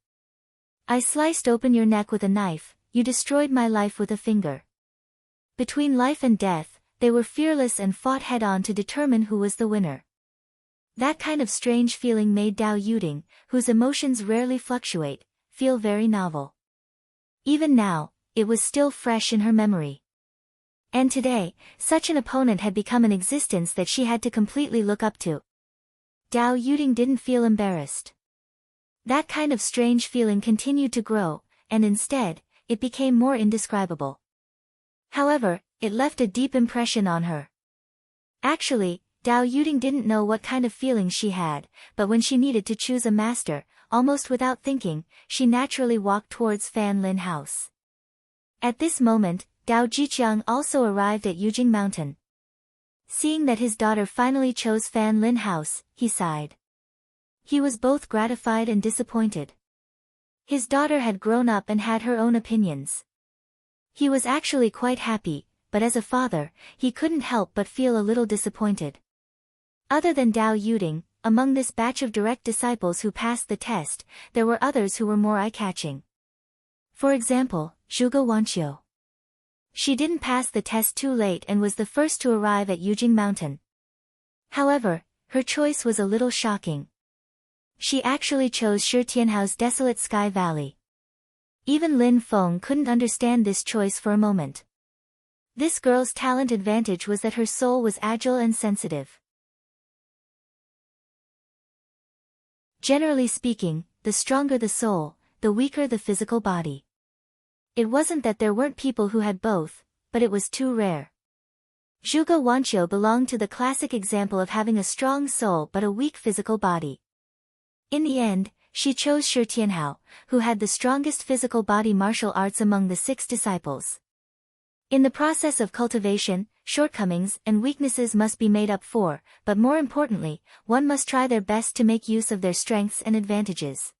"I sliced open your neck with a knife, you destroyed my life with a finger." Between life and death, they were fearless and fought head-on to determine who was the winner. That kind of strange feeling made Dao Yuding, whose emotions rarely fluctuate, feel very novel. Even now, it was still fresh in her memory. And today, such an opponent had become an existence that she had to completely look up to. Dao Yuding didn't feel embarrassed. That kind of strange feeling continued to grow, and instead, it became more indescribable. However, it left a deep impression on her. Actually, Dao Yuding didn't know what kind of feelings she had, but when she needed to choose a master, almost without thinking, she naturally walked towards Fan Lin house. At this moment, Dao Jiqiang also arrived at Yujing Mountain. Seeing that his daughter finally chose Fan Lin house, he sighed. He was both gratified and disappointed. His daughter had grown up and had her own opinions. He was actually quite happy, but as a father, he couldn't help but feel a little disappointed. Other than Dao Yuding, among this batch of direct disciples who passed the test, there were others who were more eye-catching. For example, Zhuge Wanqiu. She didn't pass the test too late and was the first to arrive at Yujing Mountain. However, her choice was a little shocking. She actually chose Shi Tianhao's desolate Sky Valley. Even Lin Feng couldn't understand this choice for a moment. This girl's talent advantage was that her soul was agile and sensitive. Generally speaking, the stronger the soul, the weaker the physical body. It wasn't that there weren't people who had both, but it was too rare. Zhuge Wanqiu belonged to the classic example of having a strong soul but a weak physical body. In the end, she chose Shi Tianhao, who had the strongest physical body martial arts among the 6 disciples. In the process of cultivation, shortcomings and weaknesses must be made up for, but more importantly, one must try their best to make use of their strengths and advantages.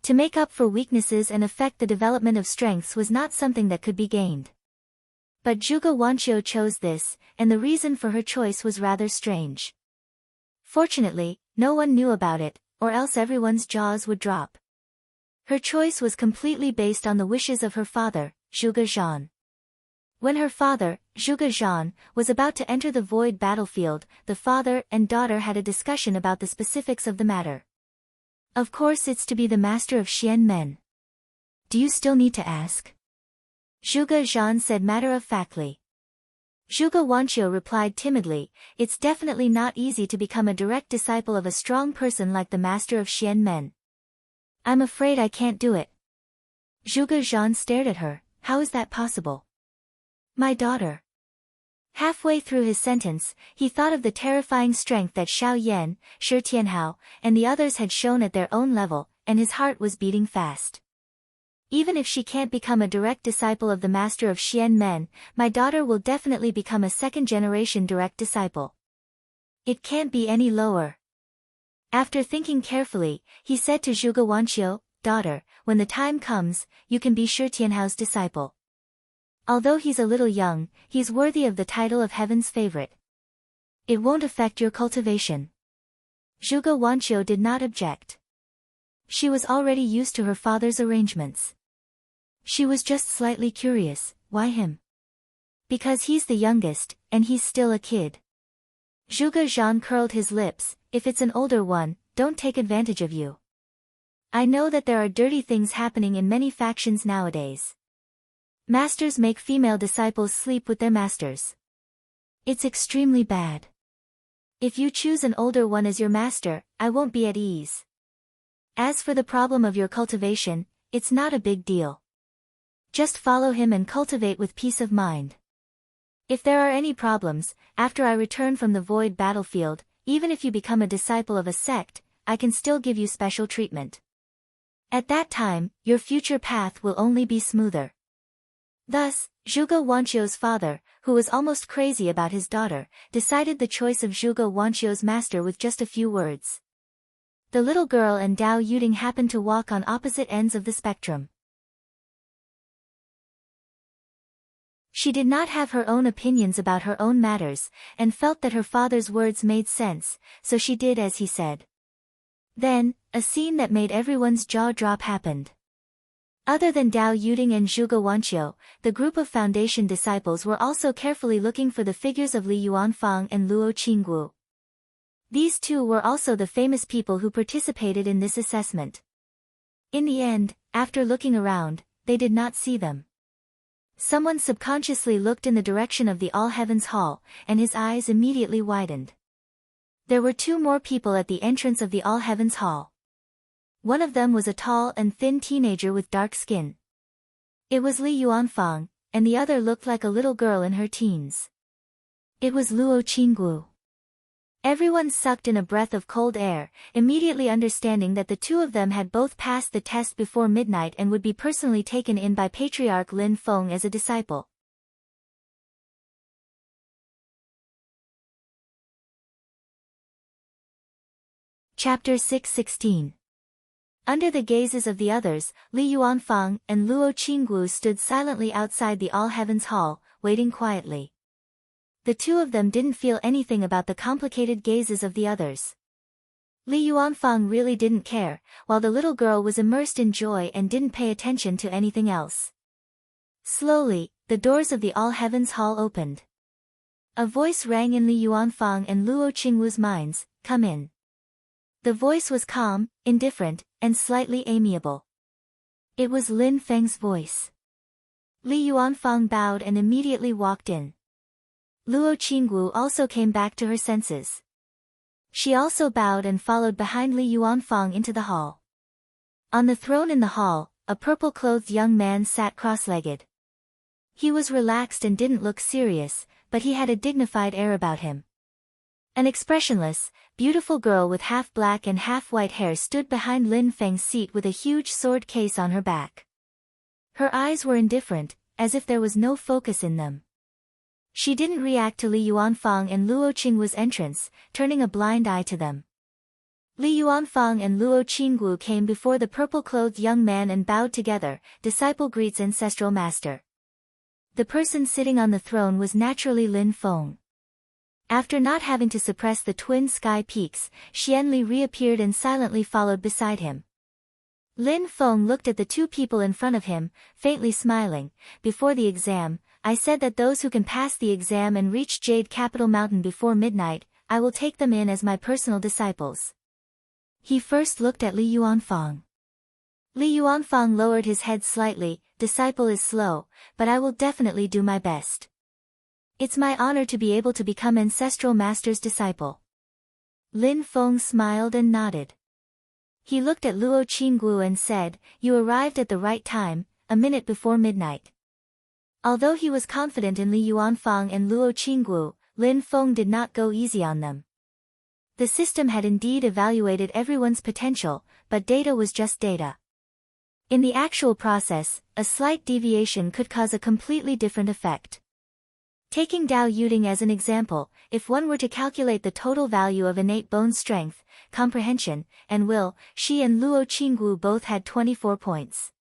To make up for weaknesses and affect the development of strengths was not something that could be gained. But Zhuge Wanqiu chose this, and the reason for her choice was rather strange. Fortunately, no one knew about it, or else everyone's jaws would drop. Her choice was completely based on the wishes of her father, Zhuge Zhan. When her father, Zhuge Zhan, was about to enter the void battlefield, the father and daughter had a discussion about the specifics of the matter. "Of course it's to be the master of Xian Men. Do you still need to ask?" Zhuge Zhan said matter-of-factly. Zhuge Wanqiu replied timidly, "It's definitely not easy to become a direct disciple of a strong person like the master of Xian Men. I'm afraid I can't do it." Zhuge Zhan stared at her. "How is that possible?" "My daughter." Halfway through his sentence, he thought of the terrifying strength that Xiao Yan, Shi Tianhao, and the others had shown at their own level, and his heart was beating fast. Even if she can't become a direct disciple of the master of Xian Men, my daughter will definitely become a second-generation direct disciple. It can't be any lower. After thinking carefully, he said to Zhuge Wanqiu, "Daughter, when the time comes, you can be Shi Tianhao's disciple. Although he's a little young, he's worthy of the title of heaven's favorite. It won't affect your cultivation." Zhuge Wanqiu did not object. She was already used to her father's arrangements. She was just slightly curious, why him? Because he's the youngest, and he's still a kid. Zhuge Zhan curled his lips, "If it's an older one, don't take advantage of you. I know that there are dirty things happening in many factions nowadays. Masters make female disciples sleep with their masters. It's extremely bad. If you choose an older one as your master, I won't be at ease. As for the problem of your cultivation, it's not a big deal. Just follow him and cultivate with peace of mind. If there are any problems, after I return from the void battlefield, even if you become a disciple of a sect, I can still give you special treatment. At that time, your future path will only be smoother." Thus, Zhuge Wanqiu's father, who was almost crazy about his daughter, decided the choice of Zhuge Wanqiu's master with just a few words. The little girl and Dao Yuding happened to walk on opposite ends of the spectrum. She did not have her own opinions about her own matters, and felt that her father's words made sense, so she did as he said. Then, a scene that made everyone's jaw drop happened. Other than Dao Yuding and Zhuge Wanqiu, the group of Foundation disciples were also carefully looking for the figures of Li Yuanfang and Luo Qinggu. These two were also the famous people who participated in this assessment. In the end, after looking around, they did not see them. Someone subconsciously looked in the direction of the All Heavens Hall, and his eyes immediately widened. There were two more people at the entrance of the All Heavens Hall. One of them was a tall and thin teenager with dark skin. It was Li Yuanfang, and the other looked like a little girl in her teens. It was Luo Qinggu. Everyone sucked in a breath of cold air, immediately understanding that the two of them had both passed the test before midnight and would be personally taken in by Patriarch Lin Feng as a disciple. Chapter 6:16. Under the gazes of the others, Li Yuanfang and Luo Qinggu stood silently outside the All Heavens Hall, waiting quietly. The two of them didn't feel anything about the complicated gazes of the others. Li Yuanfang really didn't care, while the little girl was immersed in joy and didn't pay attention to anything else. Slowly, the doors of the All Heavens Hall opened. A voice rang in Li Yuanfang and Luo Qinggu's minds, "Come in." The voice was calm, indifferent, and slightly amiable. It was Lin Feng's voice. Li Yuanfang bowed and immediately walked in. Luo Qinggu also came back to her senses. She also bowed and followed behind Li Yuanfang into the hall. On the throne in the hall, a purple-clothed young man sat cross-legged. He was relaxed and didn't look serious, but he had a dignified air about him. An expressionless, beautiful girl with half-black and half-white hair stood behind Lin Feng's seat with a huge sword case on her back. Her eyes were indifferent, as if there was no focus in them. She didn't react to Li Yuanfang and Luo Qinggu's entrance, turning a blind eye to them. Li Yuanfang and Luo Qinggu came before the purple-clothed young man and bowed together. "Disciple greets ancestral master." The person sitting on the throne was naturally Lin Feng. After not having to suppress the twin sky peaks, Xianli reappeared and silently followed beside him. Lin Feng looked at the two people in front of him, faintly smiling. "Before the exam, I said that those who can pass the exam and reach Jade Capital Mountain before midnight, I will take them in as my personal disciples." He first looked at Li Yuanfang. Li Yuanfang lowered his head slightly. "Disciple is slow, but I will definitely do my best. It's my honor to be able to become Ancestral Master's disciple." Lin Feng smiled and nodded. He looked at Luo Qinggu and said, "You arrived at the right time, a minute before midnight." Although he was confident in Li Yuanfang and Luo Qinggu, Lin Feng did not go easy on them. The system had indeed evaluated everyone's potential, but data was just data. In the actual process, a slight deviation could cause a completely different effect. Taking Dao Yuding as an example, if one were to calculate the total value of innate bone strength, comprehension, and will, she and Luo Qinggu both had 24 points.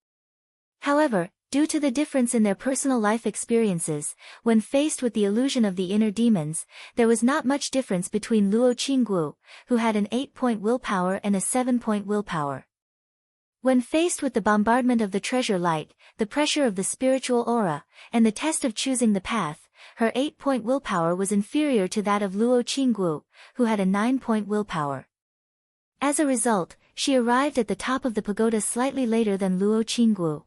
However, due to the difference in their personal life experiences, when faced with the illusion of the inner demons, there was not much difference between Luo Qinggu, who had an 8-point willpower and a 7-point willpower. When faced with the bombardment of the treasure light, the pressure of the spiritual aura, and the test of choosing the path, her 8-point willpower was inferior to that of Luo Qinggu, who had a 9-point willpower. As a result, she arrived at the top of the pagoda slightly later than Luo Qinggu.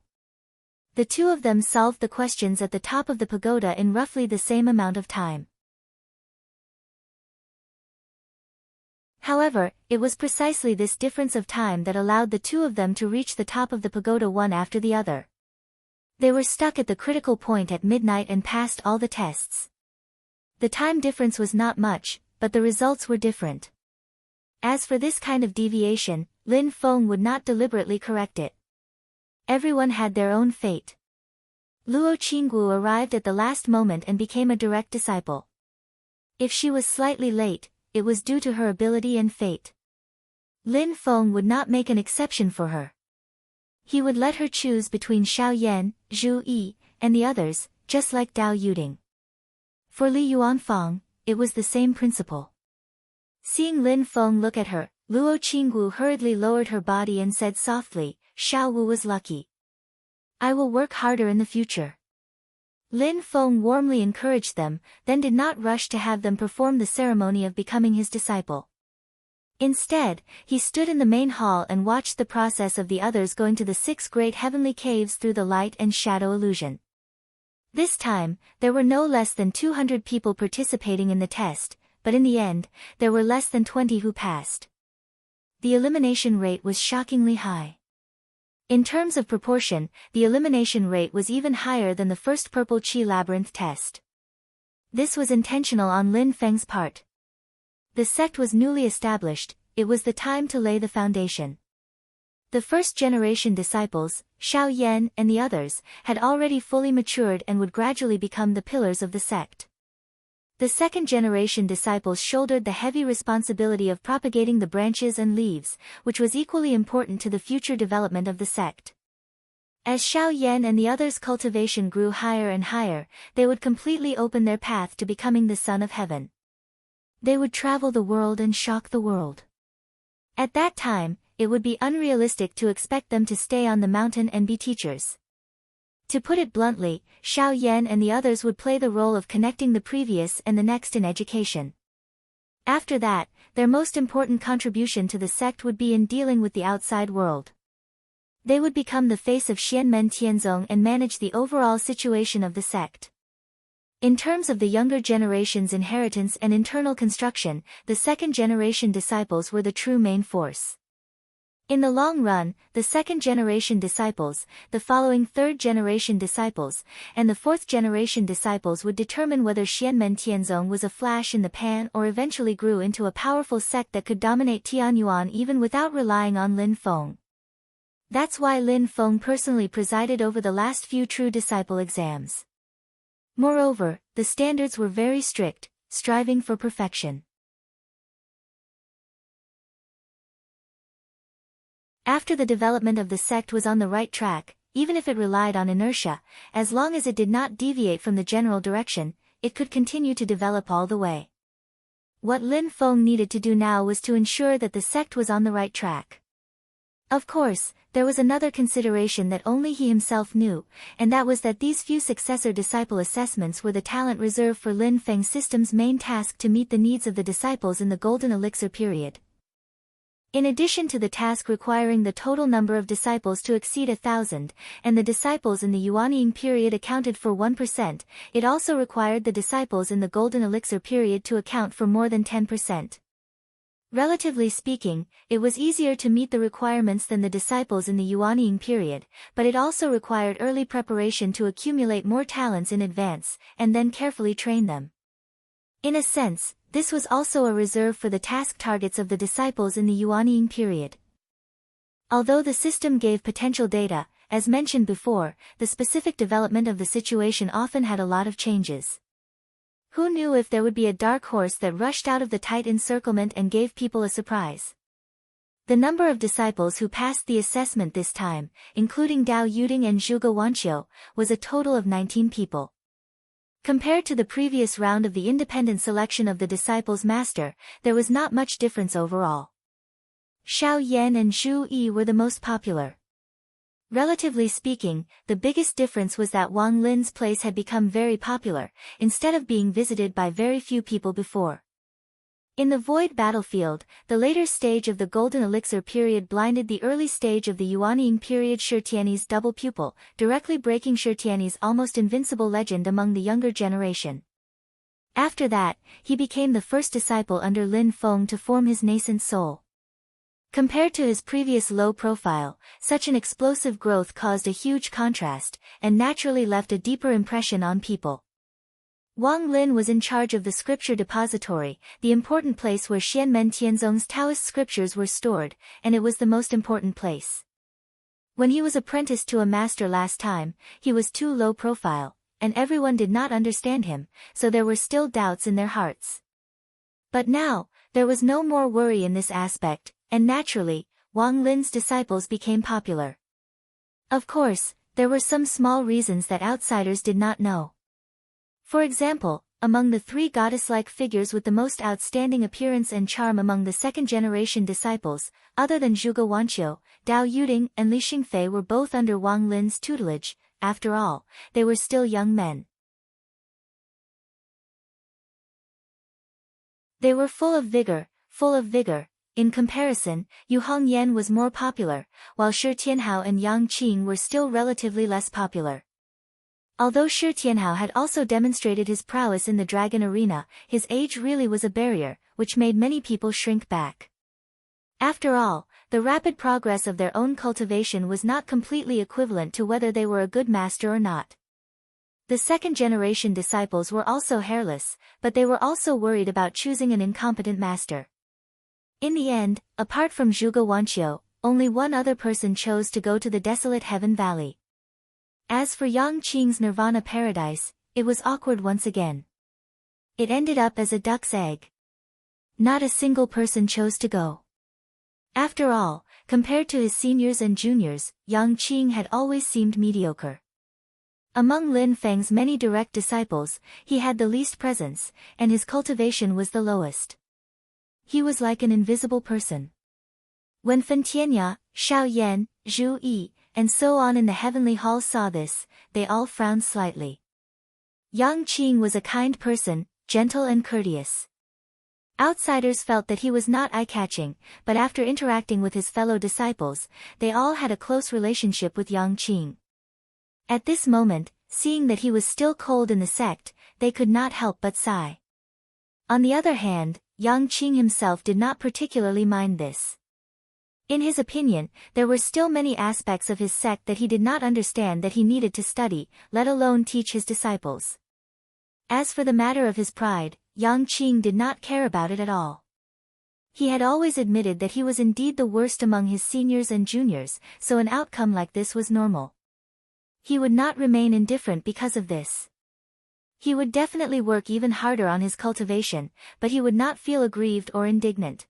The two of them solved the questions at the top of the pagoda in roughly the same amount of time. However, it was precisely this difference of time that allowed the two of them to reach the top of the pagoda one after the other. They were stuck at the critical point at midnight and passed all the tests. The time difference was not much, but the results were different. As for this kind of deviation, Lin Feng would not deliberately correct it. Everyone had their own fate. Luo Qinggu arrived at the last moment and became a direct disciple. If she was slightly late, it was due to her ability and fate. Lin Feng would not make an exception for her. He would let her choose between Xiao Yan, Zhu Yi, and the others, just like Dao Yuding. For Li Yuanfang, it was the same principle. Seeing Lin Feng look at her, Luo Qinggu hurriedly lowered her body and said softly, "Xiao Wu was lucky. I will work harder in the future." Lin Feng warmly encouraged them, then did not rush to have them perform the ceremony of becoming his disciple. Instead, he stood in the main hall and watched the process of the others going to the 6 great heavenly caves through the light and shadow illusion. This time, there were no less than 200 people participating in the test, but in the end, there were less than 20 who passed. The elimination rate was shockingly high. In terms of proportion, the elimination rate was even higher than the first Purple Chi Labyrinth test. This was intentional on Lin Feng's part. The sect was newly established, it was the time to lay the foundation. The first-generation disciples, Xiao Yan and the others, had already fully matured and would gradually become the pillars of the sect. The second-generation disciples shouldered the heavy responsibility of propagating the branches and leaves, which was equally important to the future development of the sect. As Xiao Yan and the others' cultivation grew higher and higher, they would completely open their path to becoming the Son of Heaven. They would travel the world and shock the world. At that time, it would be unrealistic to expect them to stay on the mountain and be teachers. To put it bluntly, Xiao Yan and the others would play the role of connecting the previous and the next in education. After that, their most important contribution to the sect would be in dealing with the outside world. They would become the face of Xianmen Tianzong and manage the overall situation of the sect. In terms of the younger generation's inheritance and internal construction, the second-generation disciples were the true main force. In the long run, the second-generation disciples, the following third-generation disciples, and the fourth-generation disciples would determine whether Xianmen Tianzong was a flash in the pan or eventually grew into a powerful sect that could dominate Tianyuan even without relying on Lin Feng. That's why Lin Feng personally presided over the last few true disciple exams. Moreover, the standards were very strict, striving for perfection. After the development of the sect was on the right track, even if it relied on inertia, as long as it did not deviate from the general direction, it could continue to develop all the way. What Lin Feng needed to do now was to ensure that the sect was on the right track. Of course, there was another consideration that only he himself knew, and that was that these few successor disciple assessments were the talent reserved for Lin Feng's system's main task to meet the needs of the disciples in the Golden Elixir period. In addition to the task requiring the total number of disciples to exceed 1,000, and the disciples in the Yuanying period accounted for 1%, it also required the disciples in the Golden Elixir period to account for more than 10%. Relatively speaking, it was easier to meet the requirements than the disciples in the Yuanying period, but it also required early preparation to accumulate more talents in advance, and then carefully train them. In a sense, this was also a reserve for the task targets of the disciples in the Yuanying period. Although the system gave potential data, as mentioned before, the specific development of the situation often had a lot of changes. Who knew if there would be a dark horse that rushed out of the tight encirclement and gave people a surprise? The number of disciples who passed the assessment this time, including Dao Yuding and Zhuge Wanqiu, was a total of 19 people. Compared to the previous round of the independent selection of the disciples' master, there was not much difference overall. Xiao Yan and Zhu Yi were the most popular. Relatively speaking, the biggest difference was that Wang Lin's place had become very popular, instead of being visited by very few people before. In the Void Battlefield, the later stage of the Golden Elixir period blinded the early stage of the Yuanying period Shi Tianyi's double pupil, directly breaking Shi Tianyi's almost invincible legend among the younger generation. After that, he became the first disciple under Lin Feng to form his nascent soul. Compared to his previous low profile, such an explosive growth caused a huge contrast, and naturally left a deeper impression on people. Wang Lin was in charge of the scripture depository, the important place where Xianmen Tianzong's Taoist scriptures were stored, and it was the most important place. When he was apprenticed to a master last time, he was too low profile, and everyone did not understand him, so there were still doubts in their hearts. But now, there was no more worry in this aspect, and naturally, Wang Lin's disciples became popular. Of course, there were some small reasons that outsiders did not know. For example, among the three goddess-like figures with the most outstanding appearance and charm among the second-generation disciples, other than Zhuge Wanqiu, Dao Yuding and Li Xingfei were both under Wang Lin's tutelage. After all, they were still young men. They were full of vigor. In comparison, Yu Hongyan was more popular, while Shi Tianhao and Yang Qing were still relatively less popular. Although Shi Tianhao had also demonstrated his prowess in the dragon arena, his age really was a barrier, which made many people shrink back. After all, the rapid progress of their own cultivation was not completely equivalent to whether they were a good master or not. The second-generation disciples were also hairless, but they were also worried about choosing an incompetent master. In the end, apart from Zhuge Wanqiu, only one other person chose to go to the desolate Heaven Valley. As for Yang Qing's Nirvana paradise, it was awkward once again. It ended up as a duck's egg. Not a single person chose to go. After all, compared to his seniors and juniors, Yang Qing had always seemed mediocre. Among Lin Feng's many direct disciples, he had the least presence, and his cultivation was the lowest. He was like an invisible person. When Fen Tianya, Xiao Yan, Zhu Yi, and so on in the heavenly hall saw this, they all frowned slightly. Yang Qing was a kind person, gentle and courteous. Outsiders felt that he was not eye-catching, but after interacting with his fellow disciples, they all had a close relationship with Yang Qing. At this moment, seeing that he was still cold in the sect, they could not help but sigh. On the other hand, Yang Qing himself did not particularly mind this. In his opinion, there were still many aspects of his sect that he did not understand that he needed to study, let alone teach his disciples. As for the matter of his pride, Yang Qing did not care about it at all. He had always admitted that he was indeed the worst among his seniors and juniors, so an outcome like this was normal. He would not remain indifferent because of this. He would definitely work even harder on his cultivation, but he would not feel aggrieved or indignant.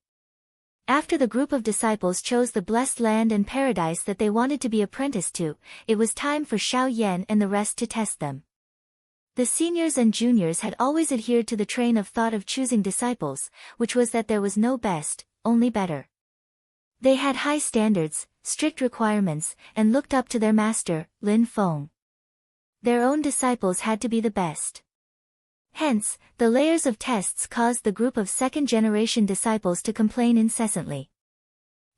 After the group of disciples chose the blessed land and paradise that they wanted to be apprenticed to, it was time for Xiao Yan and the rest to test them. The seniors and juniors had always adhered to the train of thought of choosing disciples, which was that there was no best, only better. They had high standards, strict requirements, and looked up to their master, Lin Feng. Their own disciples had to be the best. Hence, the layers of tests caused the group of second-generation disciples to complain incessantly.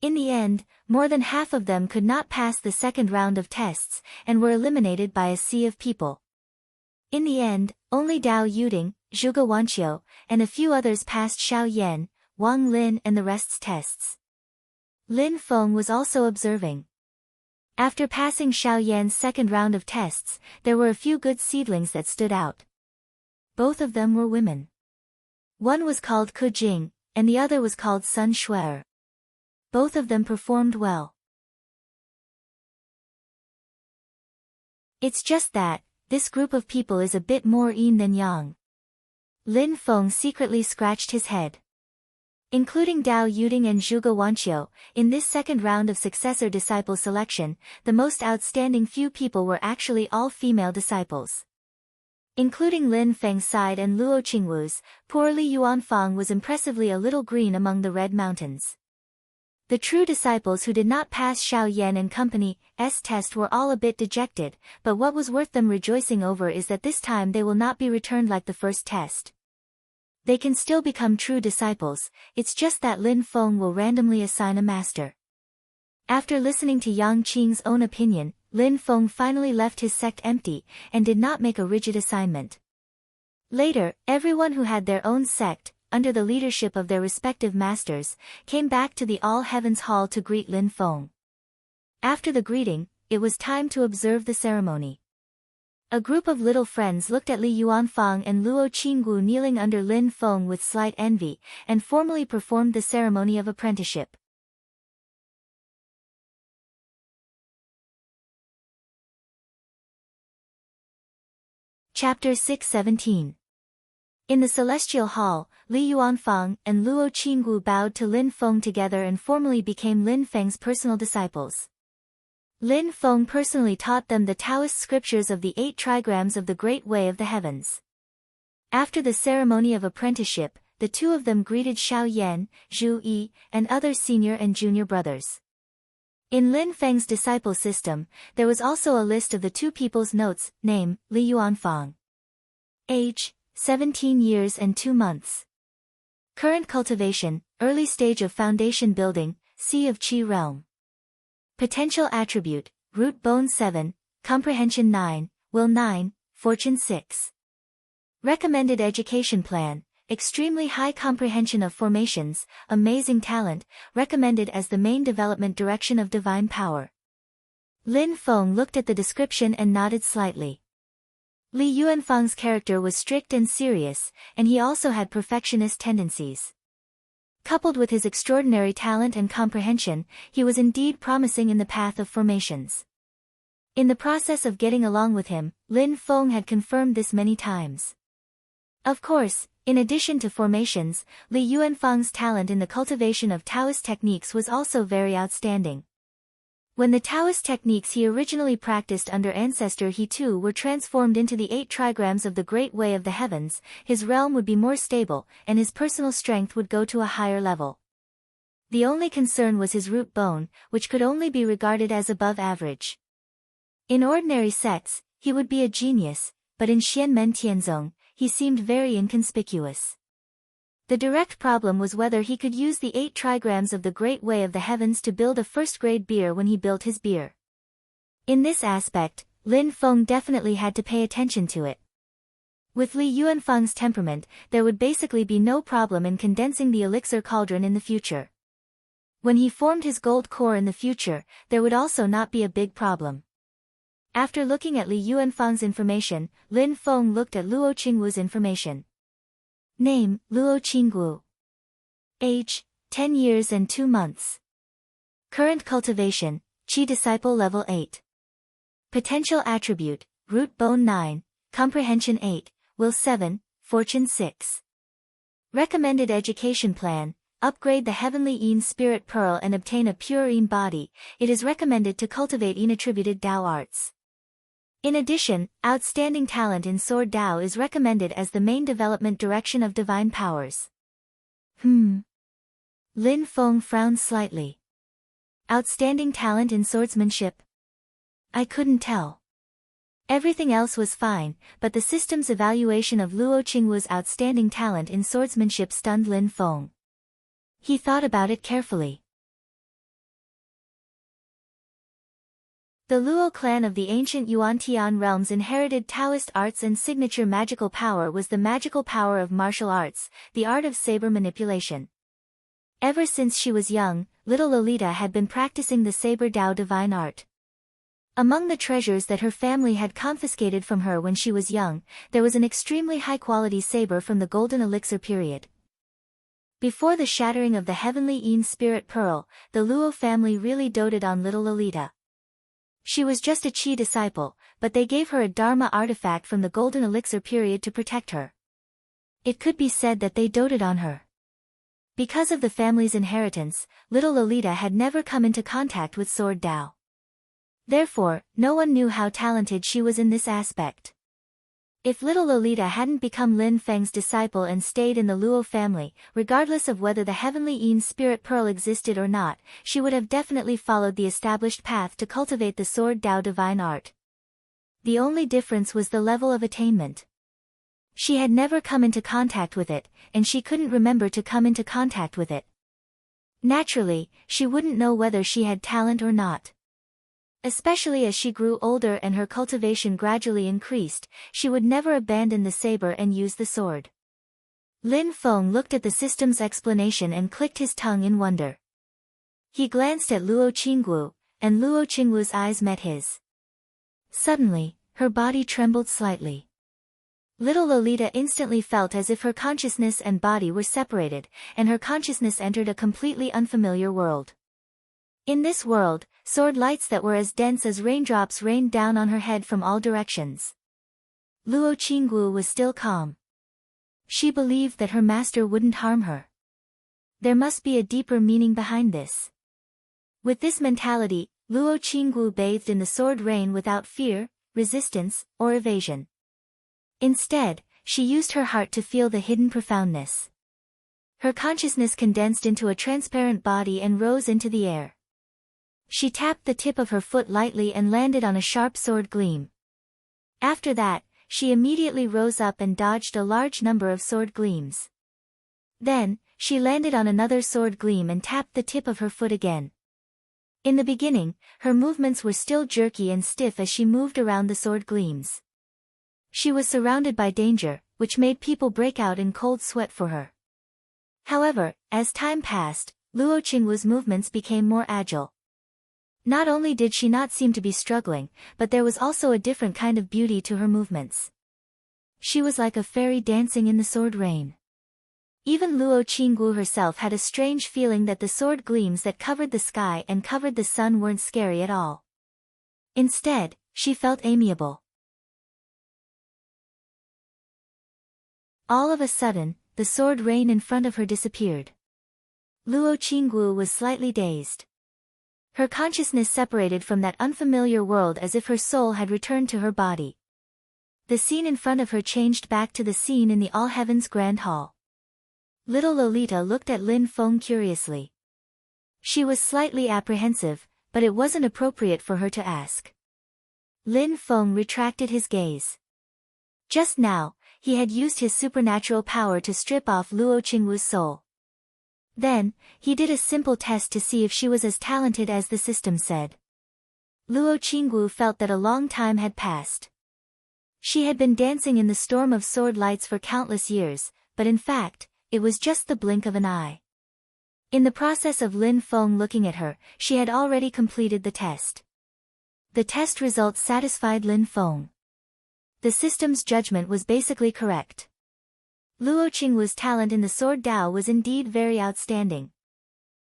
In the end, more than half of them could not pass the second round of tests, and were eliminated by a sea of people. In the end, only Dao Yuding, Zhuge Wanqiu, and a few others passed Xiao Yan, Wang Lin and the rest's tests. Lin Feng was also observing. After passing Xiao Yan's second round of tests, there were a few good seedlings that stood out. Both of them were women. One was called Ku Jing, and the other was called Sun Shuer. Both of them performed well. It's just that, this group of people is a bit more yin than yang. Lin Feng secretly scratched his head. Including Dao Yuding and Zhuge Wanqiu, in this second round of successor disciple selection, the most outstanding few people were actually all female disciples. Including Lin Feng's side and Luo Qingwu's, poor Li Yuanfang was impressively a little green among the Red Mountains. The true disciples who did not pass Xiao Yan and Company's test were all a bit dejected, but what was worth them rejoicing over is that this time they will not be returned like the first test. They can still become true disciples, it's just that Lin Feng will randomly assign a master. After listening to Yang Qing's own opinion, Lin Feng finally left his sect empty, and did not make a rigid assignment. Later, everyone who had their own sect, under the leadership of their respective masters, came back to the All Heavens Hall to greet Lin Feng. After the greeting, it was time to observe the ceremony. A group of little friends looked at Li Yuanfang and Luo Qingwu kneeling under Lin Feng with slight envy, and formally performed the ceremony of apprenticeship. Chapter 617. In the Celestial Hall, Li Yuanfang and Luo Qingwu bowed to Lin Feng together and formally became Lin Feng's personal disciples. Lin Feng personally taught them the Taoist scriptures of the 8 trigrams of the Great Way of the Heavens. After the ceremony of apprenticeship, the two of them greeted Xiao Yan, Zhu Yi, and other senior and junior brothers. In Lin Feng's disciple system, there was also a list of the two people's notes, name, Li Yuanfang. Age, 17 years and 2 months. Current cultivation, early stage of foundation building, Sea of Qi realm. Potential attribute, root bone 7, comprehension 9, will 9, fortune 6. Recommended education plan, extremely high comprehension of formations, amazing talent, recommended as the main development direction of divine power. Lin Feng looked at the description and nodded slightly. Li Yuanfang's character was strict and serious, and he also had perfectionist tendencies. Coupled with his extraordinary talent and comprehension, he was indeed promising in the path of formations. In the process of getting along with him, Lin Feng had confirmed this many times. Of course, in addition to formations, Li Yuanfang's talent in the cultivation of Taoist techniques was also very outstanding. When the Taoist techniques he originally practiced under ancestor He too were transformed into the 8 trigrams of the Great Way of the Heavens, his realm would be more stable, and his personal strength would go to a higher level. The only concern was his root bone, which could only be regarded as above average. In ordinary sects, he would be a genius, but in Xianmen Tianzong, he seemed very inconspicuous. The direct problem was whether he could use the 8 trigrams of the Great Way of the Heavens to build a first-grade beer when he built his beer. In this aspect, Lin Feng definitely had to pay attention to it. With Li Yuanfang's temperament, there would basically be no problem in condensing the elixir cauldron in the future. When he formed his gold core in the future, there would also not be a big problem. After looking at Li Yuanfang's information, Lin Feng looked at Luo Qingwu's information. Name, Luo Qingwu. Age, 10 years and 2 months. Current cultivation, Qi Disciple Level 8. Potential attribute, Root Bone 9, Comprehension 8, Will 7, Fortune 6. Recommended education plan, upgrade the Heavenly Yin Spirit Pearl and obtain a pure Yin body. It is recommended to cultivate Yin-attributed Dao arts. In addition, outstanding talent in Sword Dao is recommended as the main development direction of divine powers. Lin Feng frowned slightly. Outstanding talent in swordsmanship? I couldn't tell. Everything else was fine, but the system's evaluation of Luo Qingwu's outstanding talent in swordsmanship stunned Lin Feng. He thought about it carefully. The Luo clan of the ancient Yuan-Tian realms inherited Taoist arts, and signature magical power was the magical power of martial arts, the art of saber manipulation. Ever since she was young, little Lolita had been practicing the saber Dao divine art. Among the treasures that her family had confiscated from her when she was young, there was an extremely high-quality saber from the Golden Elixir period. Before the shattering of the Heavenly Yin Spirit Pearl, the Luo family really doted on little Lolita. She was just a Qi disciple, but they gave her a Dharma artifact from the Golden Elixir period to protect her. It could be said that they doted on her. Because of the family's inheritance, little Lolita had never come into contact with Sword Dao. Therefore, no one knew how talented she was in this aspect. If little Lolita hadn't become Lin Feng's disciple and stayed in the Luo family, regardless of whether the heavenly Yin spirit pearl existed or not, she would have definitely followed the established path to cultivate the Sword Dao divine art. The only difference was the level of attainment. She had never come into contact with it, and she couldn't remember to come into contact with it. Naturally, she wouldn't know whether she had talent or not. Especially as she grew older and her cultivation gradually increased, she would never abandon the saber and use the sword. Lin Feng looked at the system's explanation and clicked his tongue in wonder. He glanced at Luo Qingwu, and Luo Qingwu's eyes met his. Suddenly, her body trembled slightly. Little Lolita instantly felt as if her consciousness and body were separated, and her consciousness entered a completely unfamiliar world. In this world, sword lights that were as dense as raindrops rained down on her head from all directions. Luo Qingwu was still calm. She believed that her master wouldn't harm her. There must be a deeper meaning behind this. With this mentality, Luo Qingwu bathed in the sword rain without fear, resistance, or evasion. Instead, she used her heart to feel the hidden profoundness. Her consciousness condensed into a transparent body and rose into the air. She tapped the tip of her foot lightly and landed on a sharp sword gleam. After that, she immediately rose up and dodged a large number of sword gleams. Then, she landed on another sword gleam and tapped the tip of her foot again. In the beginning, her movements were still jerky and stiff as she moved around the sword gleams. She was surrounded by danger, which made people break out in cold sweat for her. However, as time passed, Luo Qingwu's movements became more agile. Not only did she not seem to be struggling, but there was also a different kind of beauty to her movements. She was like a fairy dancing in the sword rain. Even Luo Qingwu herself had a strange feeling that the sword gleams that covered the sky and covered the sun weren't scary at all. Instead, she felt amiable. All of a sudden, the sword rain in front of her disappeared. Luo Qingwu was slightly dazed. Her consciousness separated from that unfamiliar world as if her soul had returned to her body. The scene in front of her changed back to the scene in the All Heavens Grand Hall. Little Lolita looked at Lin Feng curiously. She was slightly apprehensive, but it wasn't appropriate for her to ask. Lin Feng retracted his gaze. Just now, he had used his supernatural power to strip off Luo Qingwu's soul. Then, he did a simple test to see if she was as talented as the system said. Luo Qingwu felt that a long time had passed. She had been dancing in the storm of sword lights for countless years, but in fact, it was just the blink of an eye. In the process of Lin Feng looking at her, she had already completed the test. The test results satisfied Lin Feng. The system's judgment was basically correct. Luo Qingwu's talent in the Sword Dao was indeed very outstanding.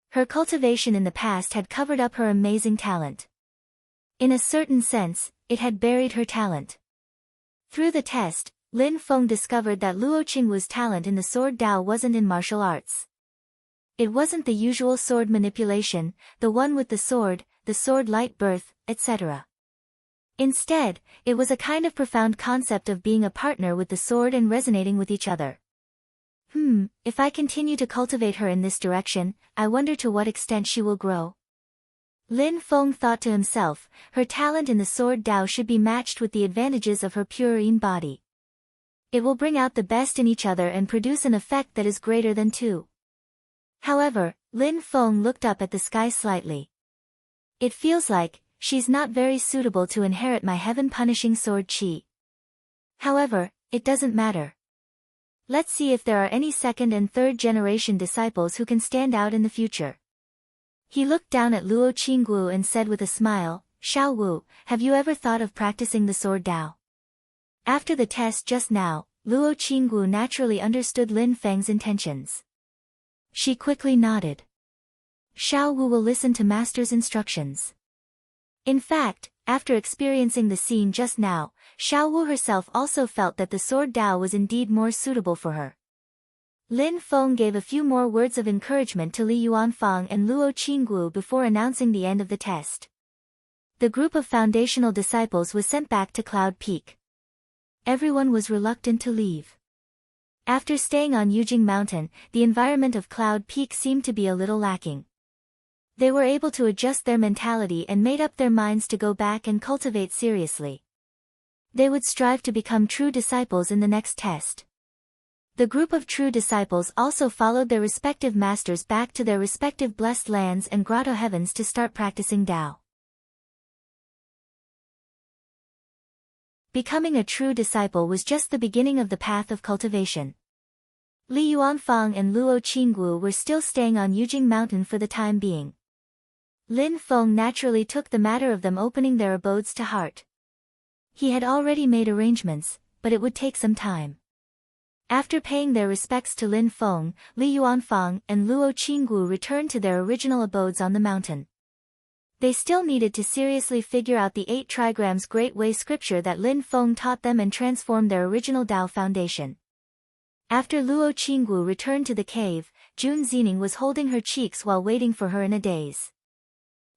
Her cultivation in the past had covered up her amazing talent. In a certain sense, it had buried her talent. Through the test, Lin Feng discovered that Luo Qingwu's talent in the Sword Dao wasn't in martial arts. It wasn't the usual sword manipulation, the one with the sword light birth, etc. Instead, it was a kind of profound concept of being a partner with the sword and resonating with each other. If I continue to cultivate her in this direction, I wonder to what extent she will grow. Lin Feng thought to himself, her talent in the Sword Dao should be matched with the advantages of her pure Yin body. It will bring out the best in each other and produce an effect that is greater than two. However, Lin Feng looked up at the sky slightly. It feels like, she's not very suitable to inherit my heaven-punishing sword qi. However, it doesn't matter. Let's see if there are any second and third generation disciples who can stand out in the future. He looked down at Luo Qingwu and said with a smile, Xiao Wu, have you ever thought of practicing the Sword Dao? After the test just now, Luo Qingwu naturally understood Lin Feng's intentions. She quickly nodded. Xiao Wu will listen to Master's instructions. In fact, after experiencing the scene just now, Xiao Wu herself also felt that the sword Dao was indeed more suitable for her. Lin Feng gave a few more words of encouragement to Li Yuanfang and Luo Qinggu before announcing the end of the test. The group of foundational disciples was sent back to Cloud Peak. Everyone was reluctant to leave. After staying on Yujing Mountain, the environment of Cloud Peak seemed to be a little lacking. They were able to adjust their mentality and made up their minds to go back and cultivate seriously. They would strive to become true disciples in the next test. The group of true disciples also followed their respective masters back to their respective blessed lands and grotto heavens to start practicing Tao. Becoming a true disciple was just the beginning of the path of cultivation. Li Yuanfang and Luo Qinggu were still staying on Yujing Mountain for the time being. Lin Feng naturally took the matter of them opening their abodes to heart. He had already made arrangements, but it would take some time. After paying their respects to Lin Feng, Li Yuanfang and Luo Qinggu returned to their original abodes on the mountain. They still needed to seriously figure out the 8 trigrams Great Way scripture that Lin Feng taught them and transform their original Dao foundation. After Luo Qinggu returned to the cave, Jun Zining was holding her cheeks while waiting for her in a daze.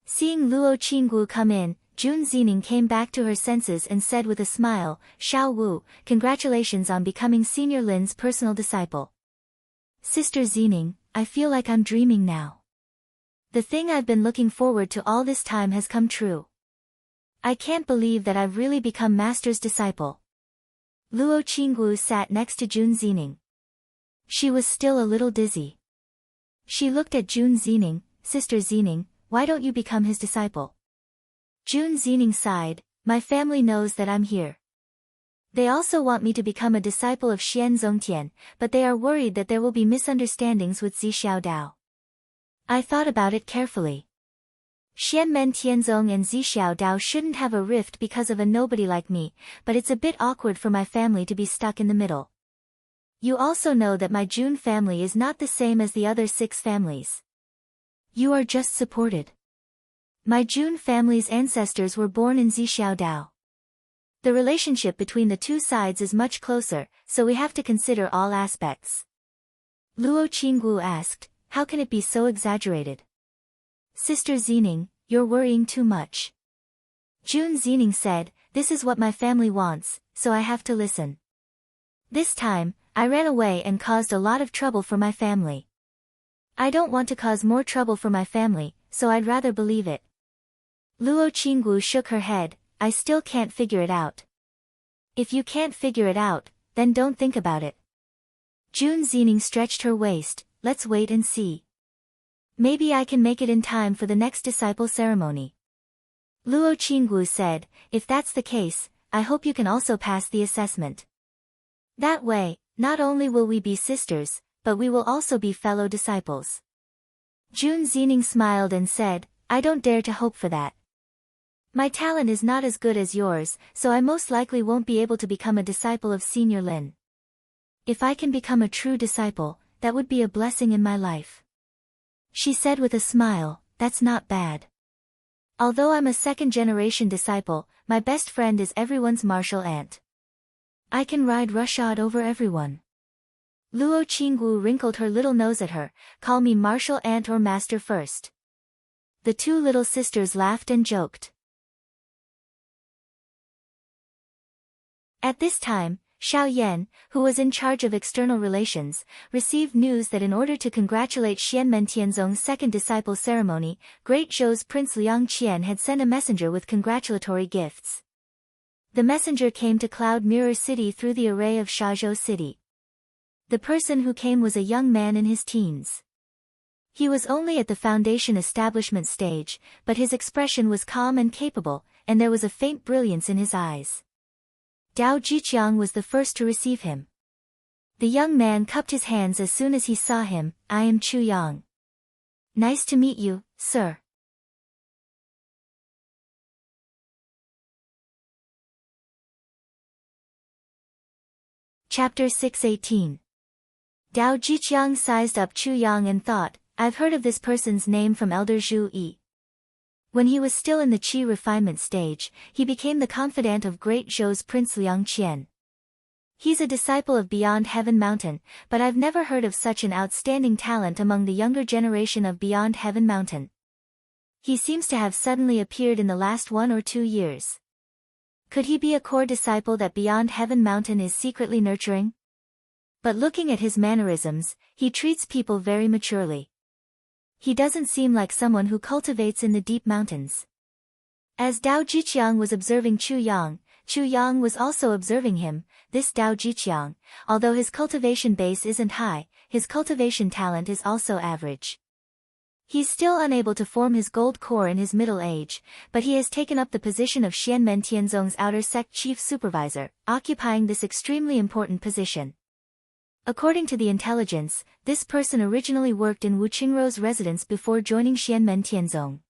Seeing Luo Qinggu come in, Jun Zining came back to her senses and said with a smile, "Xiao Wu, congratulations on becoming Senior Lin's personal disciple." "Sister Zining, I feel like I'm dreaming now. The thing I've been looking forward to all this time has come true. I can't believe that I've really become Master's disciple." Luo Qinggu sat next to Jun Zining. She was still a little dizzy. She looked at Jun Zining. "Sister Zining, why don't you become his disciple?" Jun Zining sighed, "My family knows that I'm here. They also want me to become a disciple of Xian Zongtian, but they are worried that there will be misunderstandings with Zi Xiao Dao. I thought about it carefully. Xian Men Tianzong and Zi Xiao Dao shouldn't have a rift because of a nobody like me, but it's a bit awkward for my family to be stuck in the middle. You also know that my Jun family is not the same as the other 6 families. You are just supported. My Jun family's ancestors were born in Zi Xiao Dao. The relationship between the 2 sides is much closer, so we have to consider all aspects." Luo Qinggu asked, "How can it be so exaggerated?" "Sister Zining, you're worrying too much." Jun Zining said, "This is what my family wants, so I have to listen. This time, I ran away and caused a lot of trouble for my family. I don't want to cause more trouble for my family, so I'd rather believe it." Luo Qinggu shook her head, "I still can't figure it out." "If you can't figure it out, then don't think about it." Jun Zining stretched her waist, "Let's wait and see. Maybe I can make it in time for the next disciple ceremony." Luo Qinggu said, "If that's the case, I hope you can also pass the assessment. That way, not only will we be sisters, but we will also be fellow disciples." Jun Zining smiled and said, "I don't dare to hope for that. My talent is not as good as yours, so I most likely won't be able to become a disciple of Senior Lin. If I can become a true disciple, that would be a blessing in my life." She said with a smile, "That's not bad. Although I'm a 2nd-generation disciple, my best friend is everyone's martial aunt. I can ride roughshod over everyone." Luo Qinggu wrinkled her little nose at her, "Call me martial aunt or master first." The 2 little sisters laughed and joked. At this time, Xiao Yan, who was in charge of external relations, received news that in order to congratulate Xian Mentianzong's 2nd disciple ceremony, Great Zhou's Prince Liang Qian had sent a messenger with congratulatory gifts. The messenger came to Cloud Mirror City through the array of Shazhou City. The person who came was a young man in his teens. He was only at the foundation establishment stage, but his expression was calm and capable, and there was a faint brilliance in his eyes. Dao Jiqiang was the first to receive him. The young man cupped his hands as soon as he saw him. "I am Chu Yang. Nice to meet you, sir." Chapter 618. Dao Jiqiang sized up Chu Yang and thought, "I've heard of this person's name from Elder Zhu Yi. When he was still in the Qi refinement stage, he became the confidant of Great Zhou's Prince Liang Qian. He's a disciple of Beyond Heaven Mountain, but I've never heard of such an outstanding talent among the younger generation of Beyond Heaven Mountain. He seems to have suddenly appeared in the last 1 or 2 years. Could he be a core disciple that Beyond Heaven Mountain is secretly nurturing? But looking at his mannerisms, he treats people very maturely. He doesn't seem like someone who cultivates in the deep mountains. As Dao Jiqiang was observing Chu Yang was also observing him. This Dao Jiqiang, although his cultivation base isn't high, his cultivation talent is also average. He's still unable to form his gold core in his middle age, but he has taken up the position of Xianmen Tianzong's outer sect chief supervisor, occupying this extremely important position. According to the intelligence, this person originally worked in Wu Qingrou's residence before joining Xianmen Tianzong.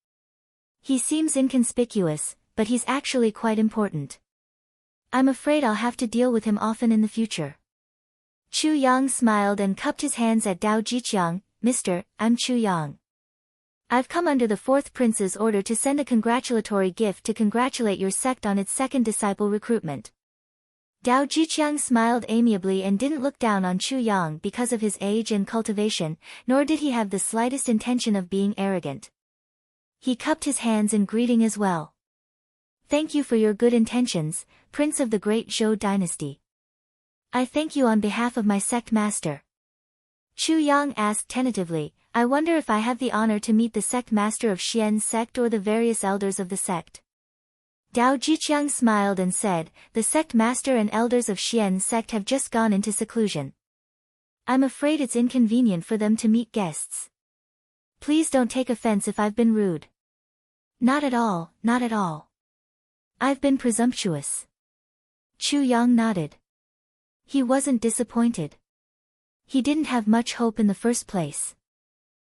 He seems inconspicuous, but he's actually quite important. I'm afraid I'll have to deal with him often in the future. Chu Yang smiled and cupped his hands at Dao Jiqiang. Mister, I'm Chu Yang. I've come under the 4th Prince's order to send a congratulatory gift to congratulate your sect on its second disciple recruitment. Dao Jiqiang smiled amiably and didn't look down on Chu Yang because of his age and cultivation, nor did he have the slightest intention of being arrogant. He cupped his hands in greeting as well. Thank you for your good intentions, Prince of the Great Zhou dynasty. I thank you on behalf of my sect master. Chu Yang asked tentatively, I wonder if I have the honor to meet the sect master of Xian's sect or the various elders of the sect. Dao Jiqiang smiled and said, the sect master and elders of Xian's sect have just gone into seclusion. I'm afraid it's inconvenient for them to meet guests. Please don't take offense if I've been rude. Not at all, not at all. I've been presumptuous. Chu Yang nodded. He wasn't disappointed. He didn't have much hope in the first place.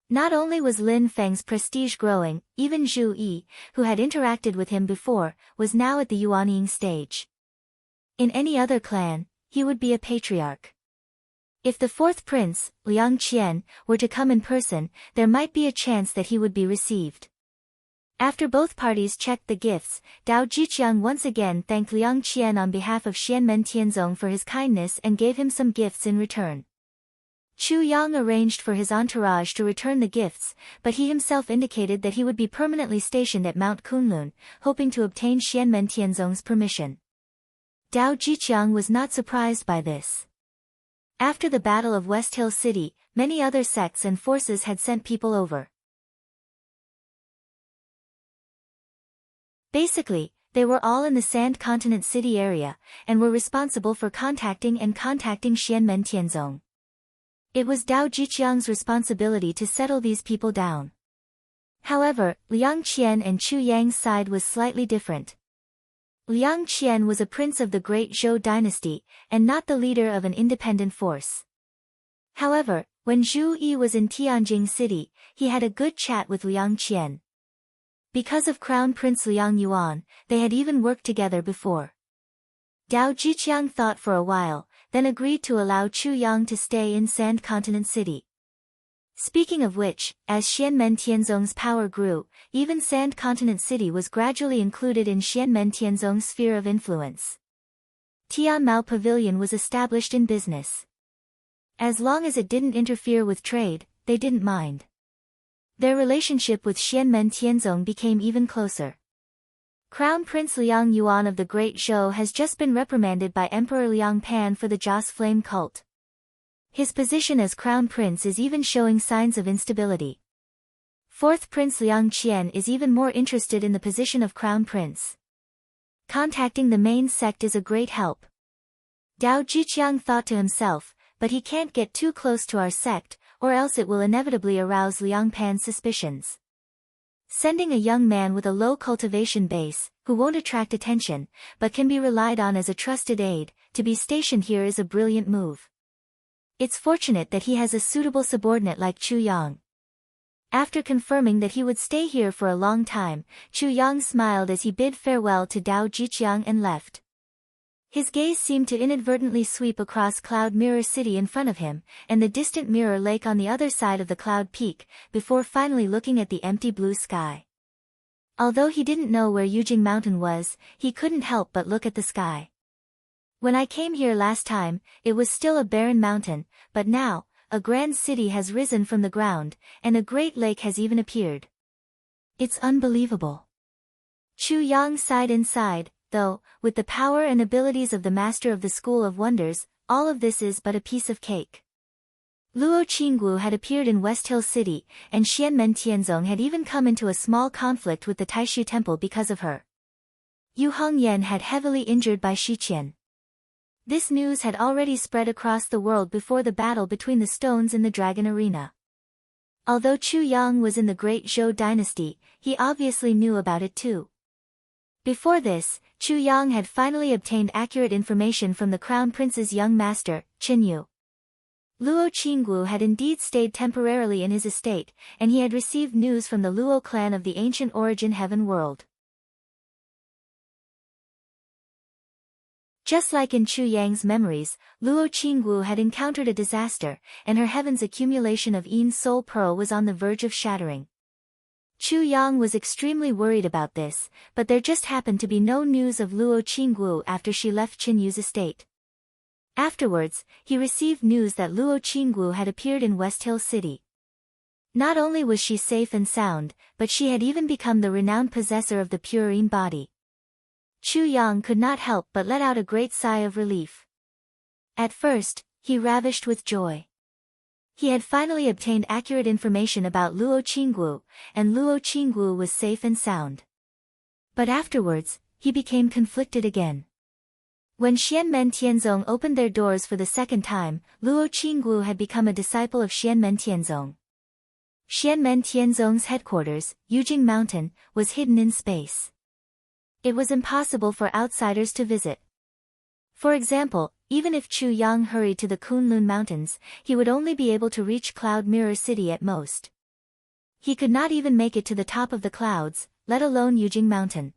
Not only was Lin Feng's prestige growing, even Zhu Yi, who had interacted with him before, was now at the yuanying stage. In any other clan, he would be a patriarch. If the 4th prince, Liang Qian, were to come in person, there might be a chance that he would be received. After both parties checked the gifts, Dao Jiqiang once again thanked Liang Qian on behalf of Xianmen Tianzong for his kindness and gave him some gifts in return. Chu Yang arranged for his entourage to return the gifts, but he himself indicated that he would be permanently stationed at Mount Kunlun, hoping to obtain Xianmen Tianzong's permission. Dao Jiqiang was not surprised by this. After the Battle of West Hill City, many other sects and forces had sent people over. Basically, they were all in the Sand Continent City area, and were responsible for contacting Xianmen Tianzong. It was Dao Jiqiang's responsibility to settle these people down. However, Liang Qian and Chu Yang's side was slightly different. Liang Qian was a prince of the Great Zhou dynasty, and not the leader of an independent force. However, when Zhu Yi was in Tianjing City, he had a good chat with Liang Qian. Because of Crown Prince Liang Yuan, they had even worked together before. Dao Jiqiang thought for a while, then agreed to allow Chu Yang to stay in Sand Continent City. Speaking of which, as Xianmen Tianzong's power grew, even Sand Continent City was gradually included in Xianmen Tianzong's sphere of influence. Tianmao Pavilion was established in business. As long as it didn't interfere with trade, they didn't mind. Their relationship with Xianmen Tianzong became even closer. Crown Prince Liang Yuan of the Great Zhou has just been reprimanded by Emperor Liang Pan for the Joss Flame cult. His position as Crown Prince is even showing signs of instability. 4th Prince Liang Qian is even more interested in the position of Crown Prince. Contacting the main sect is a great help. Dao Jiqiang thought to himself, but he can't get too close to our sect, or else it will inevitably arouse Liang Pan's suspicions. Sending a young man with a low cultivation base, who won't attract attention, but can be relied on as a trusted aide, to be stationed here is a brilliant move. It's fortunate that he has a suitable subordinate like Chu Yang. After confirming that he would stay here for a long time, Chu Yang smiled as he bid farewell to Dao Jiqiang and left. His gaze seemed to inadvertently sweep across Cloud Mirror City in front of him, and the distant Mirror Lake on the other side of the Cloud Peak, before finally looking at the empty blue sky. Although he didn't know where Yujing Mountain was, he couldn't help but look at the sky. When I came here last time, it was still a barren mountain, but now, a grand city has risen from the ground, and a great lake has even appeared. It's unbelievable. Chu Yang sighed inside, though, with the power and abilities of the master of the School of Wonders, all of this is but a piece of cake. Luo Qinggu had appeared in West Hill City, and Xianmen Tianzong had even come into a small conflict with the Taishu Temple because of her. Yu Hongyan had heavily injured by Shiqian. This news had already spread across the world before the battle between the stones in the Dragon Arena. Although Chu Yang was in the Great Zhou dynasty, he obviously knew about it too. Before this, Chu Yang had finally obtained accurate information from the Crown Prince's young master, Qin Yu. Luo Qinggu had indeed stayed temporarily in his estate, and he had received news from the Luo clan of the ancient origin heaven world. Just like in Chu Yang's memories, Luo Qinggu had encountered a disaster, and her heaven's accumulation of Yin Soul Pearl was on the verge of shattering. Chu Yang was extremely worried about this, but there just happened to be no news of Luo Qinggu after she left Qin Yu's estate. Afterwards, he received news that Luo Qinggu had appeared in West Hill City. Not only was she safe and sound, but she had even become the renowned possessor of the pure Yin body. Chu Yang could not help but let out a great sigh of relief. At first, he ravished with joy. He had finally obtained accurate information about Luo Qinggu, and Luo Qinggu was safe and sound. But afterwards, he became conflicted again. When Xianmen Tianzong opened their doors for the second time, Luo Qinggu had become a disciple of Xianmen Tianzong. Xianmen Tianzong's headquarters, Yujing Mountain, was hidden in space. It was impossible for outsiders to visit. For example, even if Chu Yang hurried to the Kunlun Mountains, he would only be able to reach Cloud Mirror City at most. He could not even make it to the top of the clouds, let alone Yujing Mountain.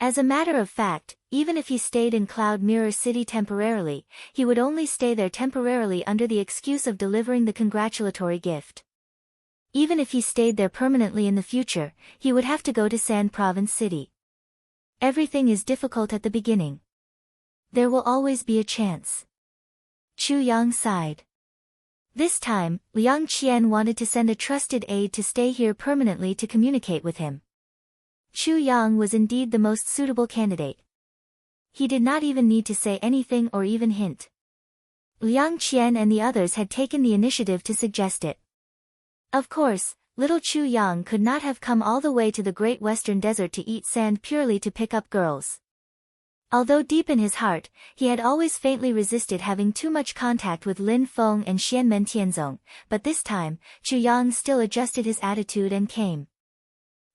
As a matter of fact, even if he stayed in Cloud Mirror City temporarily, he would only stay there temporarily under the excuse of delivering the congratulatory gift. Even if he stayed there permanently in the future, he would have to go to Sand Province City. Everything is difficult at the beginning. There will always be a chance. Chu Yang sighed. This time, Liang Qian wanted to send a trusted aide to stay here permanently to communicate with him. Chu Yang was indeed the most suitable candidate. He did not even need to say anything or even hint. Liang Qian and the others had taken the initiative to suggest it. Of course, little Chu Yang could not have come all the way to the Great Western Desert to eat sand purely to pick up girls. Although deep in his heart, he had always faintly resisted having too much contact with Lin Feng and Xianmen Tianzong, but this time, Chu Yang still adjusted his attitude and came.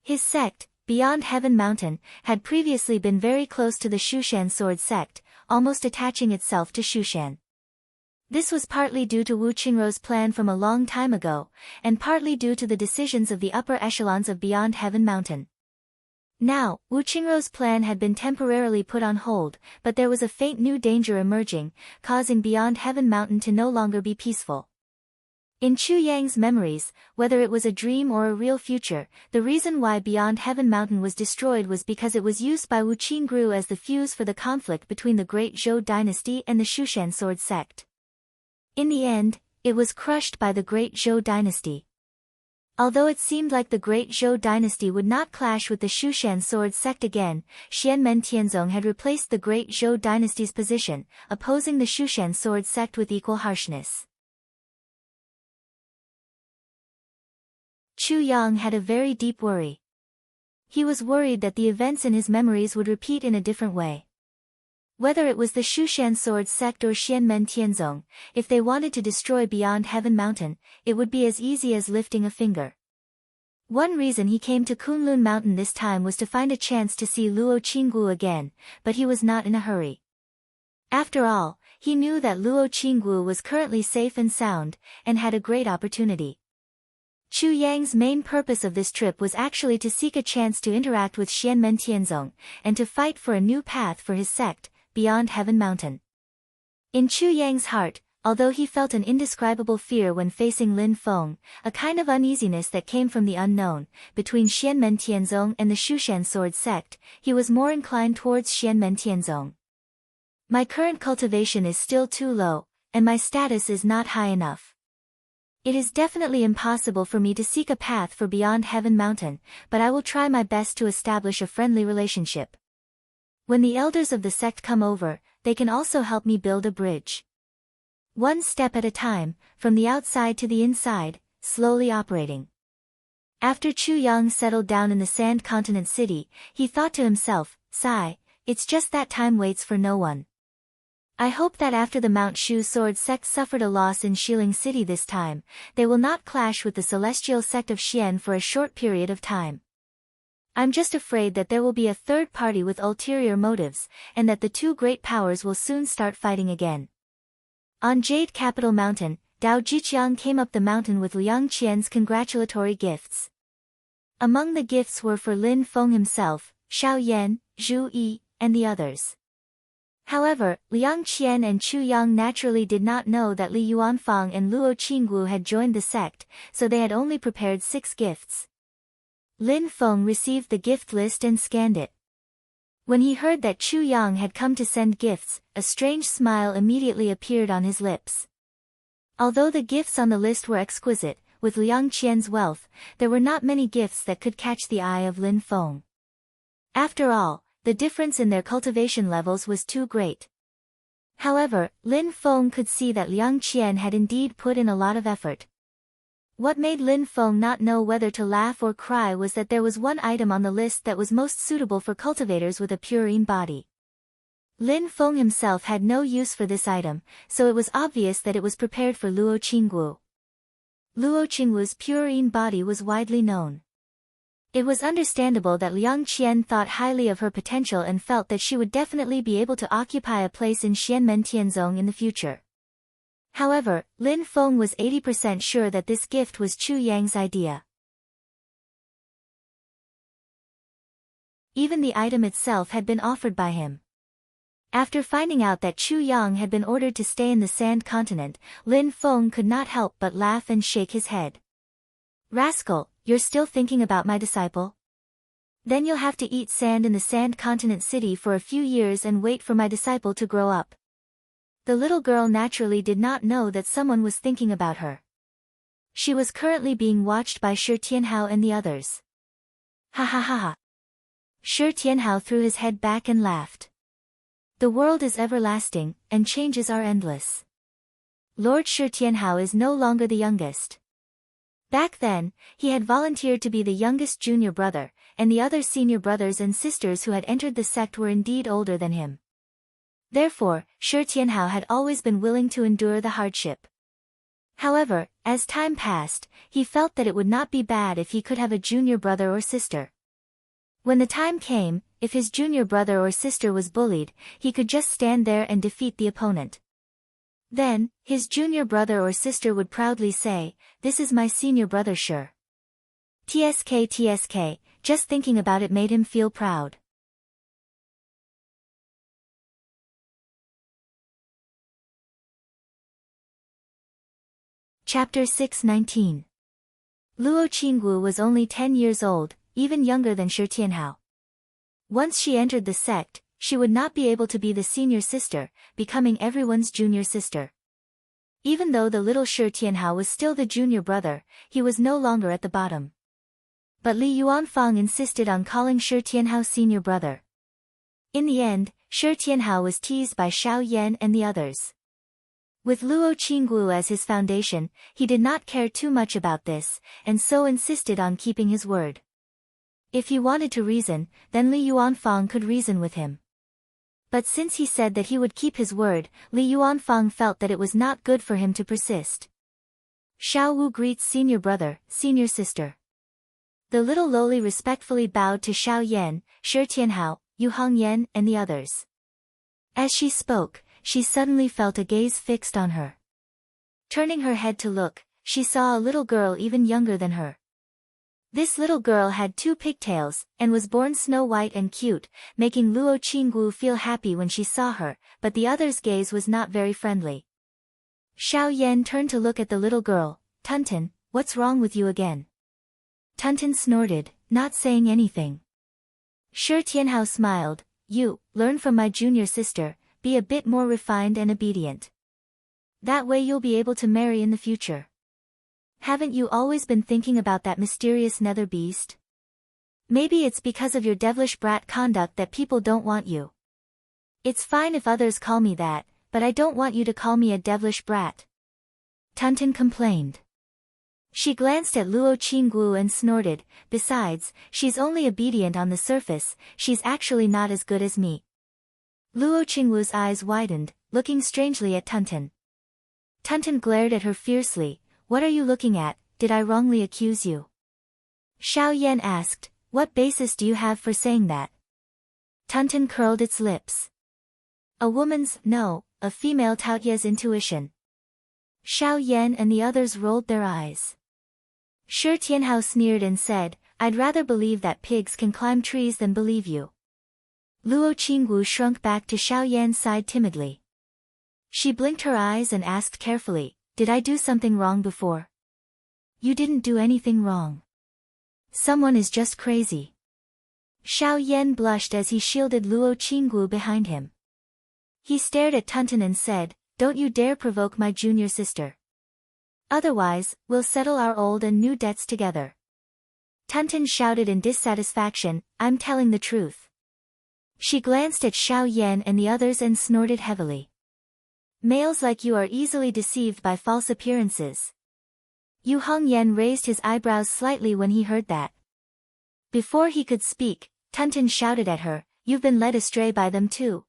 His sect, Beyond Heaven Mountain, had previously been very close to the Shushan Sword sect, almost attaching itself to Shushan. This was partly due to Wu Qingrou's plan from a long time ago, and partly due to the decisions of the upper echelons of Beyond Heaven Mountain. Now, Wu Qingrou's plan had been temporarily put on hold, but there was a faint new danger emerging, causing Beyond Heaven Mountain to no longer be peaceful. In Chu Yang's memories, whether it was a dream or a real future, the reason why Beyond Heaven Mountain was destroyed was because it was used by Wu Qingru as the fuse for the conflict between the Great Zhou dynasty and the Shushan Sword sect. In the end, it was crushed by the Great Zhou dynasty. Although it seemed like the Great Zhou dynasty would not clash with the Shushan Sword sect again, Xianmen Tianzong had replaced the Great Zhou dynasty's position, opposing the Shushan Sword sect with equal harshness. Chu Yang had a very deep worry. He was worried that the events in his memories would repeat in a different way. Whether it was the Shushan Sword sect or Xianmen Tianzong, if they wanted to destroy Beyond Heaven Mountain, it would be as easy as lifting a finger. One reason he came to Kunlun Mountain this time was to find a chance to see Luo Qinggu again, but he was not in a hurry. After all, he knew that Luo Qinggu was currently safe and sound, and had a great opportunity. Chu Yang's main purpose of this trip was actually to seek a chance to interact with Xianmen Tianzong, and to fight for a new path for his sect, Beyond Heaven Mountain. In Chu Yang's heart, although he felt an indescribable fear when facing Lin Feng, a kind of uneasiness that came from the unknown. Between Xianmen Tianzong and the Shushan sword sect, he was more inclined towards Xianmen Tianzong. My current cultivation is still too low, and my status is not high enough. It is definitely impossible for me to seek a path for beyond Heaven Mountain, but I will try my best to establish a friendly relationship. When the elders of the sect come over, they can also help me build a bridge. One step at a time, from the outside to the inside, slowly operating. After Chu Yang settled down in the Sand Continent city, he thought to himself, sigh, it's just that time waits for no one. I hope that after the Mount Shu sword sect suffered a loss in Xiling City this time, they will not clash with the celestial sect of Xian for a short period of time. I'm just afraid that there will be a third party with ulterior motives, and that the two great powers will soon start fighting again. On Jade Capital Mountain, Dao Jiqiang came up the mountain with Liang Qian's congratulatory gifts. Among the gifts were for Lin Feng himself, Xiao Yan, Zhu Yi, and the others. However, Liang Qian and Chu Yang naturally did not know that Li Yuanfang and Luo Qinggu had joined the sect, so they had only prepared 6 gifts. Lin Feng received the gift list and scanned it. When he heard that Chu Yang had come to send gifts, a strange smile immediately appeared on his lips. Although the gifts on the list were exquisite, with Liang Qian's wealth, there were not many gifts that could catch the eye of Lin Feng. After all, the difference in their cultivation levels was too great. However, Lin Feng could see that Liang Qian had indeed put in a lot of effort. What made Lin Feng not know whether to laugh or cry was that there was one item on the list that was most suitable for cultivators with a purine body. Lin Feng himself had no use for this item, so it was obvious that it was prepared for Luo Qinggu. Luo Qinggu's purine body was widely known. It was understandable that Liang Qian thought highly of her potential and felt that she would definitely be able to occupy a place in Xianmen Tianzong in the future. However, Lin Feng was 80% sure that this gift was Chu Yang's idea. Even the item itself had been offered by him. After finding out that Chu Yang had been ordered to stay in the Sand Continent, Lin Feng could not help but laugh and shake his head. Rascal, you're still thinking about my disciple? Then you'll have to eat sand in the Sand Continent city for a few years and wait for my disciple to grow up. The little girl naturally did not know that someone was thinking about her. She was currently being watched by Shi Tianhao and the others. Ha ha ha ha. Shi Tianhao threw his head back and laughed. The world is everlasting, and changes are endless. Lord Shi Tianhao is no longer the youngest. Back then, he had volunteered to be the youngest junior brother, and the other senior brothers and sisters who had entered the sect were indeed older than him. Therefore, Shi Tianhao had always been willing to endure the hardship. However, as time passed, he felt that it would not be bad if he could have a junior brother or sister. When the time came, if his junior brother or sister was bullied, he could just stand there and defeat the opponent. Then, his junior brother or sister would proudly say, "This is my senior brother Shi." TSK, just thinking about it made him feel proud. Chapter 619. Luo Qinggu was only 10 years old, even younger than Shi Tianhao. Once she entered the sect, she would not be able to be the senior sister, becoming everyone's junior sister. Even though the little Shi Tianhao was still the junior brother, he was no longer at the bottom. But Li Yuanfang insisted on calling Shi Tianhao senior brother. In the end, Shi Tianhao was teased by Xiao Yan and the others. With Luo Qinggu as his foundation, he did not care too much about this, and so insisted on keeping his word. If he wanted to reason, then Li Yuanfang could reason with him. But since he said that he would keep his word, Li Yuanfang felt that it was not good for him to persist. Xiao Wu greets senior brother, senior sister. The little loli respectfully bowed to Xiao Yan, Shi Tianhao, Yu Hongyan, and the others. As she spoke, she suddenly felt a gaze fixed on her. Turning her head to look, she saw a little girl even younger than her. This little girl had 2 pigtails, and was born snow-white and cute, making Luo Qinggu feel happy when she saw her, but the other's gaze was not very friendly. Xiao Yan turned to look at the little girl. Tunton, what's wrong with you again? Tunton snorted, not saying anything. Shi Tianhao smiled. You, learn from my junior sister, be a bit more refined and obedient. That way you'll be able to marry in the future. Haven't you always been thinking about that mysterious nether beast? Maybe it's because of your devilish brat conduct that people don't want you. It's fine if others call me that, but I don't want you to call me a devilish brat. Tunton complained. She glanced at Luo Qinggu and snorted, besides, she's only obedient on the surface, she's actually not as good as me. Luo Qinggu's eyes widened, looking strangely at Tunton. Tunton glared at her fiercely. What are you looking at? Did I wrongly accuse you? Xiao Yan asked, what basis do you have for saying that? Tunton curled its lips. A woman's, no, a female Taotia's intuition. Xiao Yan and the others rolled their eyes. Shi Tianhao sneered and said, I'd rather believe that pigs can climb trees than believe you. Luo Qinggu shrunk back to Xiao Yan's side timidly. She blinked her eyes and asked carefully, did I do something wrong before? You didn't do anything wrong. Someone is just crazy. Xiao Yan blushed as he shielded Luo Qinggu behind him. He stared at Tunton and said, don't you dare provoke my junior sister. Otherwise, we'll settle our old and new debts together. Tunton shouted in dissatisfaction, I'm telling the truth. She glanced at Xiao Yan and the others and snorted heavily. Males like you are easily deceived by false appearances. Yu Hongyan raised his eyebrows slightly when he heard that. Before he could speak, Tunton shouted at her, you've been led astray by them too.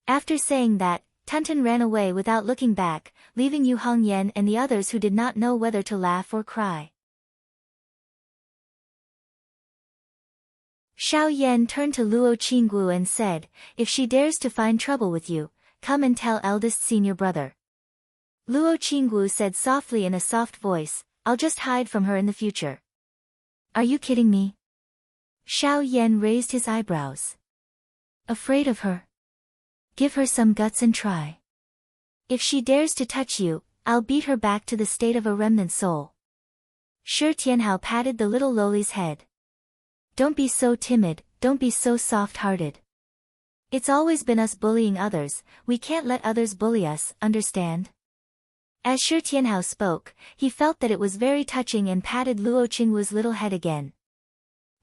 After saying that, Tunton ran away without looking back, leaving Yu Hongyan and the others who did not know whether to laugh or cry. Xiao Yan turned to Luo Qinggu and said, if she dares to find trouble with you, come and tell eldest senior brother. Luo Qinggu said softly in a soft voice, I'll just hide from her in the future. Are you kidding me? Xiao Yan raised his eyebrows. Afraid of her? Give her some guts and try. If she dares to touch you, I'll beat her back to the state of a remnant soul. Shi Tianhao patted the little lowly's head. Don't be so timid, don't be so soft-hearted. It's always been us bullying others, we can't let others bully us, understand? As Shi Tianhao spoke, he felt that it was very touching and patted Luo Qinggu's little head again.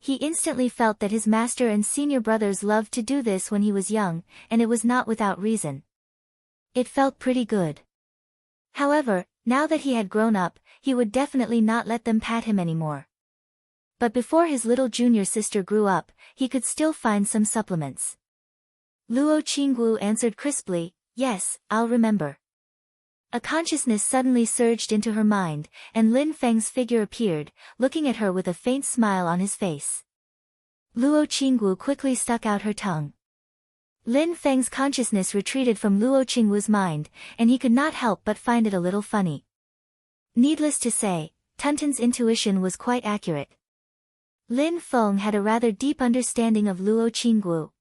He instantly felt that his master and senior brothers loved to do this when he was young, and it was not without reason. It felt pretty good. However, now that he had grown up, he would definitely not let them pat him anymore. But before his little junior sister grew up, he could still find some supplements. Luo Qinggu answered crisply, yes, I'll remember. A consciousness suddenly surged into her mind, and Lin Feng's figure appeared, looking at her with a faint smile on his face. Luo Qinggu quickly stuck out her tongue. Lin Feng's consciousness retreated from Luo Qinggu's mind, and he could not help but find it a little funny. Needless to say, Tunton's intuition was quite accurate. Lin Feng had a rather deep understanding of Luo Qinggu.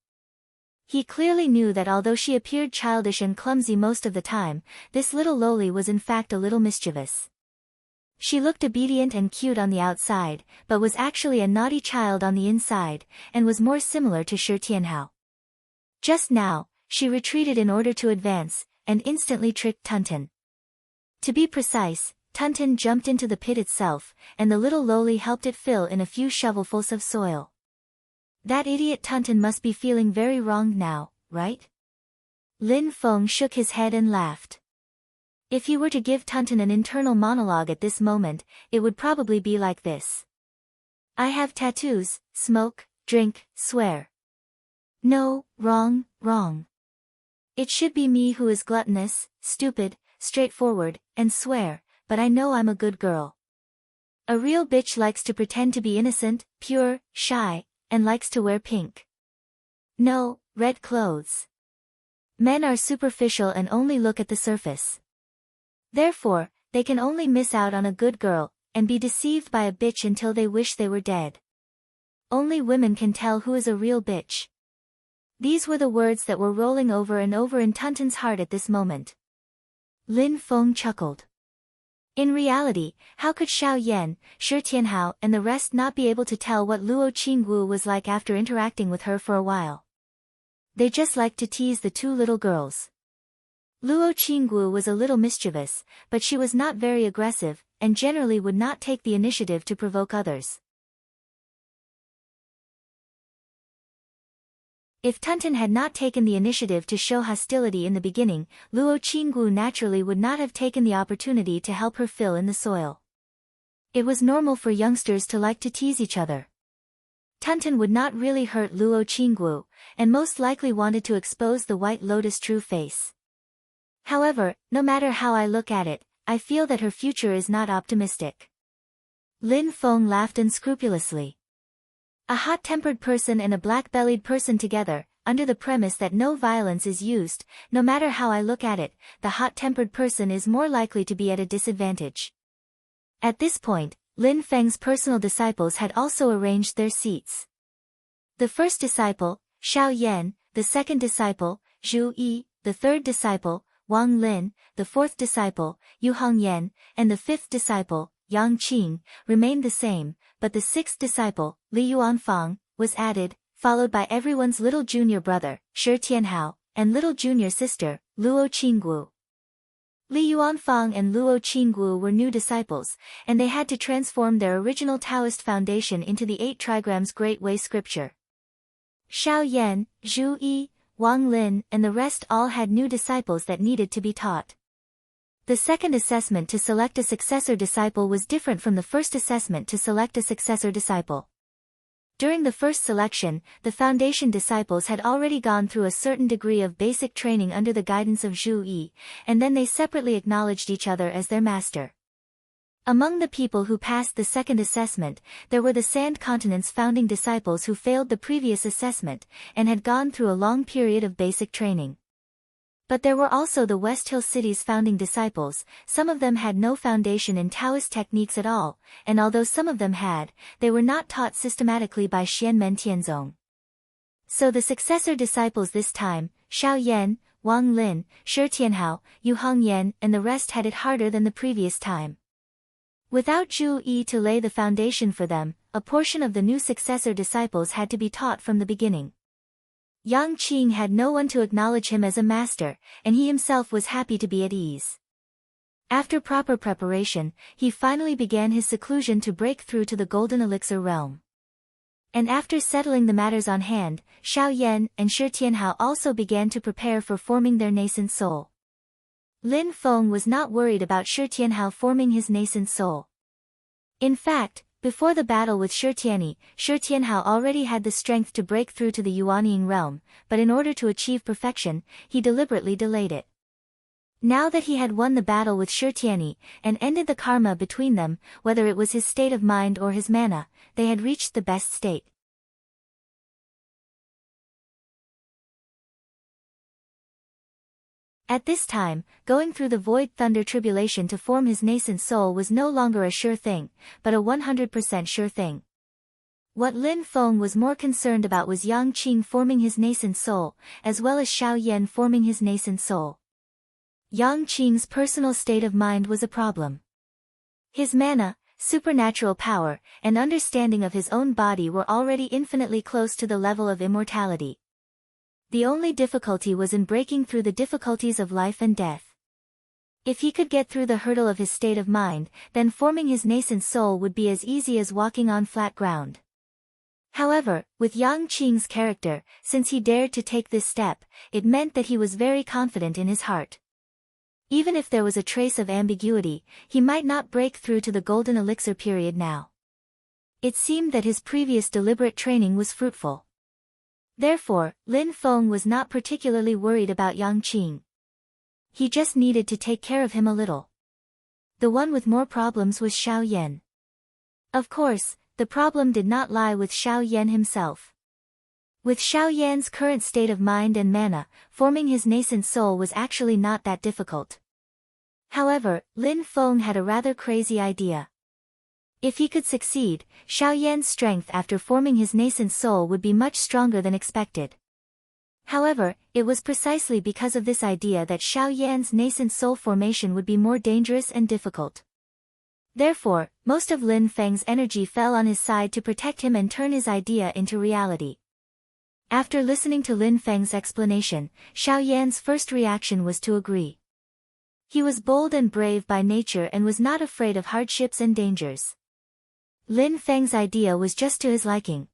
He clearly knew that although she appeared childish and clumsy most of the time, this little lowly was in fact a little mischievous. She looked obedient and cute on the outside, but was actually a naughty child on the inside, and was more similar to Shi Tianhao. Just now, she retreated in order to advance, and instantly tricked Tunton. To be precise, Tunton jumped into the pit itself, and the little lowly helped it fill in a few shovelfuls of soil. That idiot Tunton must be feeling very wronged now, right? Lin Feng shook his head and laughed. If he were to give Tunton an internal monologue at this moment, it would probably be like this. I have tattoos, smoke, drink, swear. No, wrong, wrong. It should be me who is gluttonous, stupid, straightforward, and swear, but I know I'm a good girl. A real bitch likes to pretend to be innocent, pure, shy, and likes to wear pink. No, red clothes. Men are superficial and only look at the surface. Therefore, they can only miss out on a good girl, and be deceived by a bitch until they wish they were dead. Only women can tell who is a real bitch. These were the words that were rolling over and over in Tunton's heart at this moment. Lin Feng chuckled. In reality, how could Xiao Yan, Shi Tianhao and the rest not be able to tell what Luo Qingwu was like after interacting with her for a while? They just liked to tease the two little girls. Luo Qingwu was a little mischievous, but she was not very aggressive, and generally would not take the initiative to provoke others. If Tunton had not taken the initiative to show hostility in the beginning, Luo Qingwu naturally would not have taken the opportunity to help her fill in the soil. It was normal for youngsters to like to tease each other. Tunton would not really hurt Luo Qingwu, and most likely wanted to expose the White Lotus' true face. However, no matter how I look at it, I feel that her future is not optimistic. Lin Feng laughed unscrupulously. A hot-tempered person and a black-bellied person together, under the premise that no violence is used, no matter how I look at it, the hot-tempered person is more likely to be at a disadvantage. At this point, Lin Feng's personal disciples had also arranged their seats. The first disciple, Xiao Yan, the second disciple, Zhu Yi, the third disciple, Wang Lin, the fourth disciple, Yu Hongyan, and the fifth disciple, Yang Qing, remained the same, but the sixth disciple, Li Yuanfang, was added, followed by everyone's little junior brother, Shi Tianhao, and little junior sister, Luo Qingwu. Li Yuanfang and Luo Qingwu were new disciples, and they had to transform their original Taoist foundation into the 8 trigrams Great Way scripture. Xiao Yan, Zhu Yi, Wang Lin and the rest all had new disciples that needed to be taught. The second assessment to select a successor disciple was different from the first assessment to select a successor disciple. During the first selection, the foundation disciples had already gone through a certain degree of basic training under the guidance of Zhu Yi, and then they separately acknowledged each other as their master. Among the people who passed the second assessment, there were the Sand Continent's founding disciples who failed the previous assessment, and had gone through a long period of basic training. But there were also the West Hill City's founding disciples. Some of them had no foundation in Taoist techniques at all, and although some of them had, they were not taught systematically by Xianmen Tianzong. So the successor disciples this time, Xiao Yan, Wang Lin, Shi Tianhao, Yu Hongyan and the rest had it harder than the previous time. Without Zhu Yi to lay the foundation for them, a portion of the new successor disciples had to be taught from the beginning. Yang Qing had no one to acknowledge him as a master, and he himself was happy to be at ease. After proper preparation, he finally began his seclusion to break through to the Golden Elixir realm. And after settling the matters on hand, Xiao Yan and Shi Tianhao also began to prepare for forming their nascent soul. Lin Feng was not worried about Shi Tianhao forming his nascent soul. In fact, before the battle with Shi Tianhao already had the strength to break through to the Yuanying realm, but in order to achieve perfection, he deliberately delayed it. Now that he had won the battle with Shi Tianhao, and ended the karma between them, whether it was his state of mind or his mana, they had reached the best state. At this time, going through the void thunder tribulation to form his nascent soul was no longer a sure thing, but a 100% sure thing. What Lin Feng was more concerned about was Yang Qing forming his nascent soul, as well as Xiao Yan forming his nascent soul. Yang Qing's personal state of mind was a problem. His mana, supernatural power, and understanding of his own body were already infinitely close to the level of immortality. The only difficulty was in breaking through the difficulties of life and death. If he could get through the hurdle of his state of mind, then forming his nascent soul would be as easy as walking on flat ground. However, with Yang Qing's character, since he dared to take this step, it meant that he was very confident in his heart. Even if there was a trace of ambiguity, he might not break through to the Golden Elixir period now. It seemed that his previous deliberate training was fruitful. Therefore, Lin Feng was not particularly worried about Yang Qing. He just needed to take care of him a little. The one with more problems was Xiao Yan. Of course, the problem did not lie with Xiao Yan himself. With Xiao Yan's current state of mind and mana, forming his nascent soul was actually not that difficult. However, Lin Feng had a rather crazy idea. If he could succeed, Xiao Yan's strength after forming his nascent soul would be much stronger than expected. However, it was precisely because of this idea that Xiao Yan's nascent soul formation would be more dangerous and difficult. Therefore, most of Lin Feng's energy fell on his side to protect him and turn his idea into reality. After listening to Lin Feng's explanation, Xiao Yan's first reaction was to agree. He was bold and brave by nature and was not afraid of hardships and dangers. Lin Feng's idea was just to his liking.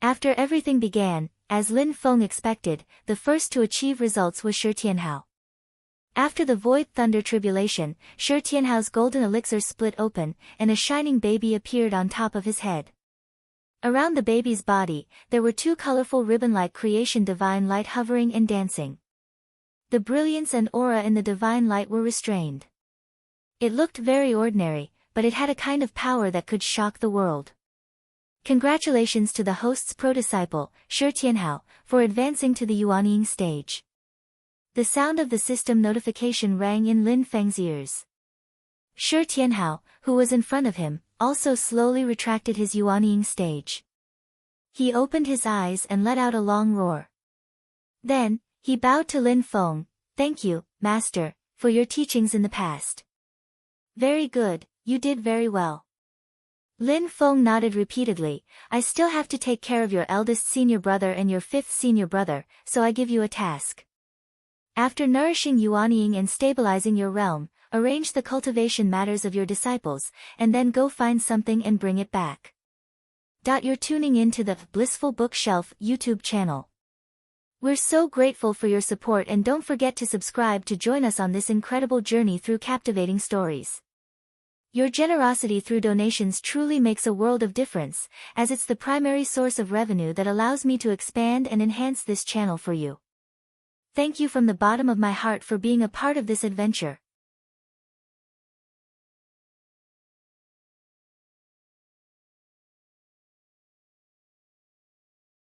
After everything began, as Lin Feng expected, the first to achieve results was Shi Tianhao. After the Void Thunder Tribulation, Shi Tianhao's golden elixir split open, and a shining baby appeared on top of his head. Around the baby's body, there were two colorful ribbon-like creation divine light hovering and dancing. The brilliance and aura in the divine light were restrained. It looked very ordinary, but it had a kind of power that could shock the world. Congratulations to the host's pro-disciple, Shi Tianhao, for advancing to the Yuanying stage. The sound of the system notification rang in Lin Feng's ears. Shi Tianhao, who was in front of him, also slowly retracted his Yuanying stage. He opened his eyes and let out a long roar. Then, he bowed to Lin Feng. "Thank you, Master, for your teachings in the past." "Very good, you did very well." Lin Feng nodded repeatedly. "I still have to take care of your eldest senior brother and your fifth senior brother, so I give you a task. After nourishing Yuanying and stabilizing your realm, arrange the cultivation matters of your disciples, and then go find something and bring it back." You're tuning in to the Blissful Bookshelf YouTube channel. We're so grateful for your support, and don't forget to subscribe to join us on this incredible journey through captivating stories. Your generosity through donations truly makes a world of difference, as it's the primary source of revenue that allows me to expand and enhance this channel for you. Thank you from the bottom of my heart for being a part of this adventure.